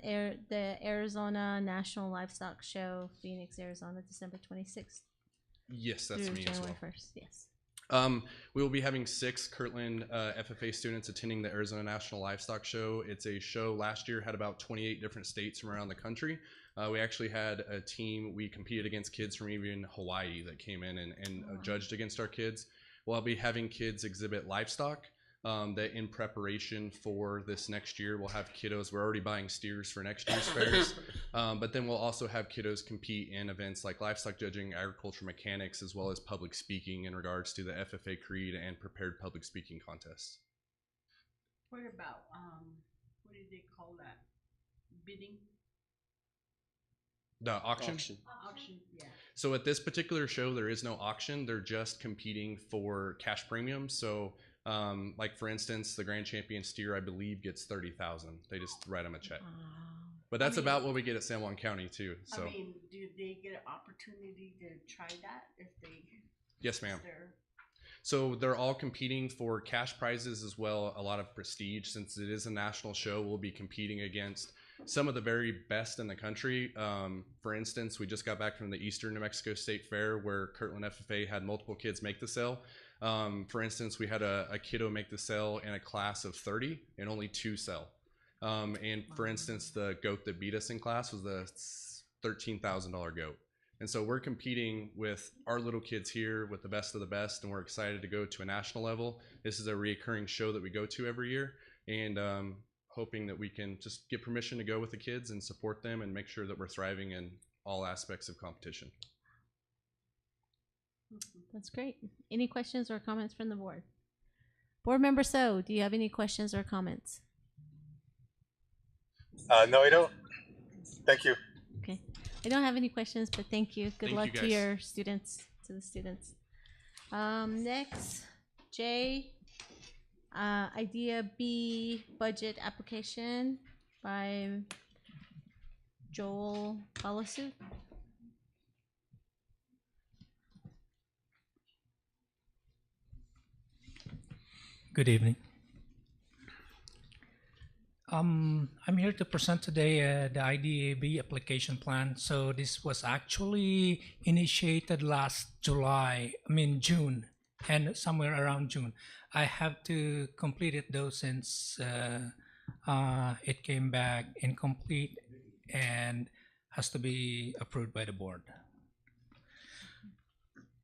The Arizona National Livestock Show, Phoenix, Arizona, December 26th. Yes, that's through me as January well. 1st. Yes. We will be having 6 Kirtland FFA students attending the Arizona National Livestock Show. It's a show last year had about 28 different states from around the country. We actually had a team, we competed against kids from even Hawaii that came in and judged against our kids. We'll be having kids exhibit livestock that in preparation for this next year, we'll have kiddos. We're already buying steers for next year's fairs, but then we'll also have kiddos compete in events like livestock judging, agriculture mechanics, as well as public speaking in regards to the FFA creed and prepared public speaking contests. What about what do they call that? Bidding? The auction? Auction, yeah. So at this particular show, there is no auction. They're just competing for cash premiums. So like for instance, the grand champion steer, I believe, gets $30,000. They just write them a check. But that's about what we get at San Juan County too. So I mean, do they get an opportunity to try that if they? Yes, ma'am. So they're all competing for cash prizes as well, a lot of prestige. Since it is a national show, we'll be competing against some of the very best in the country. For instance, we just got back from the Eastern New Mexico State Fair where Kirtland FFA had multiple kids make the sale. For instance, we had a kiddo make the sale in a class of 30 and only 2 sell. And for instance, the goat that beat us in class was the $13,000 goat. And so we're competing with our little kids here with the best of the best, and we're excited to go to a national level. This is a reoccurring show that we go to every year, and hoping that we can just get permission to go with the kids and support them and make sure that we're thriving in all aspects of competition. That's great. Any questions or comments from the board? Board Member So, do you have any questions or comments? No, I don't. Thank you. Okay. I don't have any questions, but thank you. Good Thank luck you, to guys. your students, to the students. Next, J, idea B, budget application by Joel Balasu. Good evening. I'm here to present today the IDAB application plan. So this was actually initiated last June, and somewhere around June. I have to complete it though, since it came back incomplete and has to be approved by the board.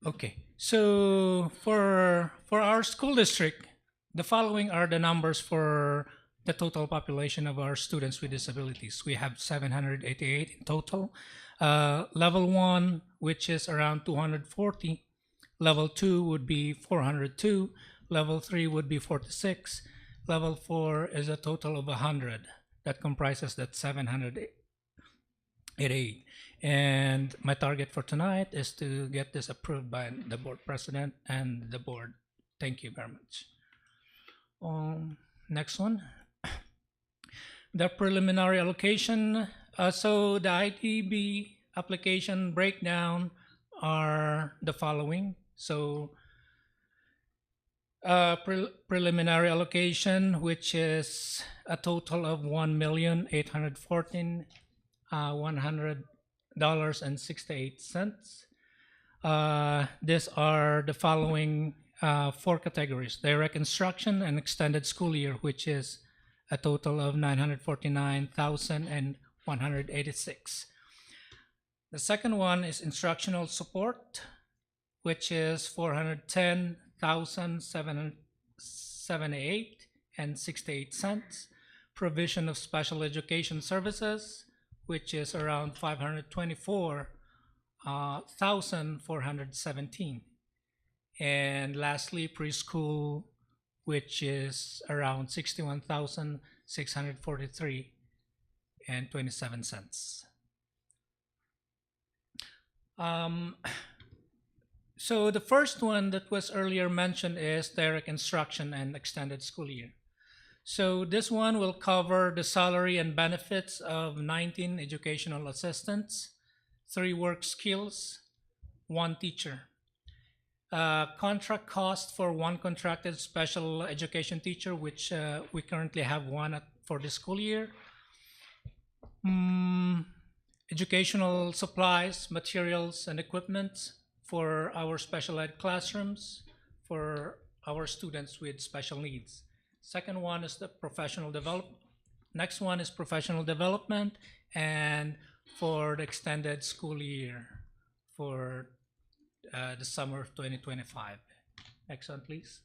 Okay, so for our school district, the following are the numbers for the total population of our students with disabilities. We have 788 in total. Level 1, which is around 240. Level 2 would be 402. Level 3 would be 46. Level 4 is a total of 100. That comprises that 788. And my target for tonight is to get this approved by the board president and the board. Thank you very much. Next one. The preliminary allocation. So the IDB application breakdown are the following. So preliminary allocation, which is a total of $1,814,100.68. These are the following 4 categories: direct instruction and extended school year, which is a total of $949,186. The second one is instructional support, which is $410,778.68. Provision of special education services, which is around $524,417. And lastly, preschool, which is around $61,643.27. So the first one that was earlier mentioned is direct instruction and extended school year. So this one will cover the salary and benefits of 19 educational assistants, 3 work skills, 1 teacher. Contract cost for 1 contracted special education teacher, which we currently have 1 for the school year. Educational supplies, materials, and equipment for our special ed classrooms for our students with special needs. Second one is the professional development. Next one is professional development, and for the extended school year for the summer of 2025. Next one, please.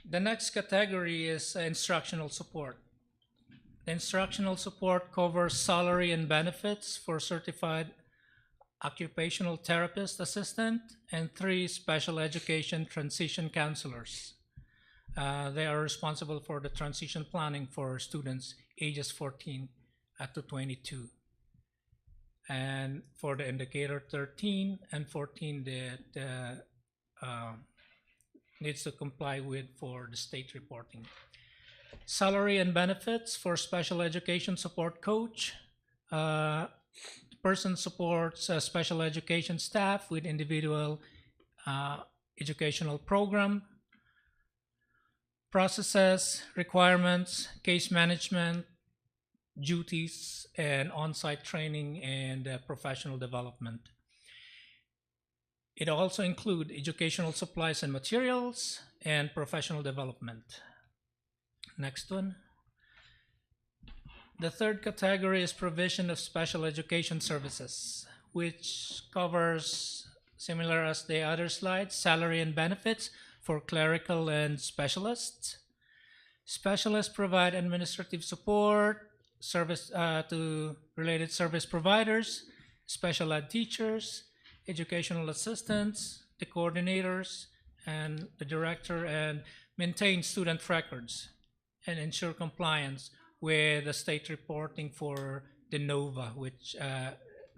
The next category is instructional support. The instructional support covers salary and benefits for certified occupational therapist assistant and 3 special education transition counselors. They are responsible for the transition planning for students ages 14 to 22. And for the indicator 13 and 14 that needs to comply with for the state reporting. Salary and benefits for special education support coach. Person supports special education staff with individual educational program. Processes, requirements, case management, duties, and on-site training and professional development. It also includes educational supplies and materials and professional development. Next one. The third category is provision of special education services, which covers, similar as the other slides, salary and benefits for clerical and specialists. Specialists provide administrative support, service to related service providers, special ed teachers, educational assistants, the coordinators, and the director, and maintain student records and ensure compliance with the state reporting for the NOVA, which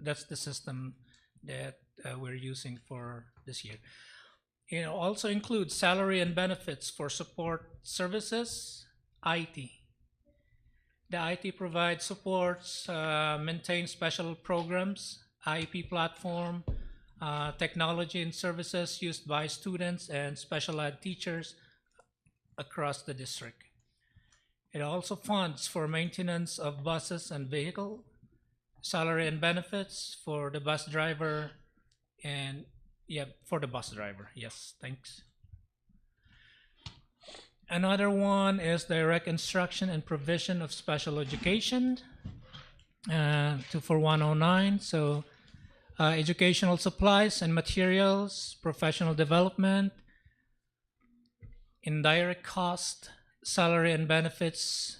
that's the system that we're using for this year. It also includes salary and benefits for support services, IT. The IT provides supports, maintains special programs, IEP platform, technology and services used by students and special ed teachers across the district. It also funds for maintenance of buses and vehicle, salary and benefits for the bus driver, and for the bus driver. Yes, thanks. Another one is direct instruction and provision of special education, 24109. So educational supplies and materials, professional development, indirect cost, salary and benefits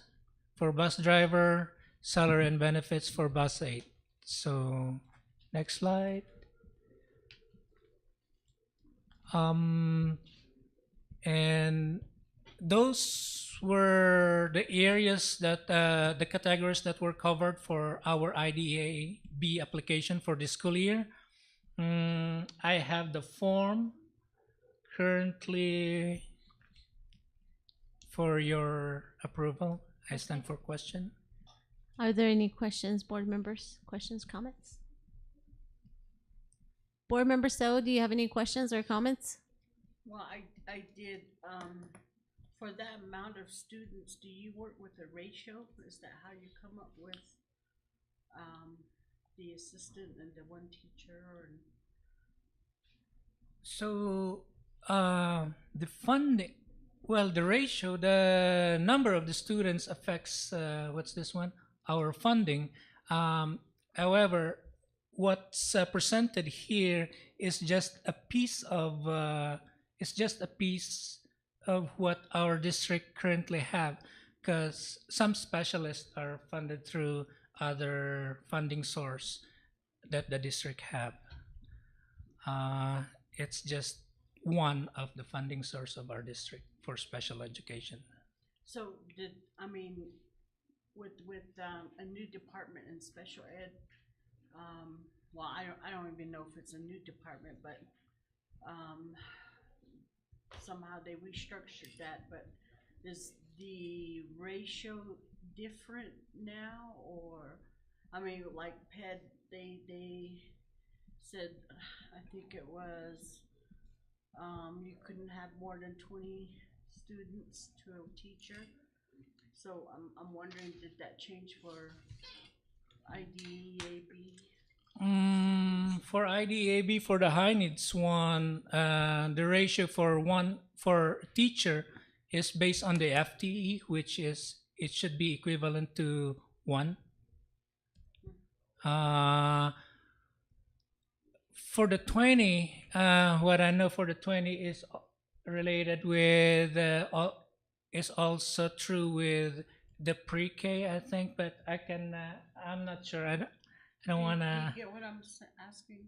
for bus driver, salary and benefits for bus aide. So next slide. And those were the areas that the categories that were covered for our IDEA-B application for this school year. I have the form currently for your approval. I stand for question. Are there any questions, board members? Questions, comments? Board member So, do you have any questions or comments? Well, I did, for that amount of students, do you work with a ratio? Is that how you come up with, the assistant and the one teacher? Or? So, the funding, well, the ratio, the number of the students affects, what's this one? Our funding. However, what's presented here is just a piece of what our district currently have, because some specialists are funded through other funding source that the district have. It's just one of the funding source of our district for special education. So with a new department in special ed, well, I don't even know if it's a new department, but somehow they restructured that. But is the ratio different now, or like PED, they said, I think it was, you couldn't have more than 20 students to a teacher. So I'm wondering, did that change for IDEA-B? For IDEA-B, for the high needs one, the ratio for teacher is based on the FTE, which is, it should be equivalent to 1. For the 20, what I know for the 20 is related with, is also true with the pre-K, I think, but I'm not sure. I don't want to. Do you get what I'm asking,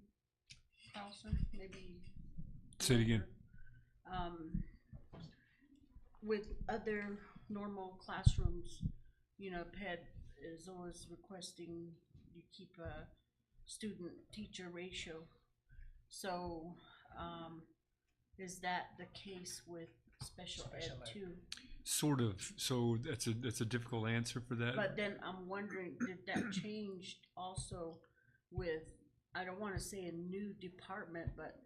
Carlson? Maybe. Say it again. With other normal classrooms, PED is always requesting you keep a student-teacher ratio. So, is that the case with special ed too? Sort of. So that's a difficult answer for that. But then I'm wondering, did that change also with, I don't want to say a new department, but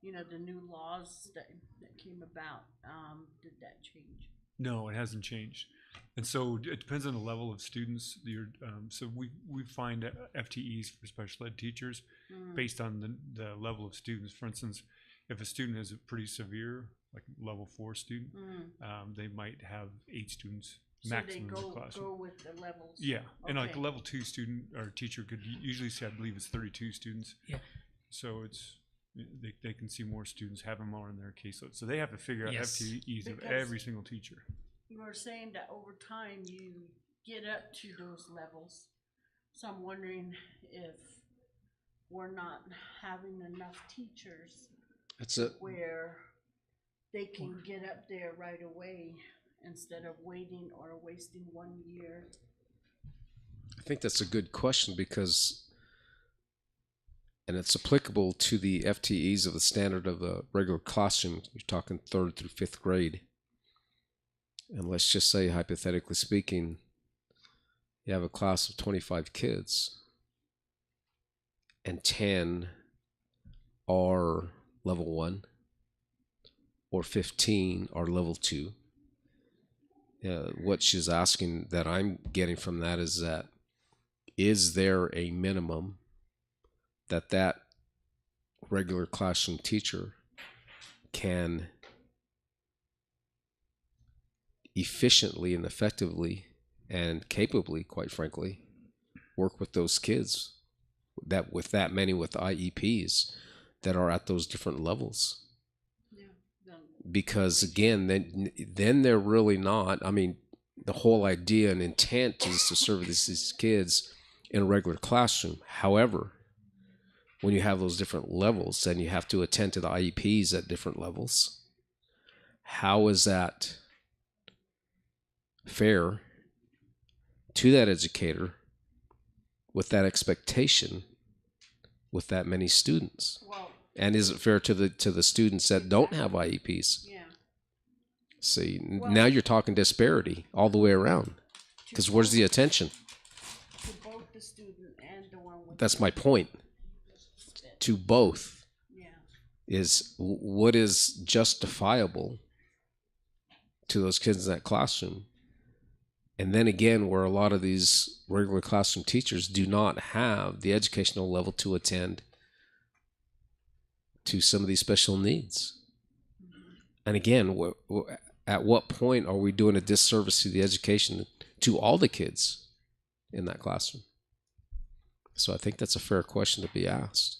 the new laws that came about, did that change? No, it hasn't changed. And so it depends on the level of students. So we find FTEs for special ed teachers based on the level of students. For instance, if a student is a pretty severe, like level 4 student, they might have 8 students maximum in the Go classroom. with the levels. Yeah, and like a Okay. level 2 student or teacher could usually see, I believe it's 32 students. Yeah. So they can see more students, have them more in their caseload. So they have to figure out Yes. FTEs of Because- every single teacher. You were saying that over time you get up to those levels. So I'm wondering if we're not having enough teachers That's it. where they can get up there right away instead of waiting or wasting 1 year. I think that's a good question because, and it's applicable to the FTEs of the standard of the regular classroom. You're talking 3rd through 5th grade. And let's just say, hypothetically speaking, you have a class of 25 kids and 10 are level 1 or 15 are level 2. What she's asking that I'm getting from that is there a minimum that regular classroom teacher can efficiently and effectively and capably, quite frankly, work with those kids with that many with IEPs that are at those different levels? Because again, then they're really not. I mean, the whole idea and intent is to serve these kids in a regular classroom. However, when you have those different levels, then you have to attend to the IEPs at different levels. How is that fair to that educator with that expectation with that many students? And is it fair to the students that don't have IEPs? Yeah. See, now you're talking disparity all the way around. Because where's the attention? To both the student and the one with. That's my point. To both. Yeah. Is what is justifiable to those kids in that classroom. And then again, where a lot of these regular classroom teachers do not have the educational level to attend to some of these special needs. And again, at what point are we doing a disservice to the education to all the kids in that classroom? So I think that's a fair question to be asked.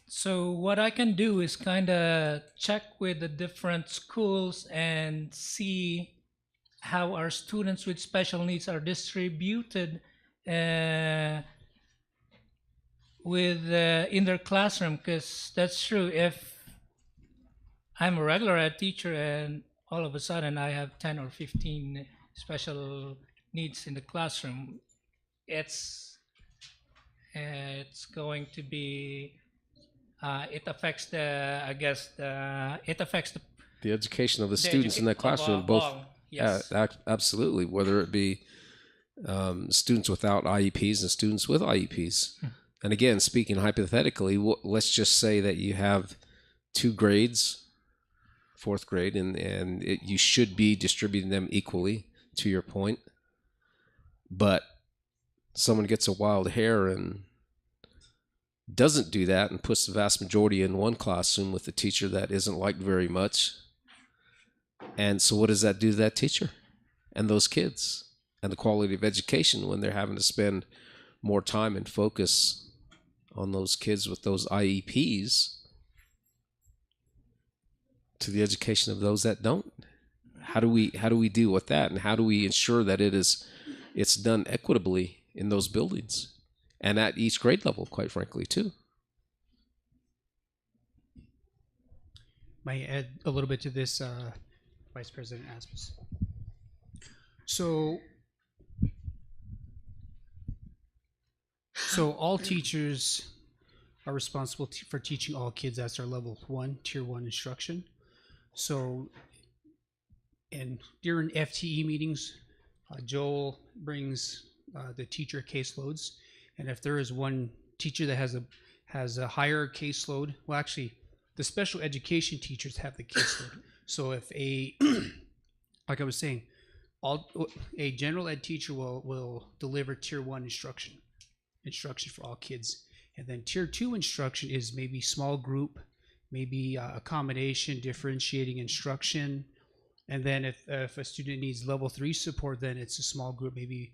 So what I can do is kind of check with the different schools and see how our students with special needs are distributed in their classroom, because that's true. If I'm a regular ed teacher and all of a sudden I have 10 or 15 special needs in the classroom, it's going to be it affects the education of the students in that classroom, both. Yes. Absolutely, whether it be students without IEPs and students with IEPs. And again, speaking hypothetically, let's just say that you have 2 grades, 4th grade, and you should be distributing them equally, to your point. But someone gets a wild hair and doesn't do that and puts the vast majority in one classroom with a teacher that isn't liked very much. And so what does that do to that teacher and those kids and the quality of education when they're having to spend more time and focus on those kids with those IEPs to the education of those that don't? How do we deal with that, and how do we ensure that it's done equitably in those buildings and at each grade level, quite frankly, too? Might add a little bit to this, Vice President Asmus. So all teachers are responsible for teaching all kids. That's our level 1, tier 1 instruction. So, and during FTE meetings, Joel brings the teacher caseloads, and if there is one teacher that has a higher caseload, well, actually, the special education teachers have the caseload. So if like I was saying, a general ed teacher will deliver tier 1 instruction for all kids, and then tier 2 instruction is maybe small group, maybe accommodation, differentiating instruction, And then if a student needs level 3 support, then it's a small group. Maybe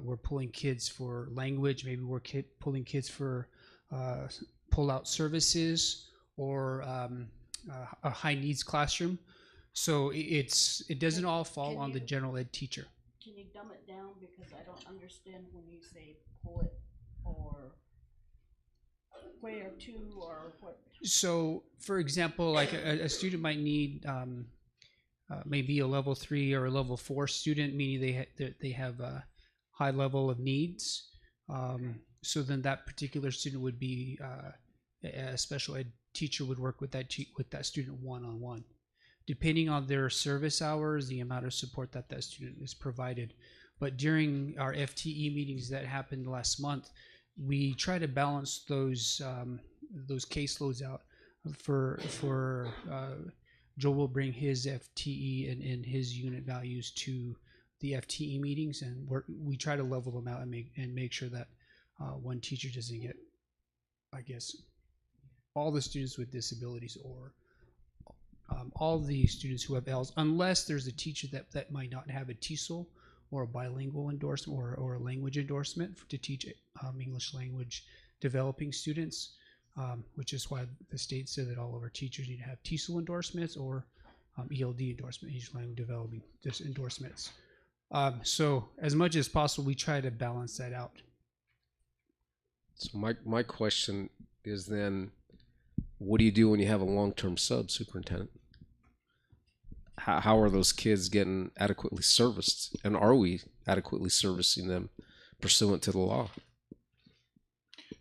we're pulling kids for language. Maybe we're pulling kids for pull-out services or a high needs classroom. So it doesn't all fall on the general ed teacher. Can you dumb it down, because I don't understand when you say pull it or where to or what? So, for example, like a student might need maybe a level 3 or a level 4 student, meaning they have a high level of needs. So then that particular student would be a special ed teacher would work with that student one-on-one, depending on their service hours, the amount of support that student is provided. But during our FTE meetings that happened last month, we try to balance those caseloads out. For Joel will bring his FTE and his unit values to the FTE meetings, and we try to level them out and make sure that one teacher doesn't get, I guess, all the students with disabilities or all the students who have L's, unless there's a teacher that might not have a TESOL or a bilingual endorsement or a language endorsement to teach English language developing students, which is why the state said that all of our teachers need to have TESOL endorsements or ELD endorsement, English language developing endorsements. So as much as possible, we try to balance that out. So my question is then, what do you do when you have a long-term sub, Superintendent? How are those kids getting adequately serviced, and are we adequately servicing them pursuant to the law?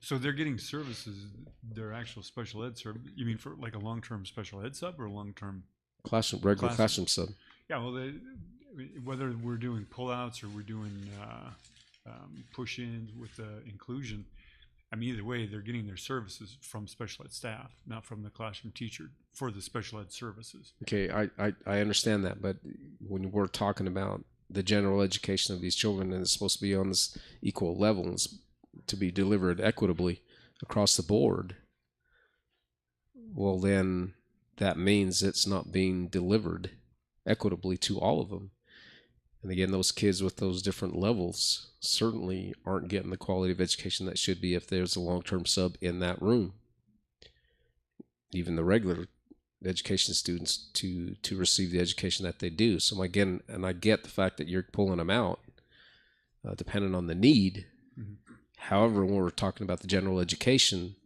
So they're getting services, their actual special ed service. You mean for like a long-term special ed sub or a long-term Regular classroom sub? Yeah, well, whether we're doing pullouts or we're doing push-ins with inclusion, I mean, either way, they're getting their services from special ed staff, not from the classroom teacher for the special ed services. Okay, I understand that, but when we're talking about the general education of these children, and it's supposed to be on this equal level and to be delivered equitably across the board, well, then that means it's not being delivered equitably to all of them. And again, those kids with those different levels certainly aren't getting the quality of education that should be if there's a long-term sub in that room. Even the regular education students to receive the education that they do. So again, and I get the fact that you're pulling them out depending on the need. Mm-hmm. However, when we're talking about the general education,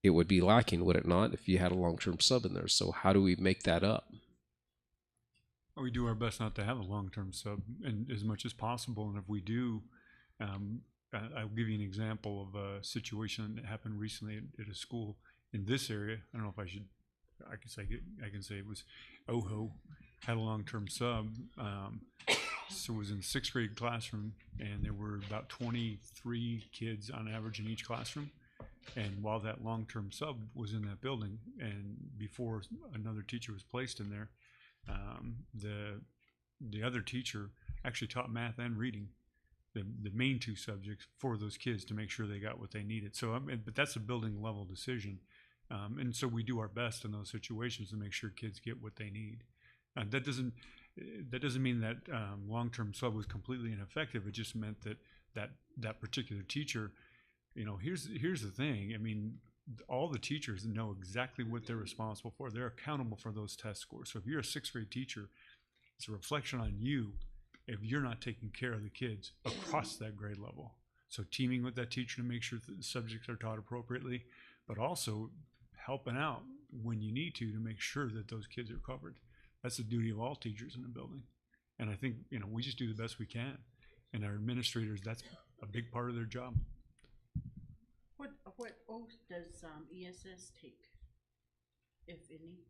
it would be lacking, would it not, if you had a long-term sub in there? So how do we make that up? We do our best not to have a long-term sub, and as much as possible. And if we do, I'll give you an example of a situation that happened recently at a school in this area. I don't know if I can say it was OHO had a long-term sub. So it was in the 6th grade classroom, and there were about 23 kids on average in each classroom. And while that long-term sub was in that building, and before another teacher was placed in there, the other teacher actually taught math and reading, the main 2 subjects, for those kids to make sure they got what they needed. So, but that's a building level decision, and so we do our best in those situations to make sure kids get what they need. That doesn't mean that long-term sub was completely ineffective. It just meant that particular teacher, here's the thing. I mean, all the teachers know exactly what they're responsible for. They're accountable for those test scores. So if you're a 6th grade teacher, it's a reflection on you if you're not taking care of the kids across that grade level. So teaming with that teacher to make sure that the subjects are taught appropriately, but also helping out when you need to make sure that those kids are covered. That's the duty of all teachers in the building. And I think, we just do the best we can. And our administrators, that's a big part of their job. What oath does ESS take, if any?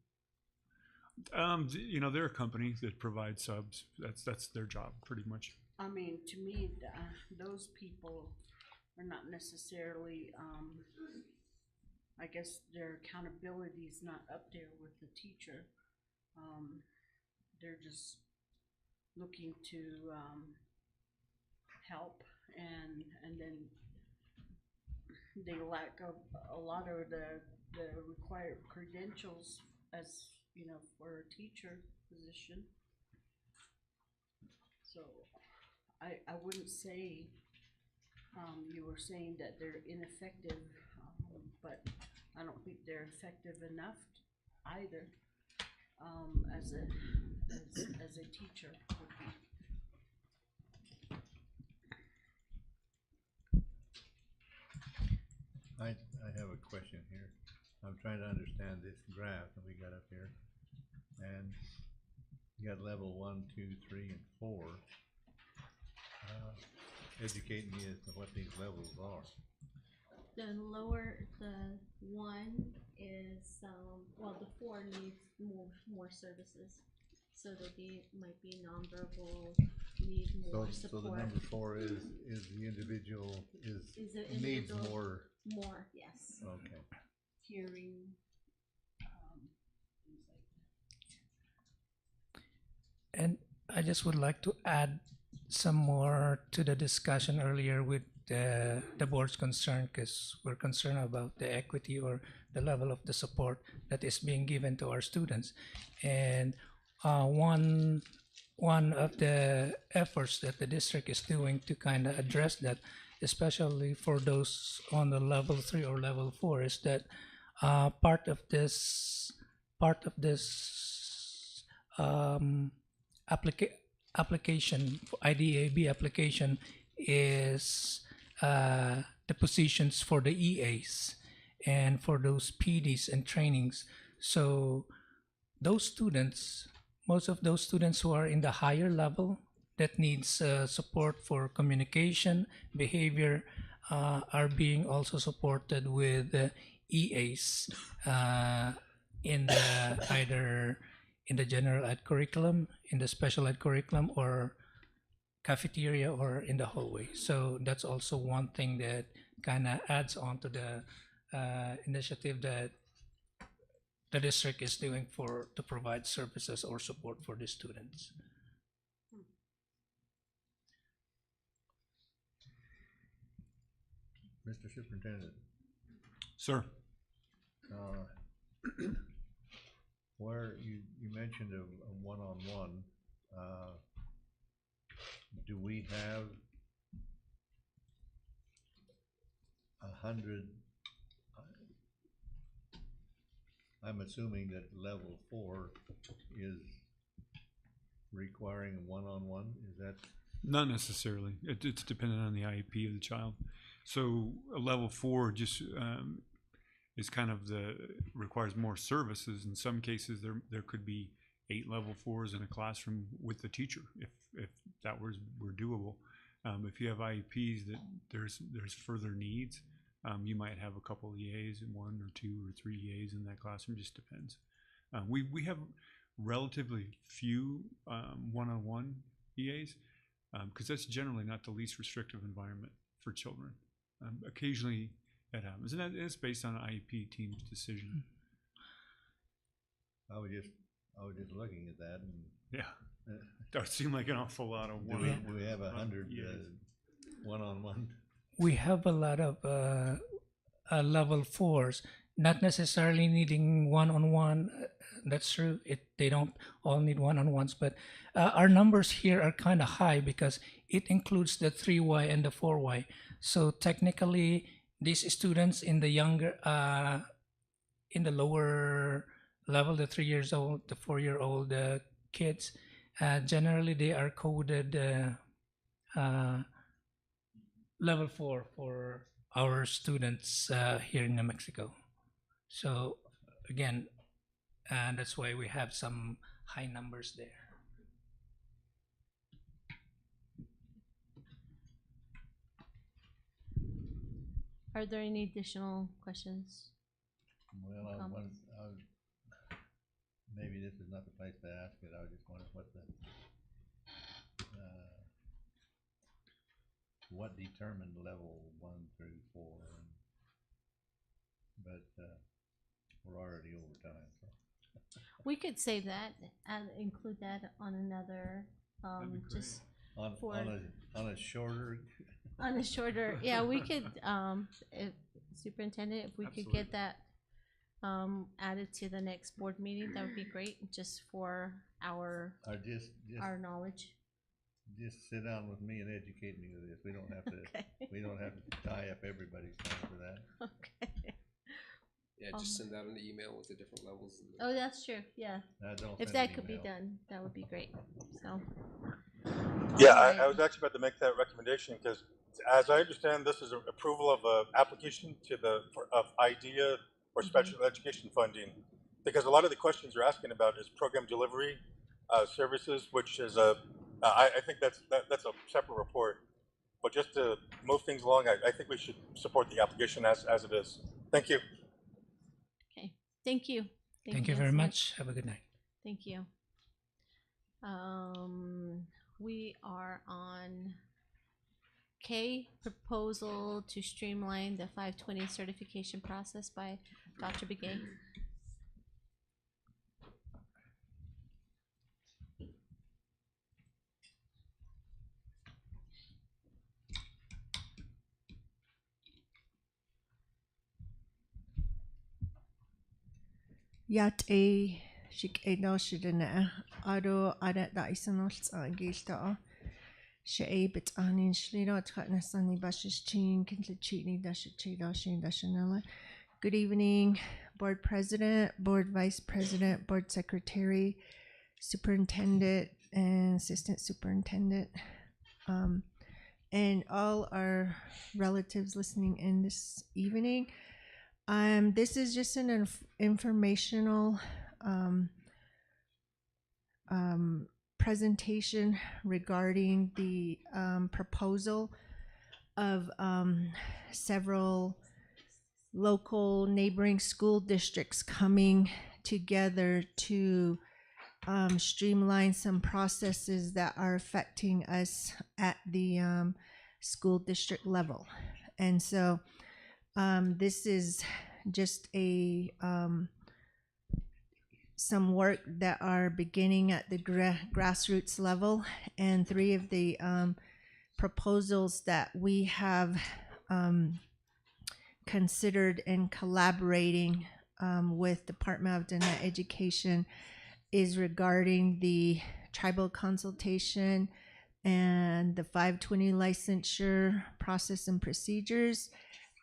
They're a company that provides subs. That's their job, pretty much. I mean, to me, those people are not necessarily, I guess their accountability is not up there with the teacher. They're just looking to help, and then they lack a lot of the required credentials as you know, for a teacher position. So I wouldn't say, you were saying that they're ineffective, but I don't think they're effective enough either, as a teacher would be. I have a question here. I'm trying to understand this graph that we got up here. And you got level 1, 2, 3, and 4. Educate me as to what these levels are. The 1 is, well, the 4 needs more services. So they might be nonverbal, need more support. So the number 4 is the individual needs more. More, yes. Okay. Hearing, things like that. And I just would like to add some more to the discussion earlier with the board's concern, because we're concerned about the equity or the level of the support that is being given to our students. And one of the efforts that the district is doing to kind of address that, especially for those on the level 3 or level 4, is that part of this application, IDAB application, is the positions for the EAs and for those PDs and trainings. So those students, most of those students who are in the higher level that needs support for communication, behavior, are being also supported with EAs in the either in the general ed curriculum, in the special ed curriculum, or cafeteria, or in the hallway. So that's also one thing that kind of adds on to the initiative that the district is doing to provide services or support for the students. Mr. Superintendent. Sir. Where you mentioned a one-on-one, do we have 100? I'm assuming that level 4 is requiring a one-on-one. Is that? Not necessarily. It's dependent on the IEP of the child. So a level 4 just is kind of requires more services. In some cases, there could be 8 level 4s in a classroom with the teacher, if that were doable. If you have IEPs that there's further needs, you might have a couple EAs and 1 or 2 or 3 EAs in that classroom. Just depends. We have relatively few one-on-one EAs because that's generally not the least restrictive environment for children. Occasionally that happens, and it's based on an IEP team's decision. I was just looking at that, and yeah, that seemed like an awful lot of one. Do we have 100 one-on-one? We have a lot of level 4s, not necessarily needing one-on-one. That's true. They don't all need one-on-ones, but our numbers here are kind of high because it includes the 3Y and the 4Y. So technically, these students in the younger, in the lower level, the 3 years old, the 4-year-old kids, generally they are coded level 4 for our students here in New Mexico. So again, that's why we have some high numbers there. Are there any additional questions? Well, maybe this is not the place to ask it. I was just wondering what determined level 1 through 4, but we're already over time. So. We could save that and include that on another, just on a shorter. On a shorter, yeah, we could, if, Superintendent, if we could get that added to the next board meeting, that would be great, just for our our knowledge. Just sit down with me and educate me with this. We don't have to. Okay. We don't have to tie up everybody's time for that. Okay. Yeah, just send out an email with the different levels. Oh, that's true. Yeah. Don't If send that an could be email. done, that would be great. So. Yeah, Alright. I was actually about to make that recommendation because, as I understand, this is an approval of an application to of IDEA or special education funding, because a lot of the questions you're asking about is program delivery services, which is I think that's a separate report. But just to move things along, I think we should support the application as it is. Thank you. Okay. Thank you. Thank you very much. Have a good night. Thank you. We are on K, proposal to streamline the 520 certification process by Dr. Begay. Yat a shik a doshidina ado adat da isanolts gilta she a bit anin shlida tratna sunny bashes chin kintlichini dashichi dashin dashanella. Good evening, board president, board vice president, board secretary, superintendent, and assistant superintendent, and all our relatives listening in this evening. This is just an informational presentation regarding the proposal of several local neighboring school districts coming together to streamline some processes that are affecting us at the school district level. And so this is just some work that are beginning at the grassroots level, and three of the proposals that we have considered and collaborating with Department of Dana Education is regarding the tribal consultation and the 520 licensure process and procedures,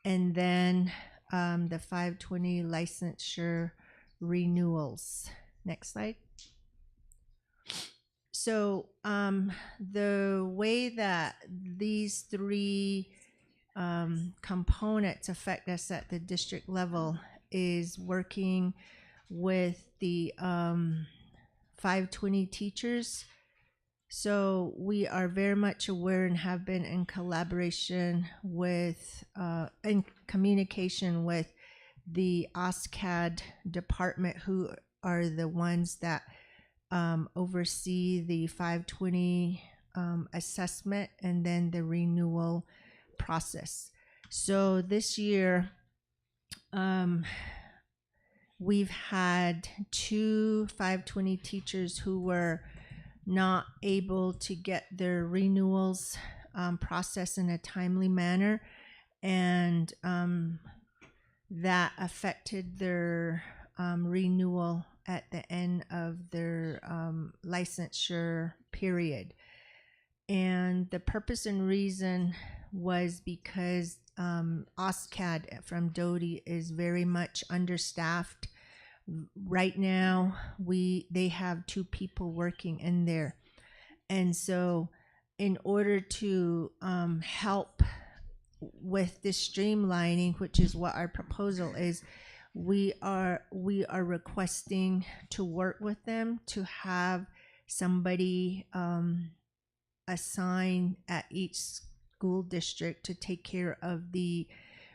and then the 520 licensure renewals. Next slide. So the way that these three components affect us at the district level is working with the 520 teachers. So we are very much aware and have been in collaboration with, in communication with the OSCAD department, who are the ones that oversee the 520 assessment and then the renewal process. So this year, we've had 2 520 teachers who were not able to get their renewals processed in a timely manner, and that affected their renewal at the end of their licensure period. And the purpose and reason was because OSCAD from Doty is very much understaffed. Right now, they have 2 people working in there. And so in order to help with this streamlining, which is what our proposal is, we are requesting to work with them to have somebody assigned at each school district to take care of the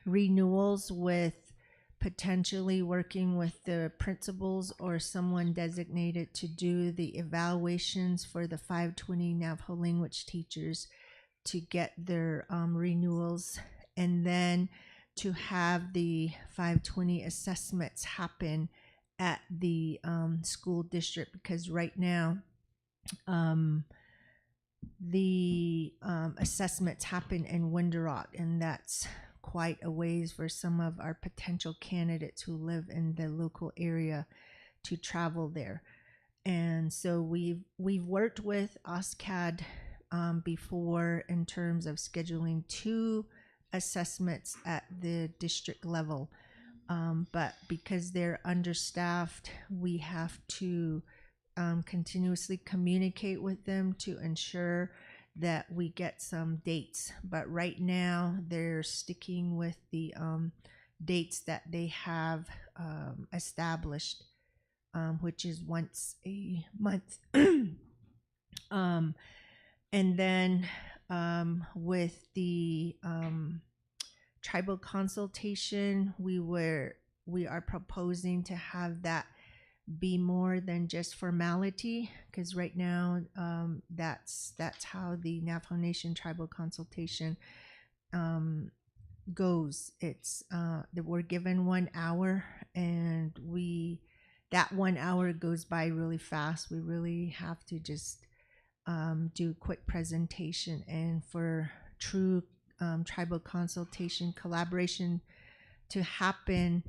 renewals, with potentially working with the principals or someone designated to do the evaluations for the 520 Navajo language teachers to get their renewals, and then to have the 520 assessments happen at the school district, because right now the assessments happen in Window Rock, and that's quite a ways for some of our potential candidates who live in the local area to travel there. And so we've worked with OSCAD before in terms of scheduling 2 assessments at the district level. But because they're understaffed, we have to continuously communicate with them to ensure that we get some dates. But right now they're sticking with the dates that they have established, which is once a month. And then with the tribal consultation, we are proposing to have that be more than just formality, because right now that's how the Navajo Nation tribal consultation goes. It's that we're given 1 hour, and that 1 hour goes by really fast. We really have to just do quick presentation, and for true tribal consultation collaboration to happen,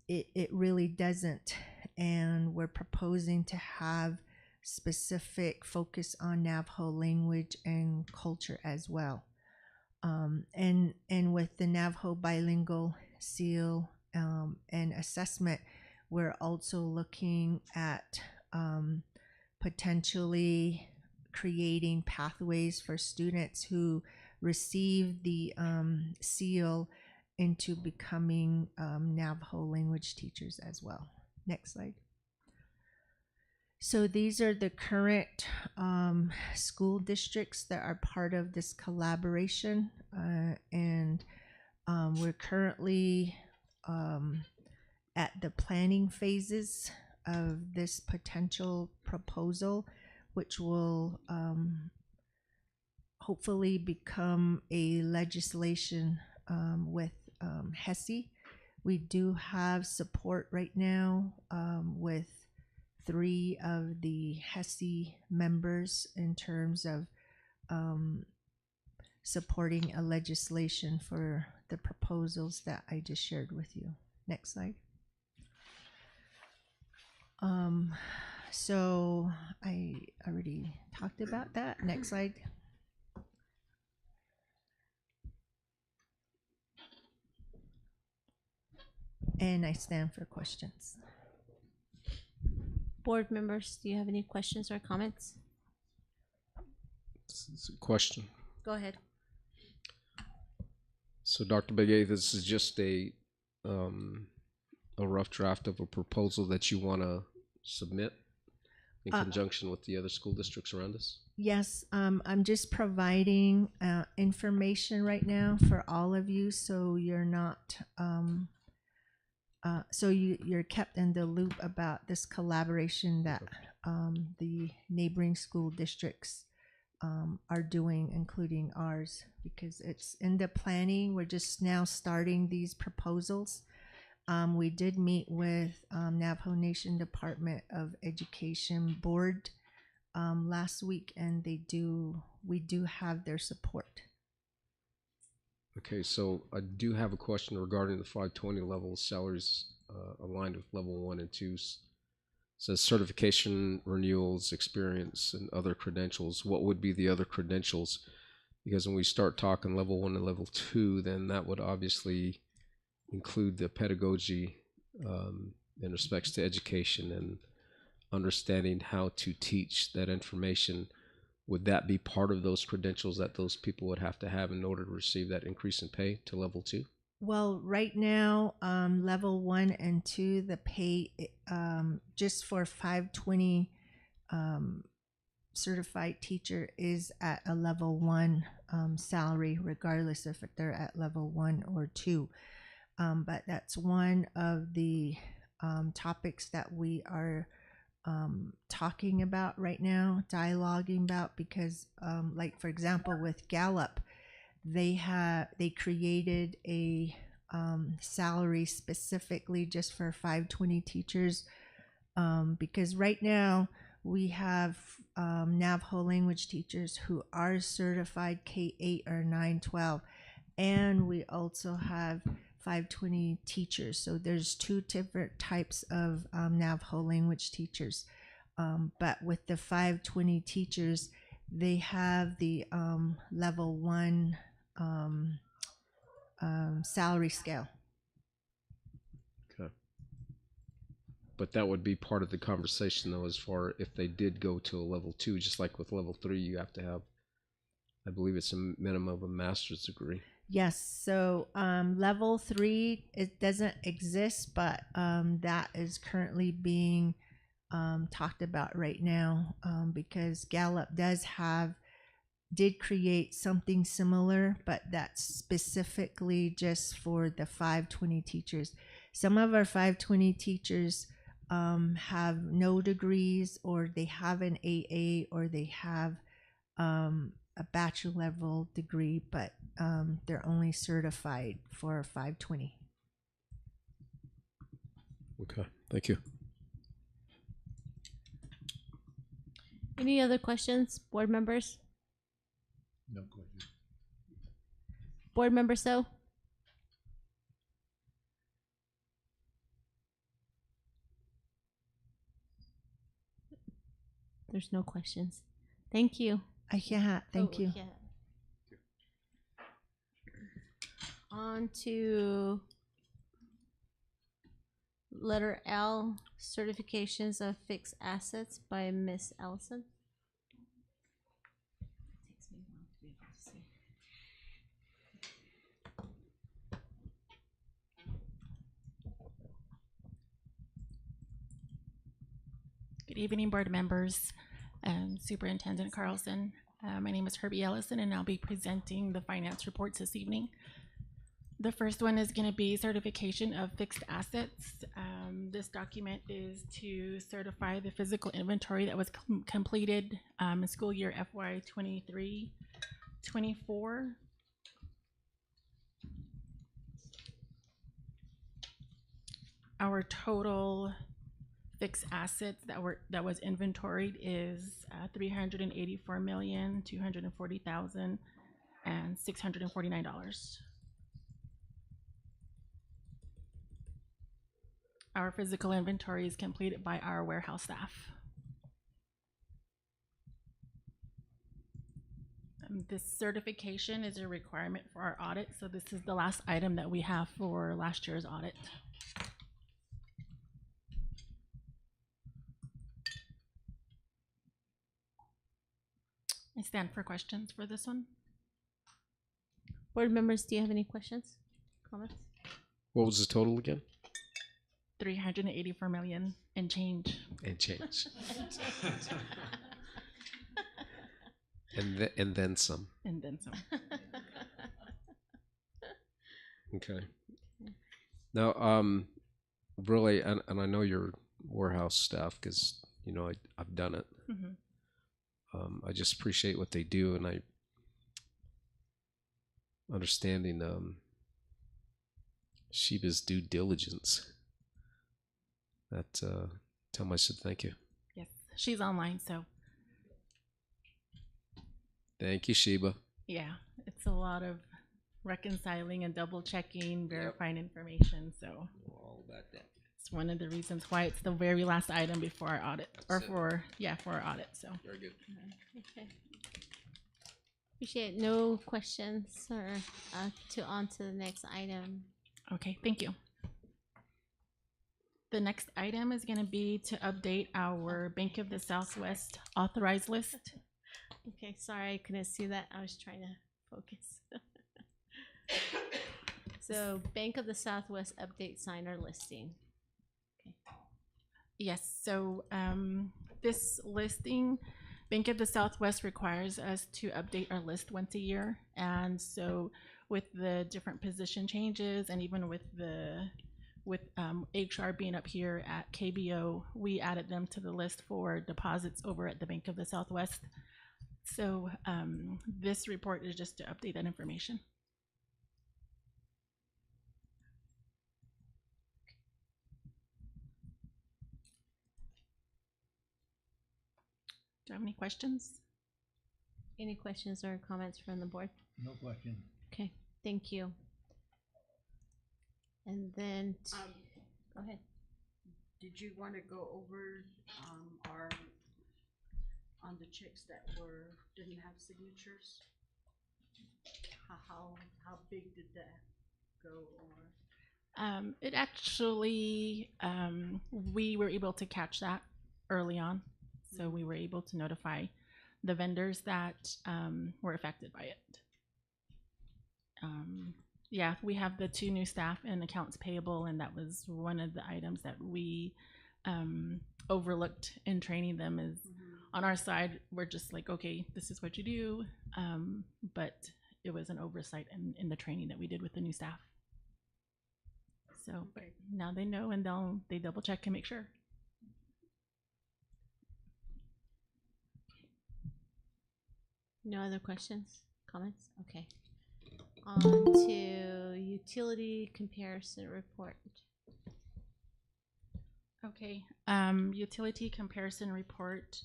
it really doesn't. And we're proposing to have specific focus on Navajo language and culture as well. And with the Navajo bilingual seal and assessment, we're also looking at potentially creating pathways for students who receive the seal into becoming Navajo language teachers as well. Next slide. So these are the current school districts that are part of this collaboration, and we're currently at the planning phases of this potential proposal, which will hopefully become a legislation with HESI. We do have support right now with 3 of the HESI members in terms of supporting a legislation for the proposals that I just shared with you. Next slide. So I already talked about that. Next slide. And I stand for questions. Board members, do you have any questions or comments? It's a question. Go ahead. So, Dr. Begay, this is just a rough draft of a proposal that you want to submit in conjunction with the other school districts around us? Yes, I'm just providing information right now for all of you, so you're not you're kept in the loop about this collaboration that the neighboring school districts are doing, including ours, because it's in the planning. We're just now starting these proposals. We did meet with Navajo Nation Department of Education Board last week, and we do have their support. Okay, so I do have a question regarding the 520 level salaries aligned with level 1 and 2. Says certification, renewals, experience, and other credentials. What would be the other credentials? Because when we start talking level 1 and level 2, then that would obviously include the pedagogy in respects to education and understanding how to teach that information. Would that be part of those credentials that those people would have to have in order to receive that increase in pay to level 2? Well, right now, level 1 and 2, the pay just for 520 certified teacher is at a level 1 salary, regardless if they're at level 1 or 2. But that's one of the topics that we are talking about right now, dialoguing about, because like for example with Gallup, they created a salary specifically just for 520 teachers, because right now we have Navajo language teachers who are certified K-8 or 9-12, and we also have 520 teachers. So there's two different types of Navajo language teachers. But with the 520 teachers, they have the level 1 salary scale. Okay. But that would be part of the conversation, though, as far if they did go to a level 2, just like with level 3, you have to have, I believe it's a minimum of a master's degree. Yes, so level 3, it doesn't exist, but that is currently being talked about right now, because Gallup did create something similar, but that's specifically just for the 520 teachers. Some of our 520 teachers have no degrees, or they have an AA, or they have a bachelor level degree, but they're only certified for 520. Okay, thank you. Any other questions, board members? No question. Board member So? There's no questions. Thank you. Thank you. Yeah. On to letter L, certifications of fixed assets by Miss Allison. Takes me a while to be able to see. Good evening, board members, Superintendent Carlson. My name is Herbie Ellison, and I'll be presenting the finance reports this evening. The first one is going to be certification of fixed assets. This document is to certify the physical inventory that was completed in school year FY 23-24. Our total fixed assets that was inventoried is $384,240,649. Our physical inventory is completed by our warehouse staff. This certification is a requirement for our audit, so this is the last item that we have for last year's audit. I stand for questions for this one. Board members, do you have any questions, comments? What was the total again? 384 million and change. And change. and then some. And then some. Okay. Now, really, and I know your warehouse staff, because you know I've done it. Mm-hmm. I just appreciate what they do, and I understanding Sheba's due diligence. That tell me I said thank you. Yes, she's online, so. Thank you, Sheba. Yeah, it's a lot of reconciling and double checking, verifying information. So all about that. It's one of the reasons why it's the very last item before our audit, or for our audit. So very good. Okay. Appreciate it. No questions, or on to the next item. Okay, thank you. The next item is going to be to update our Bank of the Southwest authorized list. Okay, sorry I couldn't see that. I was trying to focus. So, Bank of the Southwest update signer listing. Okay. Yes, so this listing, Bank of the Southwest requires us to update our list once a year. And so with the different position changes, and even with HR being up here at KBO, we added them to the list for deposits over at the Bank of the Southwest. So this report is just to update that information. Do you have any questions? Any questions or comments from the board? No question. Okay. Thank you. And then, go ahead. Did you want to go over on the checks that didn't have signatures? How big did that go? Or It actually, we were able to catch that early on. So we were able to notify the vendors that were affected by it. Yeah, we have the 2 new staff in accounts payable, and that was one of the items that we overlooked in training them. Is on our side, we're just like, okay, this is what you do, but it was an oversight in the training that we did with the new staff. So but now they know, and they double check and make sure. No other questions, comments? Okay. On to utility comparison report. Okay, utility comparison report.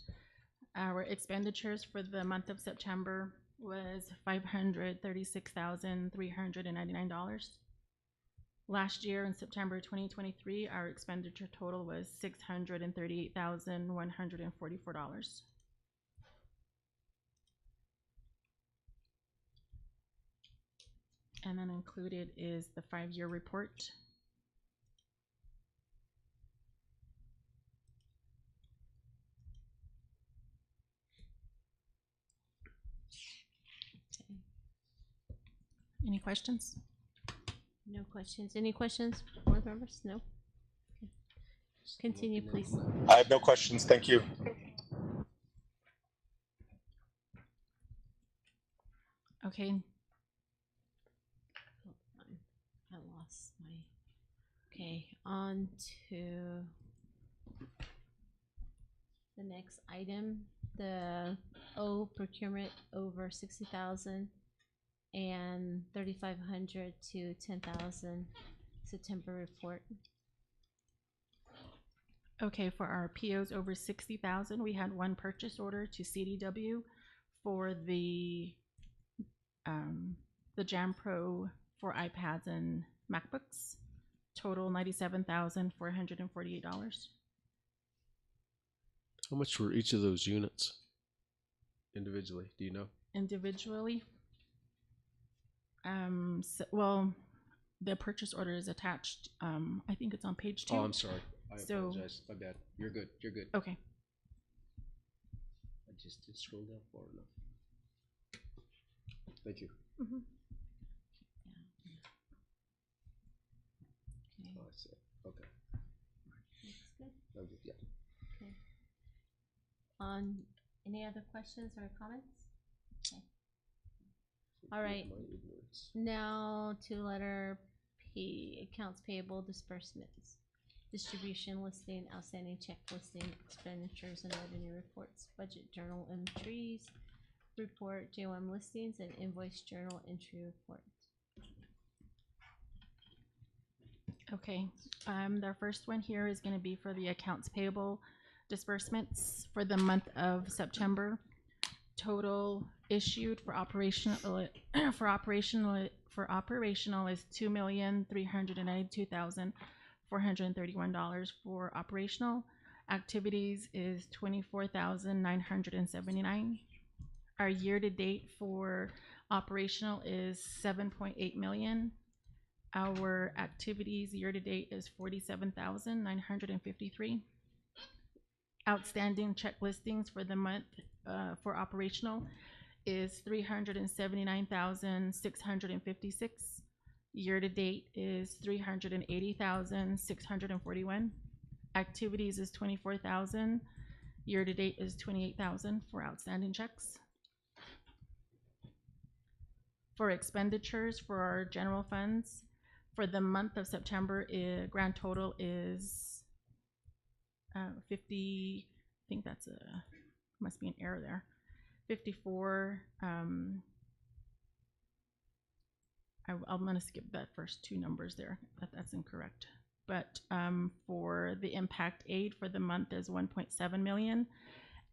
Our expenditures for the month of September was $536,399. Last year in September 2023, our expenditure total was $638,144. And then included is the 5-year report. Okay. Any questions? No questions. Any questions, board members? No? Okay. Continue, please. I have no questions. Thank you. Okay. I lost my, okay, on to the next item, the O procurement over 60,000 and 3,500 to 10,000 September report. Okay, for our POs over 60,000, we had 1 purchase order to CDW for the Jam Pro for iPads and MacBooks. Total $97,448. How much were each of those units individually? Do you know? Individually, well, the purchase order is attached. I think it's on page 2. Oh, I'm sorry. I apologize. My bad. You're good. You're good. Okay. I just didn't scroll down far enough. Thank you. Mm-hmm. Oh, I see. Okay. Looks good. Okay. Yeah. Okay. On any other questions or comments? Okay. All right. Now to letter P, accounts payable disbursements, distribution listing, outstanding check listing, expenditures and revenue reports, budget journal entries, report, JOM listings, and invoice journal entry report. Okay, the first one here is going to be for the accounts payable disbursements for the month of September. Total issued for operational is $2,392,431 for operational. Activities is $24,979. Our year to date for operational is $7.8 million. Our activities year to date is $47,953. Outstanding check listings for the month for operational is $379,656. Year to date is $380,641. Activities is $24,000. Year to date is $28,000 for outstanding checks. For expenditures for our general funds, for the month of September, grand total is 50. I think that's must be an error there. 54. I'm gonna skip that first 2 numbers there. That's incorrect. But for the impact aid for the month is 1.7 million,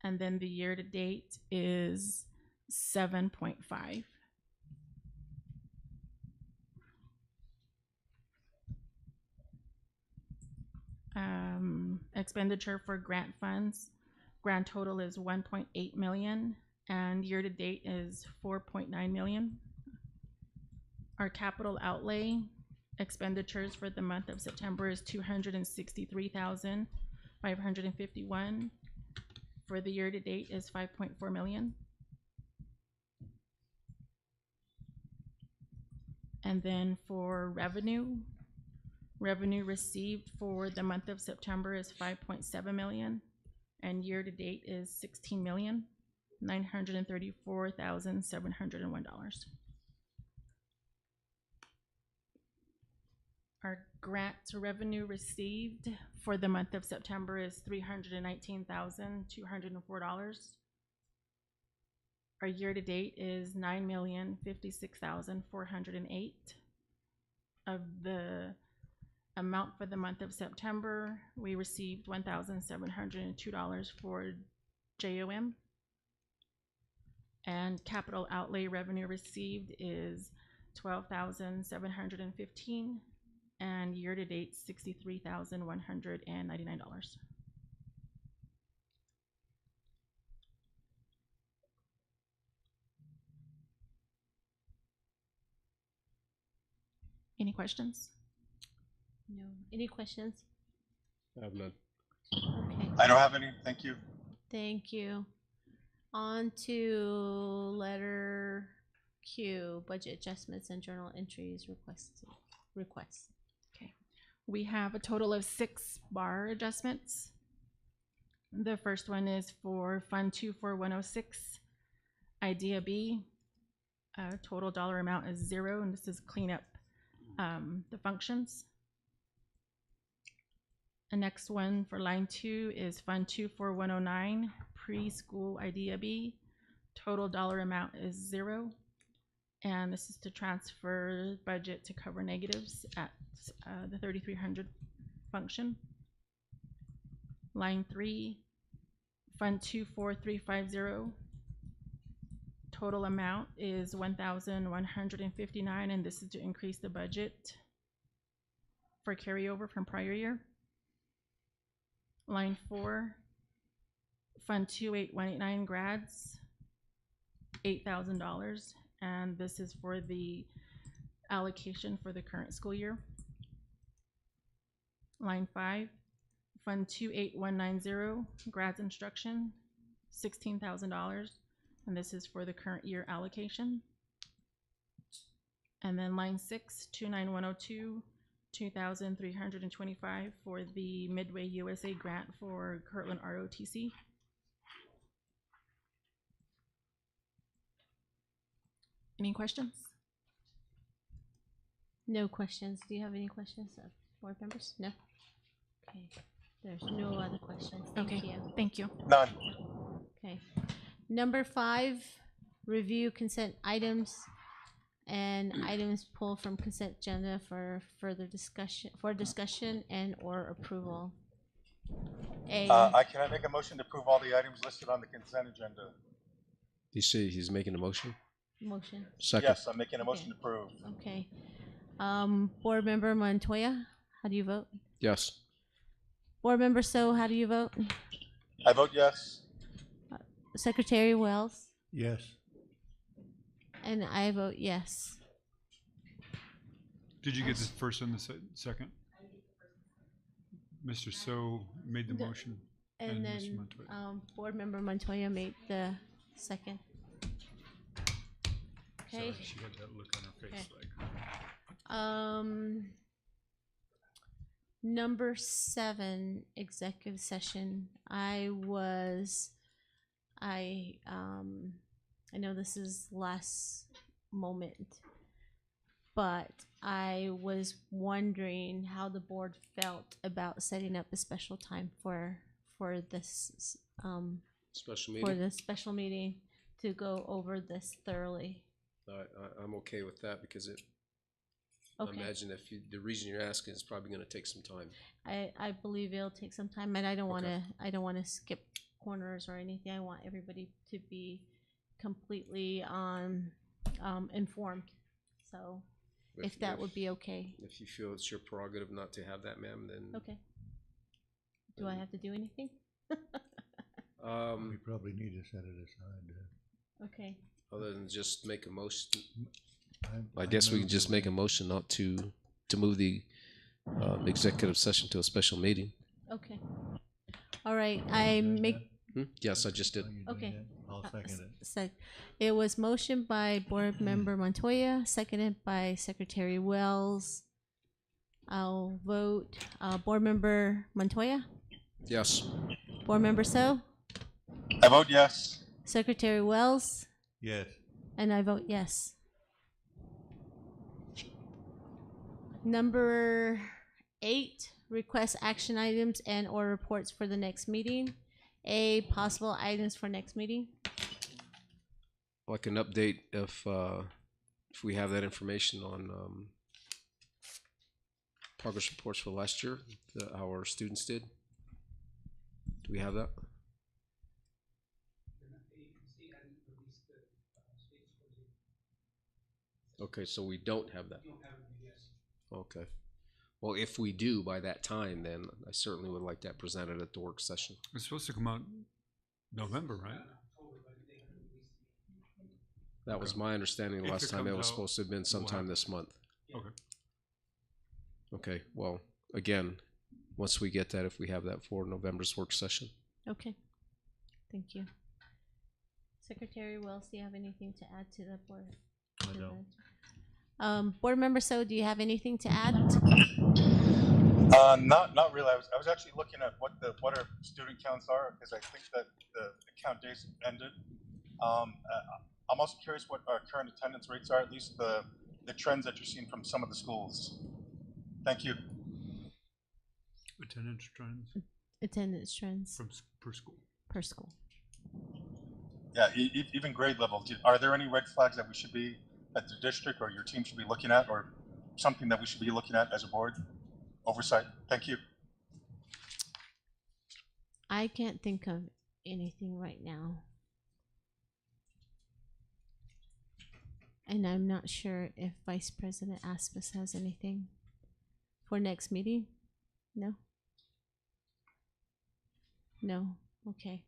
and then the year to date is 7.5. Expenditure for grant funds, grand total is 1.8 million, and year to date is 4.9 million. Our capital outlay expenditures for the month of September is 263,551. For the year to date is 5.4 million. And then for revenue received for the month of September is 5.7 million, and year to date is $16,934,701. Our grant revenue received for the month of September is $319,204. Our year to date is $9,056,408. Of the amount for the month of September, we received $1,702 for JOM. And capital outlay revenue received is $12,715, and year to date $63,199. Any questions? No. Any questions? I have none. Okay. I don't have any. Thank you. Thank you. On to letter Q, budget adjustments and journal entries requests. Okay. We have a total of 6 bar adjustments. The first one is for Fund 24106, Idea B. Total dollar amount is 0, and this is clean up the functions. The next one for line 2 is Fund 24109, Preschool Idea B. Total dollar amount is 0, and this is to transfer budget to cover negatives at the 3300 function. Line 3, Fund 24350. Total amount is 1,159, and this is to increase the budget for carryover from prior year. Line 4, Fund 28189 grads, $8,000, and this is for the allocation for the current school year. Line 5, Fund 28190 grads instruction, $16,000. And this is for the current year allocation. And then line 6, 29102, 2,325 for the Midway USA grant for Kirtland ROTC. Any questions? No questions. Do you have any questions, board members? No? Okay. There's no other questions. Thank you. Thank you. None. Okay. Number 5, review consent items and items pulled from consent agenda for further discussion and or approval. A. Can I make a motion to approve all the items listed on the consent agenda? You say he's making a motion? Motion. Second. Yes, I'm making a motion to approve. Okay. Board Member Montoya, how do you vote? Yes. Board Member So, how do you vote? I vote yes. Secretary Wells? Yes. And I vote yes. Did you get the first and the second? Mr. So made the motion. And Mr. then Montoya. Board Member Montoya made the second. Okay. Sorry, she had that look on her face Okay. like. Number 7, executive session. I know this is last moment, but I was wondering how the board felt about setting up a special time for this Special for meeting? the special meeting to go over this thoroughly. I'm okay with that because I Okay. imagine the reason you're asking is probably going to take some time. I believe it'll take some time, and I don't want to skip corners or anything. I want everybody to be completely informed. So if that would be okay. If you feel it's your prerogative not to have that, ma'am, then Okay. Do I have to do anything? We probably need to set it aside. Okay. Other than just make a motion, I I guess we move can just that make a motion not to move the executive session to a special meeting. Okay. All right. I make. Yes, I just did. Okay. I'll second it. It was motioned by Board Member Montoya, seconded by Secretary Wells. I'll vote. Board Member Montoya. Yes. Board Member So. I vote yes. Secretary Wells. Yes. And I vote yes. Number 8, request action items and or reports for the next meeting. A, possible items for next meeting. Like an update if we have that information on progress reports for last year, how our students did. Do we have that? Okay, so we don't have that. Okay. Well, if we do by that time, then I certainly would like that presented at the work session. It's supposed to come out November, right? That was my understanding If last it time. It comes was out, supposed to have been sometime we'll have this month. Okay. Okay, well, again, once we get that, if we have that for November's work session. Okay. Thank you. Secretary Wells, do you have anything to add to the board? I don't. Board Member So, do you have anything to add? Not really. I was actually looking at what our student counts are, because I think that the count days ended. I'm also curious what our current attendance rates are, at least the trends that you're seeing from some of the schools. Thank you. Attendance trends Attendance trends from per school. per school. Yeah, even grade level. Are there any red flags that we should be, that the district or your team should be looking at, or something that we should be looking at as a board oversight? Thank you. I can't think of anything right now. And I'm not sure if Vice President Aspis has anything for next meeting. No? No. Okay.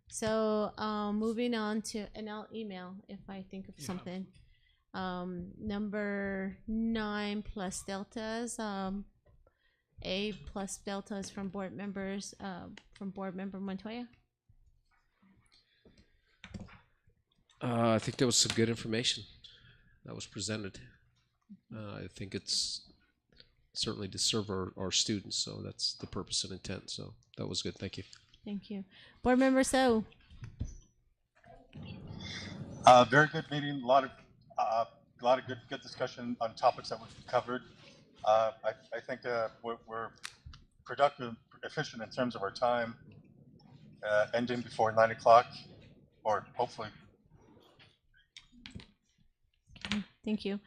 So moving on to, and I'll email if I think of something. Number 9 plus deltas. A plus deltas from board members, from Board Member Montoya. I think there was some good information that was presented. I think it's certainly to serve our students, so that's the purpose and intent. So that was good. Thank you. Thank you. Board Member So. Very good meeting. A lot of good discussion on topics that were covered. I think we're productive, efficient in terms of our time. Ending before 9 o'clock, or hopefully. Thank you.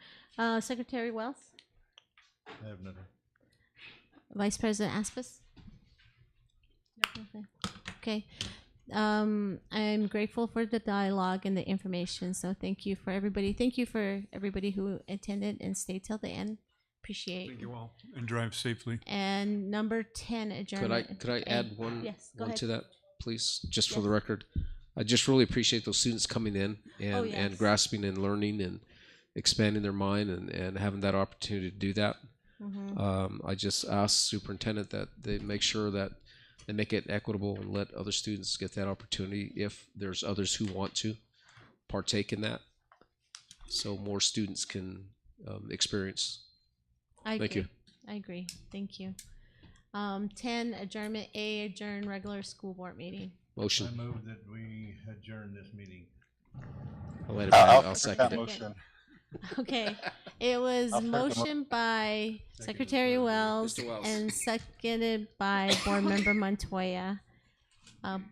Secretary Wells. I have nothing. Vice President Aspis. Okay. I'm grateful for the dialogue and the information. So thank you for everybody. Thank you for everybody who attended and stayed till the end. Appreciate. Thank you all, and drive safely. And number 10 adjournment. Could I add one Yes, go one ahead. to that, please? Just for Yes. the record, I just really appreciate those students coming in and Oh, yes. and grasping and learning and expanding their mind and having that opportunity to do that. Mhm. I just ask superintendent that they make sure that they make it equitable and let other students get that opportunity if there's others who want to partake in that, so more students can experience. I Thank agree. you. I agree. Thank you. 10 adjournment. A, adjourn regular school board meeting. Motion. I move that we adjourn this meeting. I'll second it. Motion. Okay, it was I'll second the motioned by Secretary Wells Mr. Wells. and seconded by Board Member Montoya.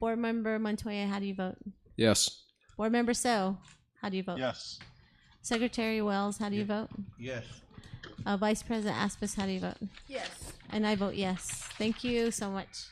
Board Member Montoya, how do you vote? Yes. Board Member So, how do you vote? Yes. Secretary Wells, how do you vote? Yes. Vice President Aspis, how do you vote? Yes. And I vote yes. Thank you so much.